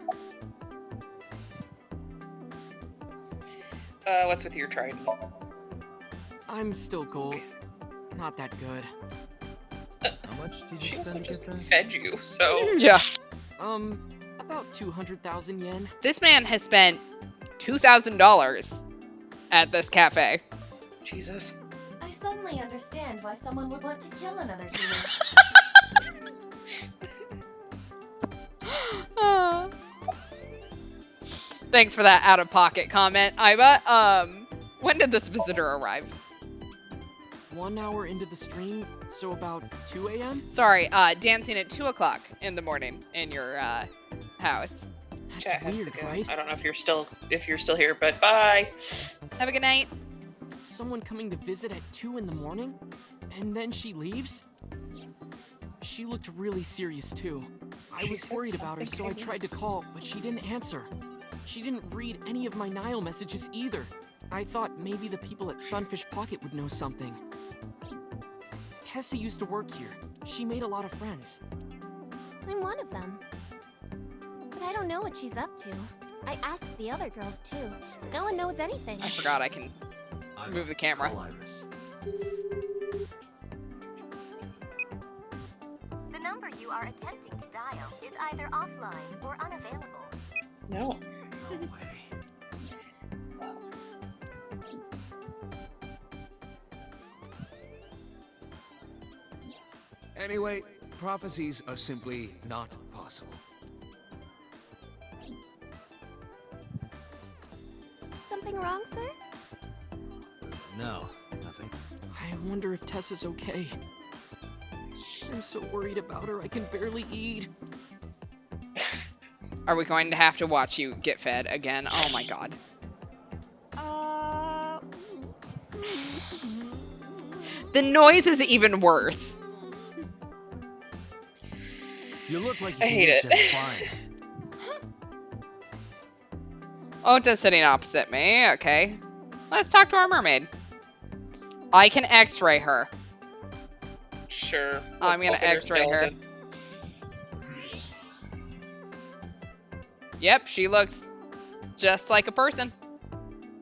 Speaker 2: What's with your trident?
Speaker 13: I'm still gold. Not that good.
Speaker 4: How much did you
Speaker 2: She also
Speaker 4: spend to
Speaker 2: just
Speaker 4: get that?
Speaker 2: fed you, so...
Speaker 1: Yeah.
Speaker 13: About 200,000 yen.
Speaker 1: This man has spent $2,000 at this cafe.
Speaker 2: Jesus.
Speaker 5: I suddenly understand why someone would want to kill another human.
Speaker 1: Thanks for that out-of-pocket comment, Iva. When did this visitor arrive?
Speaker 13: 1 hour into the stream, so about 2 a.m.?
Speaker 1: Sorry, dancing at 2 o'clock in the morning in your house.
Speaker 13: That's
Speaker 2: Chat has to
Speaker 13: weird,
Speaker 2: go.
Speaker 13: right?
Speaker 2: I don't know if you're still here, but bye.
Speaker 1: Have a good night.
Speaker 13: Someone coming to visit at 2 in the morning? And then she leaves? She looked really serious too. I was worried about her, so I tried to call, but she didn't answer. She didn't read any of my Nile messages either. I thought maybe the people at Sunfish Pocket would know something. Tessa used to work here. She made a lot of friends.
Speaker 9: I'm one of them. But I don't know what she's up to. I asked the other girls too, but no one knows anything.
Speaker 1: I forgot I can move the camera.
Speaker 9: The number you are attempting to dial is either offline or unavailable.
Speaker 2: No.
Speaker 4: No way.
Speaker 3: Anyway, prophecies are simply not possible.
Speaker 9: Something wrong, sir?
Speaker 4: No, nothing.
Speaker 13: I wonder if Tessa's okay. I'm so worried about her, I can barely eat.
Speaker 1: Are we going to have to watch you get fed again? Oh my god. The noise is even worse.
Speaker 4: You look like you
Speaker 2: I
Speaker 4: can
Speaker 2: hate
Speaker 4: eat
Speaker 2: it.
Speaker 4: just fine.
Speaker 1: Ota's sitting opposite me. Okay. Let's talk to our mermaid. I can x-ray her.
Speaker 2: Sure.
Speaker 1: I'm
Speaker 2: Let's
Speaker 1: gonna
Speaker 2: look at her
Speaker 1: x-ray her.
Speaker 2: skeleton.
Speaker 1: Yep, she looks just like a person.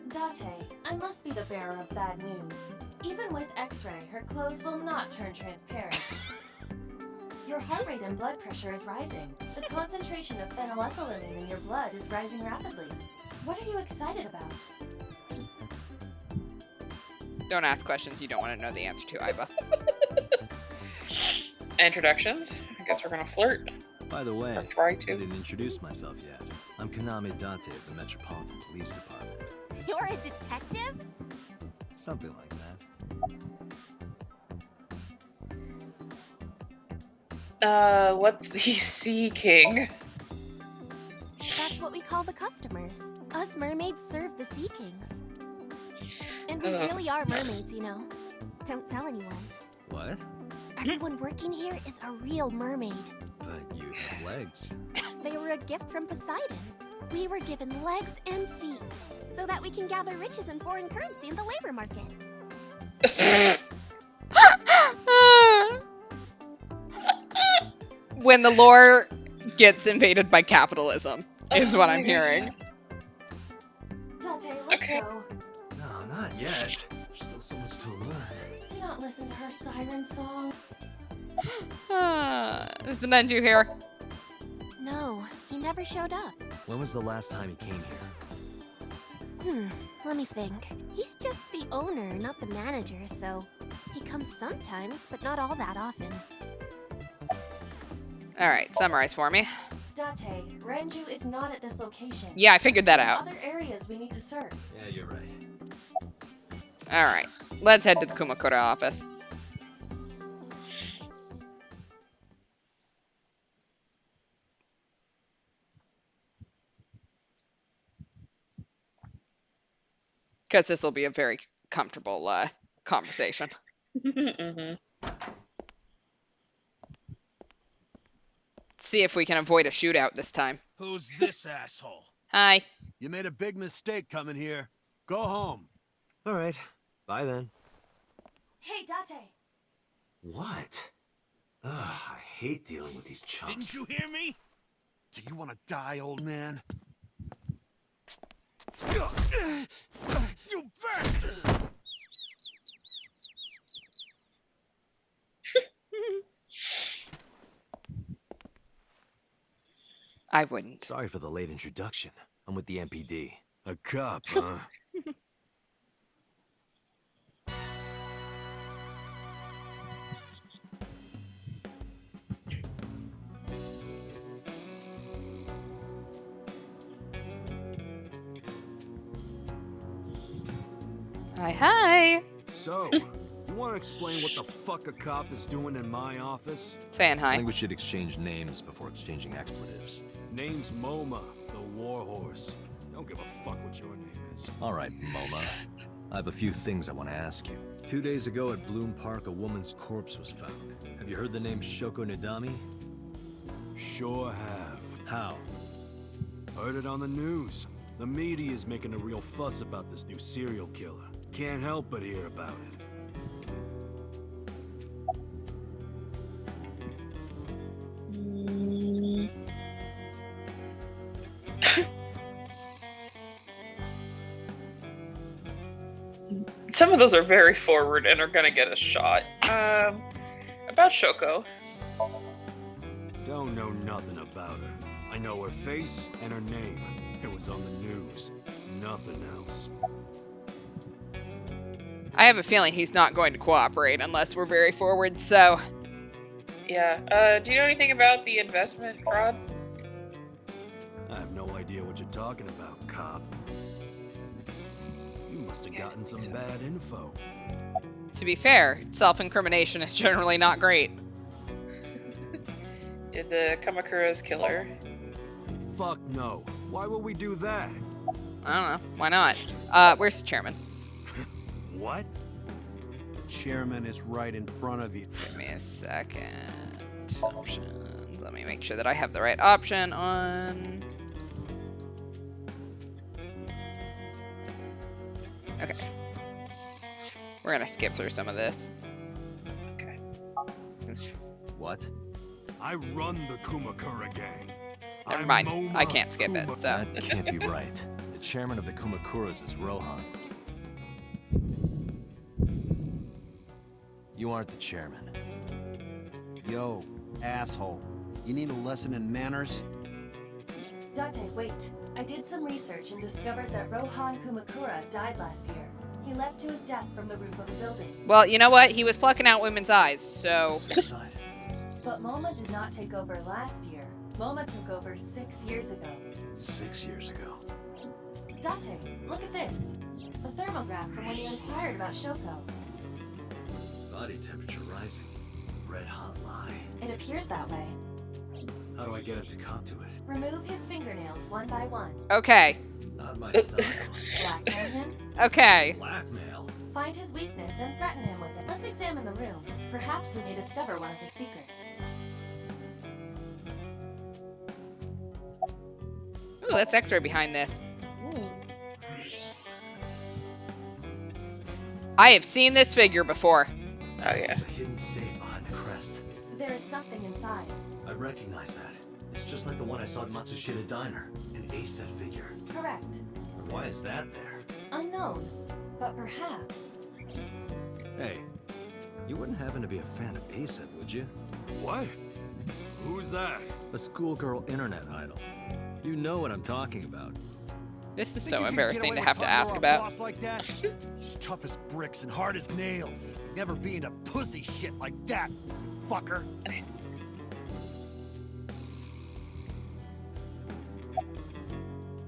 Speaker 5: Date, I must be the bearer of bad news. Even with X-ray, her clothes will not turn transparent. Your heart rate and blood pressure is rising. The concentration of phenylethylamine in your blood is rising rapidly. What are you excited about?
Speaker 1: Don't ask questions you don't want to know the answer to, Iva.
Speaker 2: Introductions. I guess we're gonna flirt.
Speaker 4: By the way,
Speaker 2: Or try
Speaker 4: I
Speaker 2: to.
Speaker 4: didn't introduce myself yet. I'm Kaname Date of the Metropolitan Police Department.
Speaker 9: You're a detective?
Speaker 4: Something like that.
Speaker 2: What's the Sea King?
Speaker 9: That's what we call the customers. Us mermaids serve the sea kings. And we really are mermaids, you know. Don't tell anyone.
Speaker 4: What?
Speaker 9: Everyone working here is a real mermaid.
Speaker 4: But you have legs.
Speaker 9: They were a gift from Poseidon. We were given legs and feet, so that we can gather riches and foreign currency in the labor market.
Speaker 1: When the lore gets invaded by capitalism, is what I'm hearing.
Speaker 5: Date, let's go.
Speaker 4: No, not yet. There's still so much to learn.
Speaker 5: Do not listen to her siren song.
Speaker 1: Is the Nenju here?
Speaker 9: No, he never showed up.
Speaker 4: When was the last time he came here?
Speaker 9: Let me think. He's just the owner, not the manager, so he comes sometimes, but not all that often.
Speaker 1: Alright, summarize for me.
Speaker 5: Date, Renju is not at this location.
Speaker 1: Yeah, I figured that
Speaker 5: There are
Speaker 1: out.
Speaker 5: other areas we need to search.
Speaker 4: Yeah, you're right.
Speaker 1: Alright. Let's head to the Kumakura office. Because this will be a very comfortable conversation.
Speaker 2: Mm-hmm.
Speaker 1: See if we can avoid a shootout this time.
Speaker 3: Who's this asshole?
Speaker 1: Hi.
Speaker 4: You made a big mistake coming here. Go home. All right. Bye then.
Speaker 5: Hey, Date.
Speaker 4: What? Ugh, I hate dealing with these chumps.
Speaker 3: Didn't you hear me?
Speaker 12: Do you want to die, old man?
Speaker 3: You bastard!
Speaker 1: I wouldn't.
Speaker 4: Sorry for the late introduction. I'm with the MPD.
Speaker 3: A cop, huh?
Speaker 1: Hi.
Speaker 3: So, you want to explain what the fuck a cop is doing in my office?
Speaker 1: Saying
Speaker 4: I
Speaker 1: hi.
Speaker 4: think we should exchange names before exchanging expletives.
Speaker 3: Name's MoMA, the warhorse. Don't give a fuck what your name is.
Speaker 4: All right, MoMA. I have a few things I want to ask you. 2 days ago at Bloom Park, a woman's corpse was found. Have you heard the name Shoko Nidami?
Speaker 3: Sure have.
Speaker 4: How?
Speaker 3: Heard it on the news. The media is making a real fuss about this new serial killer. Can't help but hear about it.
Speaker 2: Some of those are very forward and are gonna get a shot. About Shoko.
Speaker 3: Don't know nothing about her. I know her face and her name. It was on the news. Nothing else.
Speaker 1: I have a feeling he's not going to cooperate unless we're very forward, so...
Speaker 2: Yeah. Do you know anything about the investment fraud?
Speaker 3: I have no idea what you're talking about, cop. You must have gotten some bad info.
Speaker 1: To be fair, self-incrimination is generally not great.
Speaker 2: Did the Kamakura's kill her?
Speaker 3: Fuck no. Why would we do that?
Speaker 1: I don't know. Why not? Where's the chairman?
Speaker 3: What?
Speaker 12: Chairman is right in front of you.
Speaker 1: Give me a second. Options. Let me make sure that I have the right option on. Okay. We're gonna skip through some of this.
Speaker 2: Okay.
Speaker 4: What?
Speaker 3: I run the Kumakura gang.
Speaker 1: Never
Speaker 3: I'm
Speaker 1: mind.
Speaker 3: MoMA
Speaker 1: I can't skip it, so.
Speaker 4: That can't be right. The chairman of the Kumakuras is Rohan. You aren't the chairman.
Speaker 12: Yo, asshole. You need a lesson in manners?
Speaker 5: Date, wait. I did some research and discovered that Rohan Kumakura died last year. He leapt to his death from the roof of a building.
Speaker 1: Well, you know what? He was plucking out women's eyes, so.
Speaker 4: Suicide.
Speaker 5: But MoMA did not take over last year. MoMA took over 6 years ago.
Speaker 4: 6 years ago.
Speaker 5: Date, look at this. A thermograph from when you inquired about Shoko.
Speaker 4: Body temperature rising. Red hot lie.
Speaker 5: It appears that way.
Speaker 4: How do I get him to cop to it?
Speaker 5: Remove his fingernails one by one.
Speaker 1: Okay.
Speaker 4: Not my style.
Speaker 5: Blackmail him.
Speaker 1: Okay.
Speaker 4: Blackmail?
Speaker 5: Find his weakness and threaten him with it. Let's examine the room. Perhaps we may discover one of his secrets.
Speaker 1: Ooh, let's X-ray behind this.
Speaker 2: Ooh.
Speaker 1: I have seen this figure before.
Speaker 2: Oh yeah.
Speaker 4: There's a hidden safe behind the crest.
Speaker 5: There is something inside.
Speaker 4: I recognize that. It's just like the one I saw at Matsushita Diner. An A-set figure.
Speaker 5: Correct.
Speaker 4: Why is that there?
Speaker 5: Unknown. But perhaps.
Speaker 4: Hey, you wouldn't happen to be a fan of A-set, would you?
Speaker 3: What? Who's that?
Speaker 4: A schoolgirl internet idol. You know what I'm talking about.
Speaker 1: This is
Speaker 12: Think
Speaker 1: so
Speaker 12: you can
Speaker 1: embarrassing
Speaker 12: get
Speaker 1: to
Speaker 12: away
Speaker 1: have
Speaker 12: with
Speaker 1: to
Speaker 12: talking
Speaker 1: ask
Speaker 12: our
Speaker 1: about.
Speaker 12: boss like that? He's tough as bricks and hard as nails. Never be into pussy shit like that, fucker.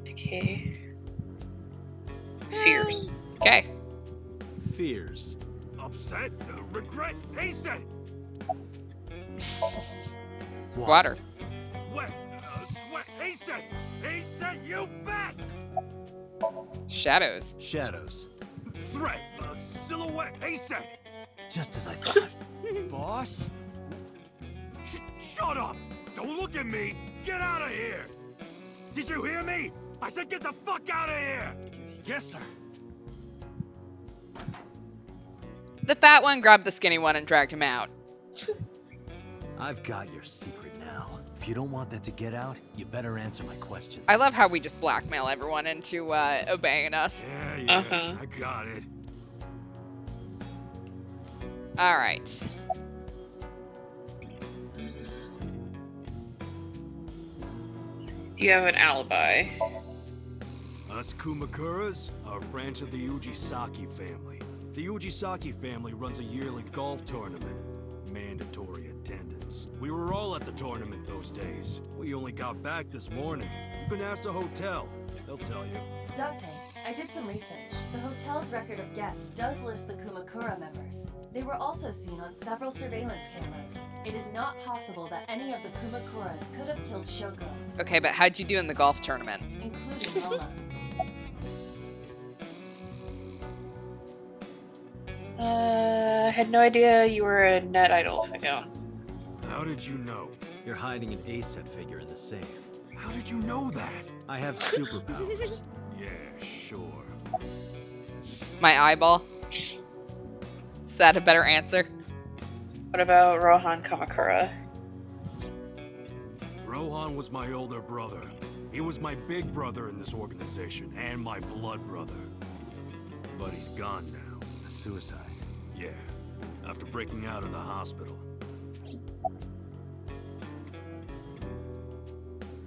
Speaker 2: Okay. Fears.
Speaker 1: Okay.
Speaker 3: fears?
Speaker 12: Upset? Regret? Hasten?
Speaker 1: Water.
Speaker 12: Wet? Sweat? Hasten? Hasten, you bet!
Speaker 1: Shadows.
Speaker 3: Shadows.
Speaker 12: Threat? Silhouette? Hasten?
Speaker 4: Just as I thought.
Speaker 12: Boss? Shut up! Don't look at me! Get out of here! Did you hear me? I said get the fuck out of here! Yes, sir.
Speaker 1: The fat one grabbed the skinny one and dragged him out.
Speaker 4: I've got your secret now. If you don't want that to get out, you better answer my questions.
Speaker 1: I love how we just blackmail everyone into obeying us.
Speaker 12: Yeah, I got it.
Speaker 1: All right.
Speaker 2: Do you have an alibi?
Speaker 3: Us Kumakuras are a branch of the Ujisaki family. The Ujisaki family runs a yearly golf tournament. Mandatory attendance. We were all at the tournament those days. We only got back this morning. You can ask the hotel. They'll tell you.
Speaker 5: Dante, I did some research. The hotel's record of guests does list the Kumakura members. They were also seen on several surveillance cameras. It is not possible that any of the Kumakuras could have killed Shoko,
Speaker 1: Okay, but how'd you do in the golf tournament?
Speaker 5: including Roma.
Speaker 2: I had no idea you were a Net Idol fan.
Speaker 3: How did you know?
Speaker 4: You're hiding an A-set figure in the safe.
Speaker 3: How did you know that?
Speaker 4: I have superpowers.
Speaker 3: Yeah, sure.
Speaker 1: My eyeball. Is that a better answer?
Speaker 2: What about Rohan Kamakura?
Speaker 3: Rohan was my older brother. He was my big brother in this organization, and my blood brother. But he's gone now.
Speaker 4: A suicide.
Speaker 3: Yeah, after breaking out of the hospital.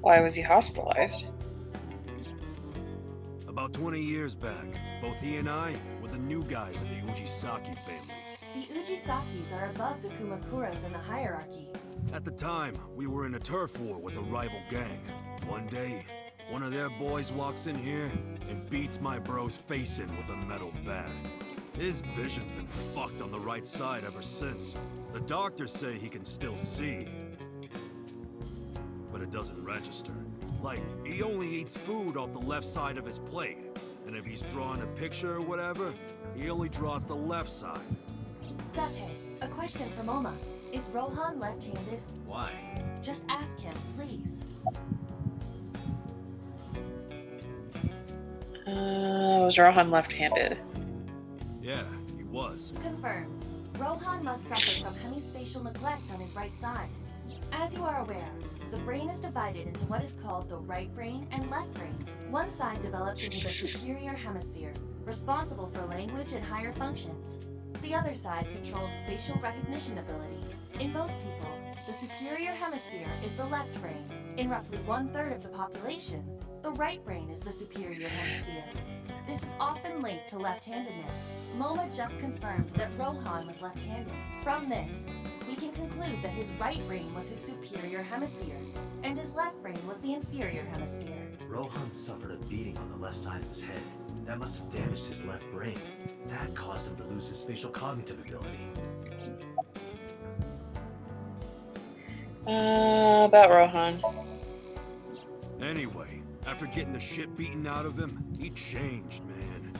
Speaker 2: Why was he hospitalized?
Speaker 3: About 20 years back, both he and I were the new guys in the Ujisaki family.
Speaker 5: The Ujisakis are above the Kumakuras in the hierarchy.
Speaker 3: At the time, we were in a turf war with a rival gang. One day, one of their boys walks in here and beats my bro's face in with a metal bat. His vision's been fucked on the right side ever since. The doctors say he can still see, but it doesn't register. Like, he only eats food off the left side of his plate, and if he's drawing a picture or whatever, he only draws the left side.
Speaker 5: Date, a question from Oma. Is Rohan left-handed?
Speaker 4: Why?
Speaker 5: Just ask him, please.
Speaker 2: Was Rohan left-handed?
Speaker 3: Yeah, he was.
Speaker 5: Confirmed. Rohan must suffer from hemispatial neglect on his right side. As you are aware, the brain is divided into what is called the right brain and left brain. One side develops into the superior hemisphere, responsible for language and higher functions. The other side controls spatial recognition ability. In most people, the superior hemisphere is the left brain. In roughly 1/3 of the population, the right brain is the superior hemisphere. This is often linked to left-handedness. Moma just confirmed that Rohan was left-handed. From this, we can conclude that his right brain was his superior hemisphere, and his left brain was the inferior hemisphere.
Speaker 4: Rohan suffered a beating on the left side of his head. That must have damaged his left brain. That caused him to lose his spatial cognitive ability.
Speaker 2: About Rohan.
Speaker 3: Anyway, after getting the shit beaten out of him, he changed, man.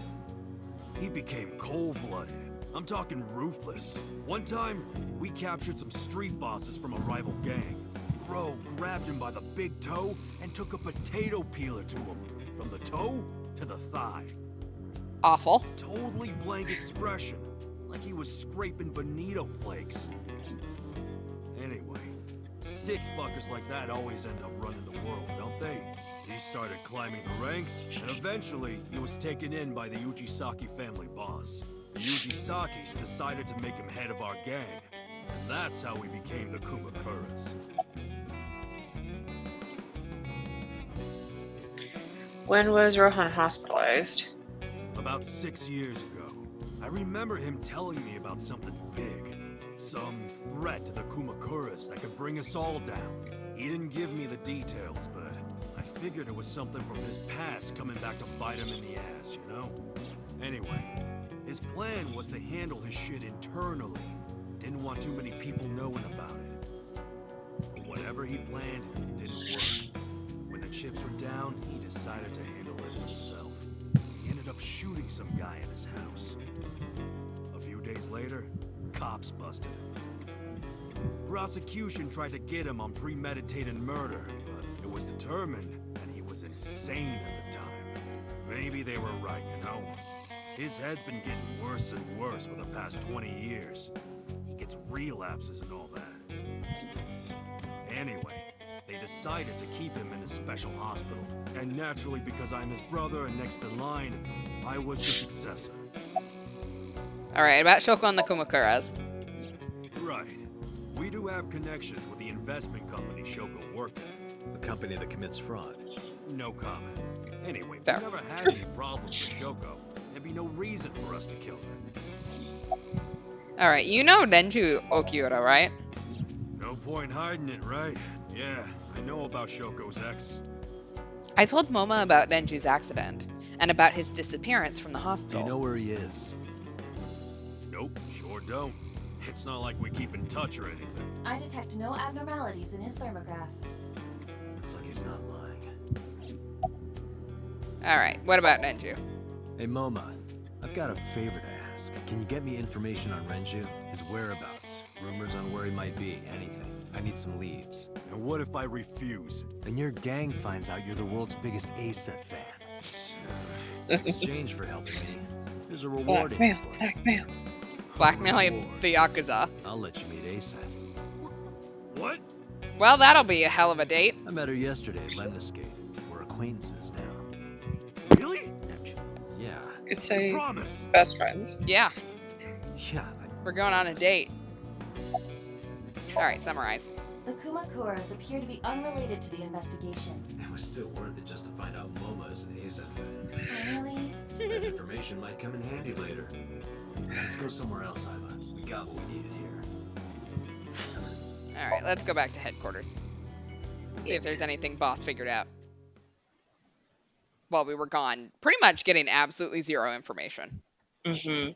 Speaker 3: He became cold-blooded. I'm talking ruthless. One time, we captured some street bosses from a rival gang. Bro grabbed him by the big toe and took a potato peeler to him. From the toe to the thigh.
Speaker 1: Awful.
Speaker 3: Totally blank expression. Like he was scraping bonito flakes. Anyway, sick fuckers like that always end up running the world, don't they? He started climbing the ranks, and eventually he was taken in by the Ujisaki family boss. The Ujisakis decided to make him head of our gang, and that's how we became the Kumakuras.
Speaker 2: When was Rohan hospitalized?
Speaker 3: About 6 years ago. I remember him telling me about something big. Some threat to the Kumakuras that could bring us all down. He didn't give me the details, but I figured it was something from his past coming back to bite him in the ass, you know? Anyway, His plan was to handle his shit internally. Didn't want too many people knowing about it. But whatever he planned didn't work. When the chips were down, he decided to handle it himself. He ended up shooting some guy in his house. A few days later, cops busted him. Prosecution tried to get him on premeditated murder, but it was determined that he was insane at the time. Maybe they were right, you know? His head's been getting worse and worse for the past 20 years. He gets relapses and all that. Anyway, they decided to keep him in a special hospital. And naturally, because I'm his brother and next in line, I was the successor.
Speaker 1: Alright, about Shoko and the Kumakuras.
Speaker 3: Right. We do have connections with the investment company Shoko worked at.
Speaker 4: A company that commits fraud.
Speaker 3: No comment. Anyway,
Speaker 1: Fair.
Speaker 3: we never had any problems with Shoko. There'd be no reason for us to kill her.
Speaker 1: Alright, you know Renju Okiura, right?
Speaker 3: No point hiding it, right? Yeah, I know about Shoko's ex.
Speaker 1: I told Moma about Renju's accident, and about his disappearance from the
Speaker 4: Do
Speaker 1: hospital.
Speaker 4: you know where he is?
Speaker 3: Nope, sure don't. It's not like we keep in touch or anything.
Speaker 5: I detect no abnormalities in his thermograph.
Speaker 4: Looks like he's not lying.
Speaker 1: Alright, what about Renju?
Speaker 4: Hey, Moma, I've got a favor to ask. Can you get me information on Renju? His whereabouts, rumors on where he might be, anything. I need some leads.
Speaker 3: And what if I refuse?
Speaker 4: Then your gang finds out you're the world's biggest A-set fan. In exchange for helping me, there's a reward in it for you.
Speaker 1: Blackmailing the Yakuza.
Speaker 4: I'll let you meet A-set.
Speaker 3: What?
Speaker 1: Well, that'll be a hell of a date.
Speaker 4: I met her yesterday at Lemniscate. We're acquaintances now.
Speaker 3: Really?
Speaker 4: Yeah.
Speaker 2: Could say
Speaker 3: Promise.
Speaker 2: best friends.
Speaker 1: Yeah,
Speaker 4: Yeah.
Speaker 1: we're going on a date. Alright, summarize.
Speaker 5: The Kumakuras appear to be unrelated to the investigation.
Speaker 4: It was still worth it just to find out Moma is an A-set fan.
Speaker 5: Really?
Speaker 4: That information might come in handy later. Let's go somewhere else, Iva. We got what we needed here.
Speaker 1: Alright, let's go back to headquarters. See if there's anything boss figured out. While we were gone, pretty much getting absolutely zero information.
Speaker 2: Mm-hmm.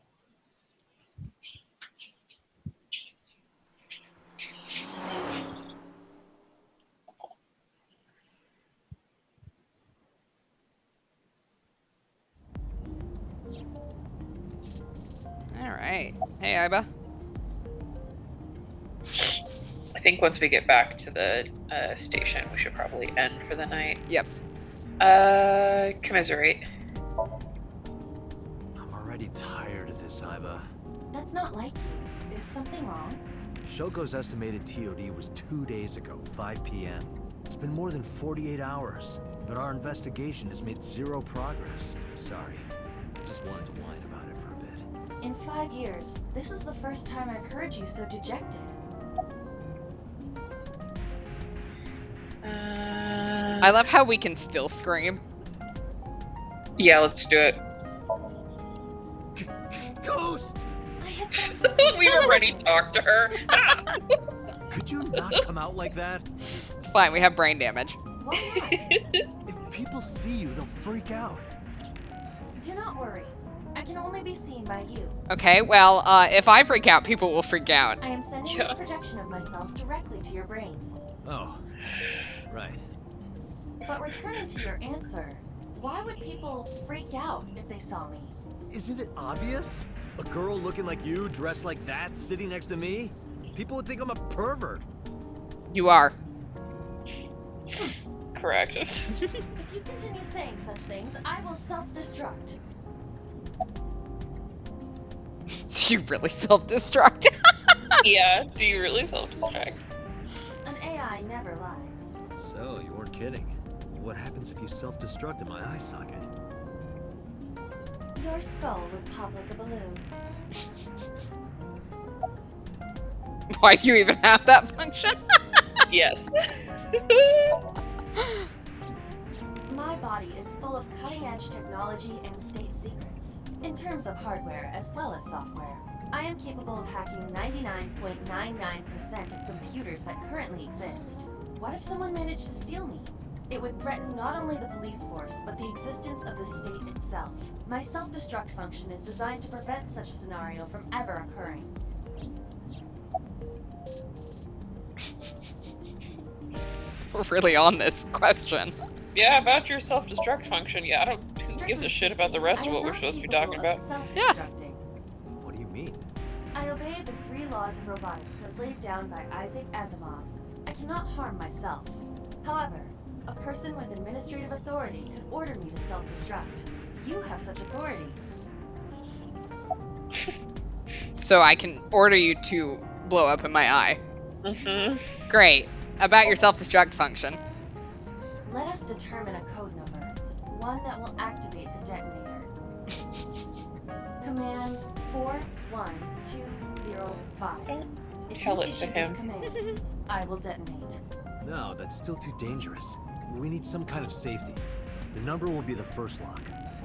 Speaker 1: Alright. Hey, Iba.
Speaker 2: I think once we get back to the station, we should probably end for the night.
Speaker 1: Yep.
Speaker 2: Commiserate.
Speaker 4: I'm already tired of this, Iva.
Speaker 5: That's not like you. Is something wrong?
Speaker 4: Shoko's estimated TOD was 2 days ago, 5 p.m. It's been more than 48 hours, but our investigation has made zero progress. Sorry. I just wanted to whine about it for a bit.
Speaker 5: In 5 years, this is the first time I've heard you so dejected.
Speaker 1: I love how we can still scream.
Speaker 2: Yeah, let's do it.
Speaker 4: Ghost!
Speaker 2: We were ready to talk to her.
Speaker 4: Could you not come out like that?
Speaker 1: It's fine, we have brain damage.
Speaker 5: Why not?
Speaker 4: If people see you, they'll freak out.
Speaker 5: Do not worry. I can only be seen by you.
Speaker 1: Okay, well, if I freak out, people will freak out.
Speaker 5: I am sending this projection of myself directly to your brain.
Speaker 4: Oh, right.
Speaker 5: But returning to your answer, why would people freak out if they saw me?
Speaker 4: Isn't it obvious? A girl looking like you, dressed like that, sitting next to me? People would think I'm a pervert.
Speaker 1: You are.
Speaker 2: Correct.
Speaker 5: If you continue saying such things, I will self-destruct.
Speaker 1: You really self-destruct.
Speaker 2: Yeah, do you really self-destruct?
Speaker 5: An AI never lies.
Speaker 4: So, you weren't kidding. What happens if you self-destruct in my eye socket?
Speaker 5: Your skull would pop like a balloon.
Speaker 1: Why do you even have that function?
Speaker 2: Yes.
Speaker 5: My body is full of cutting-edge technology and state secrets, in terms of hardware as well as software. I am capable of hacking 99.99% of computers that currently exist. What if someone managed to steal me? It would threaten not only the police force, but the existence of the state itself. My self-destruct function is designed to prevent such a scenario from ever occurring.
Speaker 1: We're really on this question.
Speaker 2: Yeah, about your self-destruct function. Yeah, I don't. Who gives a shit about the rest of what we're supposed to be talking about?
Speaker 1: Yeah.
Speaker 4: What do you mean?
Speaker 5: I obey the 3 laws of robotics as laid down by Isaac Asimov. I cannot harm myself. However, a person with administrative authority could order me to self-destruct. You have such authority.
Speaker 1: So I can order you to blow up in my eye.
Speaker 2: Mm-hmm.
Speaker 1: Great. About your self-destruct function.
Speaker 5: Let us determine a code number. One that will activate the detonator. Command 41205. If
Speaker 2: Tell
Speaker 5: you
Speaker 2: it to
Speaker 5: issue this
Speaker 2: him.
Speaker 5: command, I will detonate.
Speaker 4: No, that's still too dangerous. We need some kind of safety. The number will be the first lock.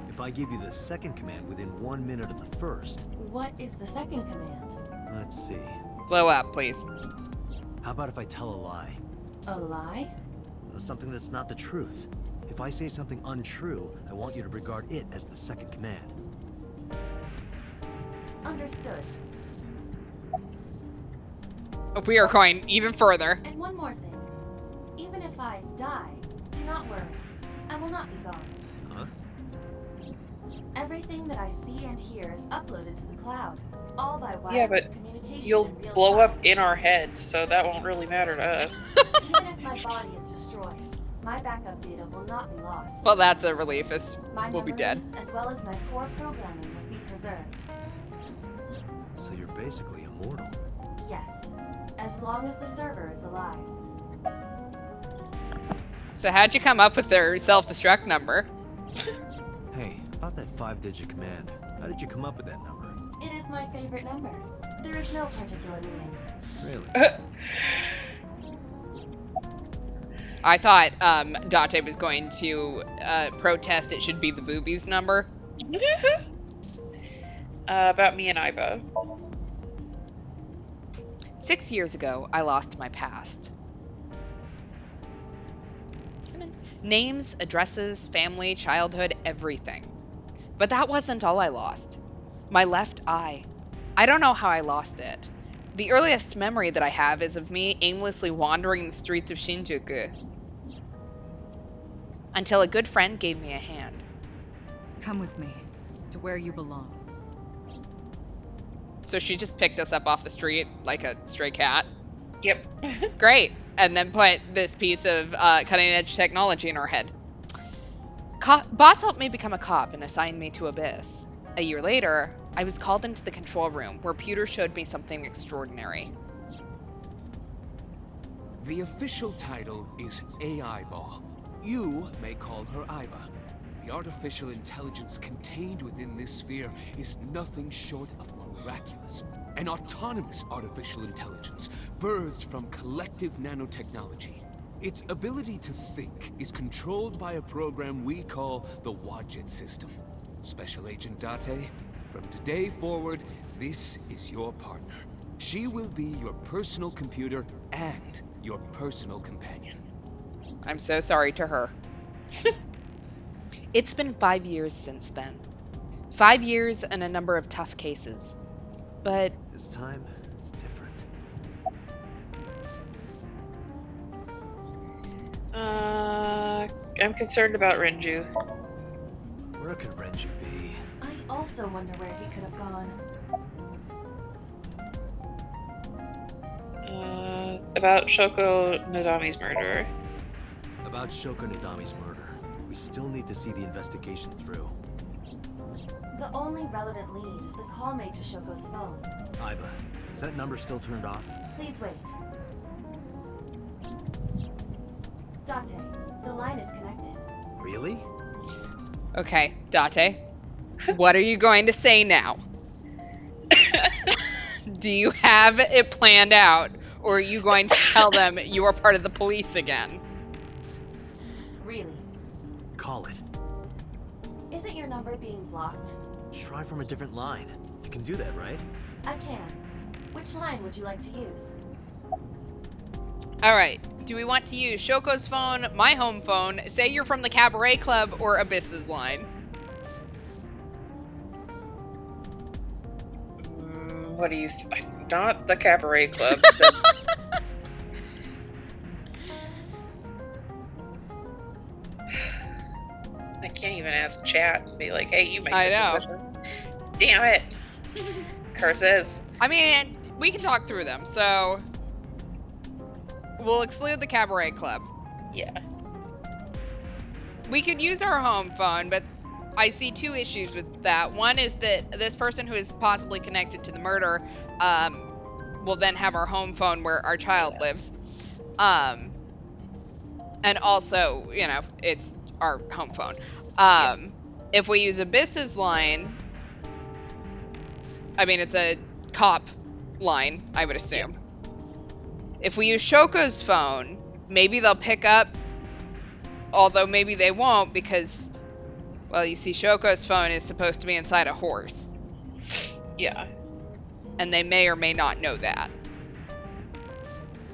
Speaker 4: If I give you the second command within 1 minute of the first...
Speaker 5: What is the second command?
Speaker 4: Let's see.
Speaker 1: Blow up, please.
Speaker 4: How about if I tell a lie?
Speaker 5: A lie?
Speaker 4: Something that's not the truth. If I say something untrue, I want you to regard it as the second command.
Speaker 5: Understood.
Speaker 1: We are going even further.
Speaker 5: And one more thing. Even if I die, do not worry. I will not be gone.
Speaker 4: Huh?
Speaker 5: Everything that I see and hear is uploaded to the cloud, all by wireless
Speaker 2: Yeah, but
Speaker 5: communication
Speaker 2: you'll
Speaker 5: in real
Speaker 2: blow
Speaker 5: time.
Speaker 2: up in our head, so that won't really matter to us.
Speaker 5: Even if my body is destroyed, my backup data will not be lost.
Speaker 1: Well, that's a relief.
Speaker 5: My
Speaker 1: We'll be dead.
Speaker 5: memories, as well as my core programming, will be preserved.
Speaker 4: So you're basically immortal.
Speaker 5: Yes, as long as the server is alive.
Speaker 1: So how'd you come up with their self-destruct number?
Speaker 4: Hey, about that 5-digit command. How did you come up with that number?
Speaker 5: It is my favorite number. There is no particular meaning.
Speaker 4: Really?
Speaker 1: I thought Date was going to protest it should be the boobies number.
Speaker 2: About me and Iba.
Speaker 1: 6 years ago, I lost my past. Names, addresses, family, childhood, everything. But that wasn't all I lost. My left eye. I don't know how I lost it. The earliest memory that I have is of me aimlessly wandering the streets of Shinjuku. Until a good friend gave me a hand.
Speaker 7: Come with me to where you belong.
Speaker 1: So she just picked us up off the street like a stray cat.
Speaker 2: Yep.
Speaker 1: Great. And then put this piece of cutting-edge technology in our head. Boss helped me become a cop and assigned me to Abyss. A year later, I was called into the control room where Pewter showed me something extraordinary.
Speaker 3: The official title is AI Ball. You may call her Iba. The artificial intelligence contained within this sphere is nothing short of miraculous. An autonomous artificial intelligence birthed from collective nanotechnology. Its ability to think is controlled by a program we call the Wadjet system. Special Agent Date, from today forward, this is your partner. She will be your personal computer and your personal companion.
Speaker 1: I'm so sorry to her. It's been 5 years since then. 5 years and a number of tough cases. But
Speaker 4: this time is different.
Speaker 2: I'm concerned about Renju.
Speaker 4: Where could Renju be?
Speaker 5: I also wonder where he could have gone.
Speaker 2: About Shoko Nadami's murder.
Speaker 4: About Shoko Nadami's murder. We still need to see the investigation through.
Speaker 5: The only relevant lead is the call made to Shoko's phone.
Speaker 4: Iba, is that number still turned off?
Speaker 5: Please wait. Date, the line is connected.
Speaker 4: Really?
Speaker 1: okay, Date, what are you going to say now? Do you have it planned out, or are you going to tell them you are part of the police again?
Speaker 5: Really?
Speaker 4: Call it.
Speaker 5: Isn't your number being blocked?
Speaker 4: Try from a different line. You can do that, right?
Speaker 5: I can. Which line would you like to use?
Speaker 1: All right, Do we want to use Shoko's phone, my home phone, say you're from the Cabaret Club, or Abyss's line?
Speaker 2: What do you... Not the Cabaret Club. I can't even ask chat and be like, hey, you make the decision. Damn it. Curses.
Speaker 1: I mean, we can talk through them, so... We'll exclude the Cabaret Club.
Speaker 2: Yeah.
Speaker 1: We could use our home phone, but I see two issues with that. One is that this person who is possibly connected to the murder will then have our home phone where our child lives. And also, you know, it's our home phone. If we use Abyss's line, I mean, it's a cop line, I would assume. If we use Shoko's phone, maybe they'll pick up, although maybe they won't because, well, you see, Shoko's phone is supposed to be inside a horse.
Speaker 2: Yeah.
Speaker 1: And they may or may not know that.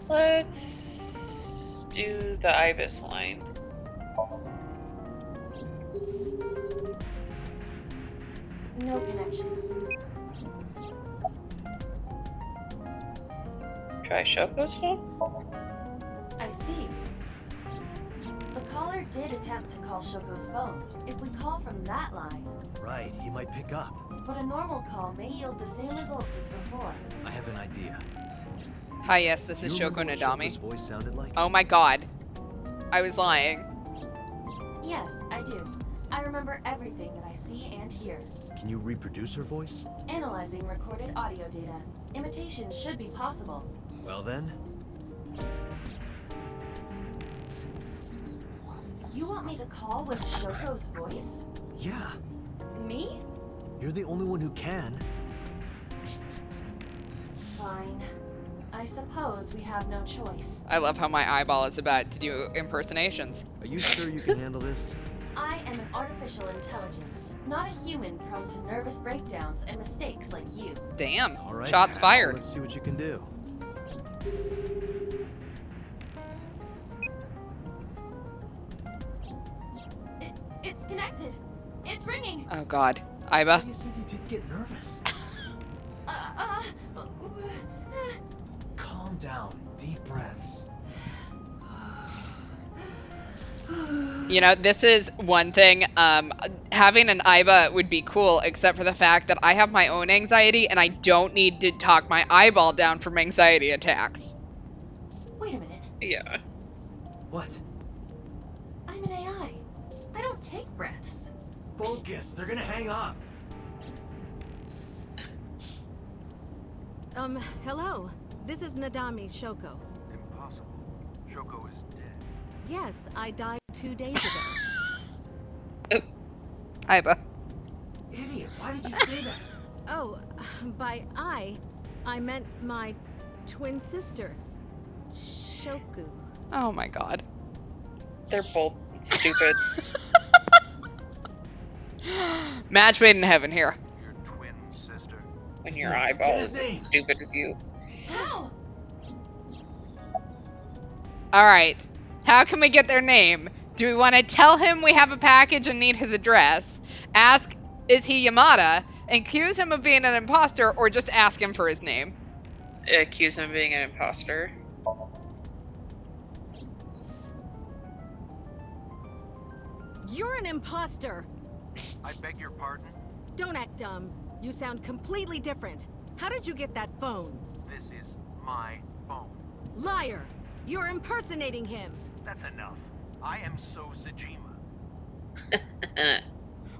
Speaker 2: Let's do the Ibis line.
Speaker 5: No connection.
Speaker 2: Try Shoko's phone?
Speaker 5: I see. The caller did attempt to call Shoko's phone. If we call from that line...
Speaker 4: Right, he might pick up.
Speaker 5: But a normal call may yield the same results as before.
Speaker 4: I have an idea.
Speaker 1: Hi, yes, this is Shoko Nadami.
Speaker 4: Shoko's voice sounded like?
Speaker 1: Oh my god. I was lying.
Speaker 5: Yes, I do. I remember everything that I see and hear.
Speaker 4: Can you reproduce her voice?
Speaker 5: Analyzing recorded audio data. Imitation should be possible.
Speaker 4: Well then.
Speaker 5: You want me to call with Shoko's voice?
Speaker 4: Yeah.
Speaker 5: Me?
Speaker 4: You're the only one who can.
Speaker 5: Fine. I suppose we have no choice.
Speaker 1: I love how my eyeball is about to do impersonations.
Speaker 4: Are you sure you can handle this?
Speaker 5: I am an artificial intelligence, not a human prone to nervous breakdowns and mistakes like you.
Speaker 1: Damn.
Speaker 4: All right.
Speaker 1: Shots fired.
Speaker 4: Let's see what you can do.
Speaker 5: It's connected. It's ringing.
Speaker 1: Oh god. Iba.
Speaker 4: You said you did get nervous. Calm down. Deep breaths.
Speaker 1: You know, this is one thing. Having an Iba would be cool, except for the fact that I have my own anxiety and I don't need to talk my eyeball down from anxiety attacks.
Speaker 5: Wait a minute.
Speaker 2: Yeah.
Speaker 4: What?
Speaker 5: I'm an AI. I don't take breaths.
Speaker 4: Focus. They're gonna hang up.
Speaker 10: Hello. This is Nadami Shoko.
Speaker 8: Impossible. Shoko is dead.
Speaker 10: Yes, I died 2 days ago.
Speaker 1: Iba.
Speaker 4: Idiot, why did you say that?
Speaker 10: Oh, by I meant my twin sister, Shoku.
Speaker 1: Oh my god.
Speaker 2: They're both stupid.
Speaker 1: Match made in heaven here.
Speaker 8: Your twin sister.
Speaker 2: When your eyeball is as stupid as you.
Speaker 5: How?
Speaker 1: Alright. How can we get their name? Do we want to tell him we have a package and need his address? Ask, is he Yamada? Accuse him of being an imposter, or just ask him for his name?
Speaker 2: Accuse him of being an imposter.
Speaker 10: You're an imposter!
Speaker 8: I beg your pardon?
Speaker 10: Don't act dumb. You sound completely different. How did you get that phone?
Speaker 8: This is my phone.
Speaker 10: Liar! You're impersonating him!
Speaker 8: That's enough. I am So Sajima,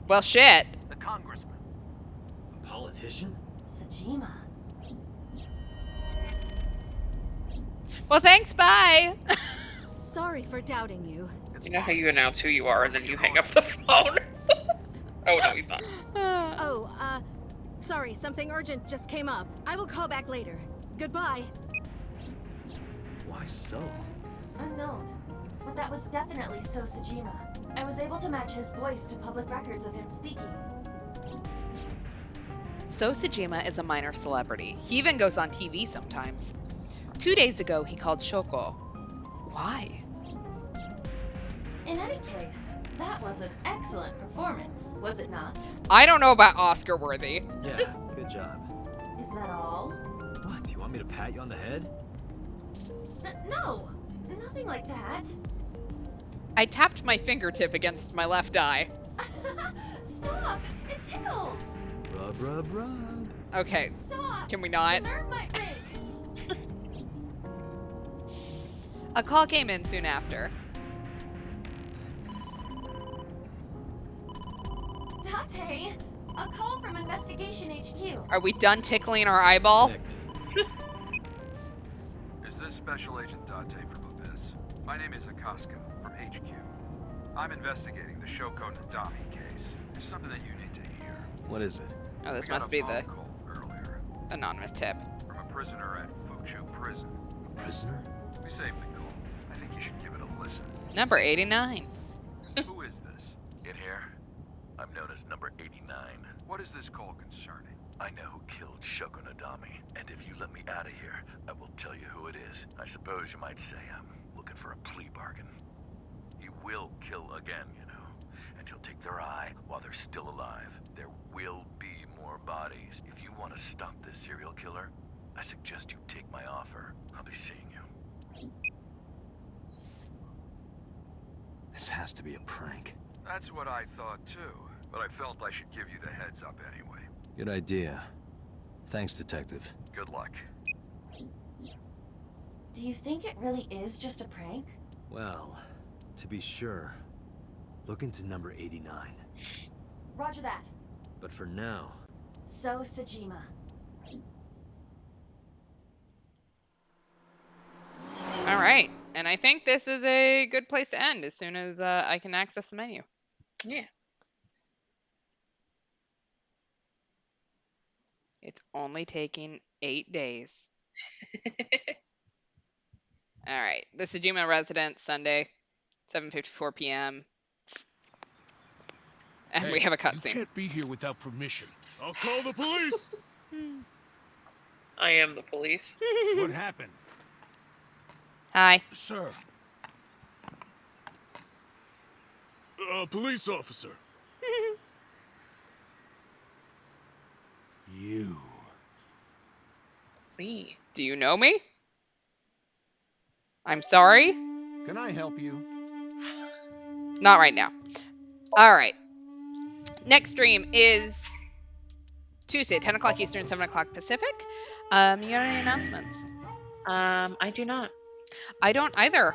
Speaker 1: Well, shit.
Speaker 8: the congressman.
Speaker 4: A politician?
Speaker 5: Sajima.
Speaker 1: Well, thanks, bye.
Speaker 10: Sorry for doubting you.
Speaker 2: You know how you announce who you are and then you hang up the phone? Oh, no, he's not.
Speaker 10: Sorry, something urgent just came up. I will call back later. Goodbye.
Speaker 4: Why so?
Speaker 5: Unknown. But that was definitely So Sajima. I was able to match his voice to public records of him speaking.
Speaker 1: So Sajima is a minor celebrity. He even goes on TV sometimes. 2 days ago, he called Shoko. Why?
Speaker 5: In any case, that was an excellent performance, was it not?
Speaker 1: I don't know about Oscar worthy.
Speaker 4: Yeah, good job.
Speaker 5: Is that all?
Speaker 4: What, do you want me to pat you on the head?
Speaker 5: No, nothing like that.
Speaker 1: I tapped my fingertip against my left eye.
Speaker 5: Stop! It tickles!
Speaker 4: Rub, rub, rub.
Speaker 1: Okay,
Speaker 5: Stop!
Speaker 1: can we not?
Speaker 5: The nerve might break!
Speaker 1: A call came in soon after.
Speaker 5: Tate! A call from Investigation HQ.
Speaker 1: Are we done tickling our eyeball?
Speaker 14: Is this Special Agent Date from Abyss? My name is Akaska from HQ. I'm investigating the Shoko Nadami case. There's something that you need to hear.
Speaker 4: What is it?
Speaker 1: Oh, this
Speaker 14: We got
Speaker 1: must
Speaker 14: a
Speaker 1: be
Speaker 14: phone
Speaker 1: the
Speaker 14: call earlier
Speaker 1: anonymous tip.
Speaker 14: from a prisoner at Fuchu Prison.
Speaker 4: A prisoner?
Speaker 14: We saved the call. I think you should give it a listen.
Speaker 1: Number 89.
Speaker 14: Who is this?
Speaker 15: In here, I'm known as number 89.
Speaker 14: What is this call concerning?
Speaker 15: I know who killed Shoko Nadami, and if you let me out of here, I will tell you who it is. I suppose you might say I'm looking for a plea bargain. He will kill again, you know, and he'll take their eye while they're still alive. There will be more bodies. If you want to stop this serial killer, I suggest you take my offer. I'll be seeing you.
Speaker 4: This has to be a prank.
Speaker 14: That's what I thought too, but I felt I should give you the heads up anyway.
Speaker 4: Good idea. Thanks, Detective.
Speaker 15: Good luck.
Speaker 5: Do you think it really is just a prank?
Speaker 4: Well, to be sure, look into number 89.
Speaker 5: Roger that.
Speaker 4: But for now...
Speaker 5: So, Sajima.
Speaker 1: All right. And I think this is a good place to end as soon as I can access the menu.
Speaker 2: Yeah.
Speaker 1: It's only taking 8 days. All right. The Sajima residence, Sunday, 7:54 p.m. And we have a
Speaker 12: You
Speaker 1: cutscene.
Speaker 12: can't be here without permission. I'll call the police.
Speaker 2: I am the police.
Speaker 12: What happened?
Speaker 1: Hi.
Speaker 12: Sir. Police officer. You.
Speaker 2: Me.
Speaker 1: Do you know me? I'm sorry?
Speaker 8: Can I help you?
Speaker 1: Not right now. All right. Next stream is Tuesday, 10 o'clock Eastern, 7 o'clock Pacific. You got any announcements?
Speaker 2: I do not.
Speaker 1: I don't either.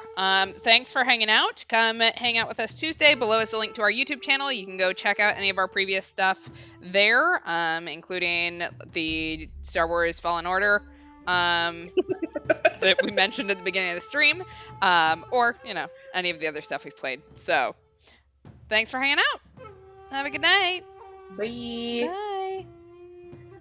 Speaker 1: Thanks for hanging out. Come hang out with us Tuesday. Below is the link to our YouTube channel. You can go check out any of our previous stuff there, including the Star Wars Fallen Order that we mentioned at the beginning of the stream, or, you know, any of the other stuff we've played. So, thanks for hanging out. Have a good night.
Speaker 2: Bye.
Speaker 1: Bye.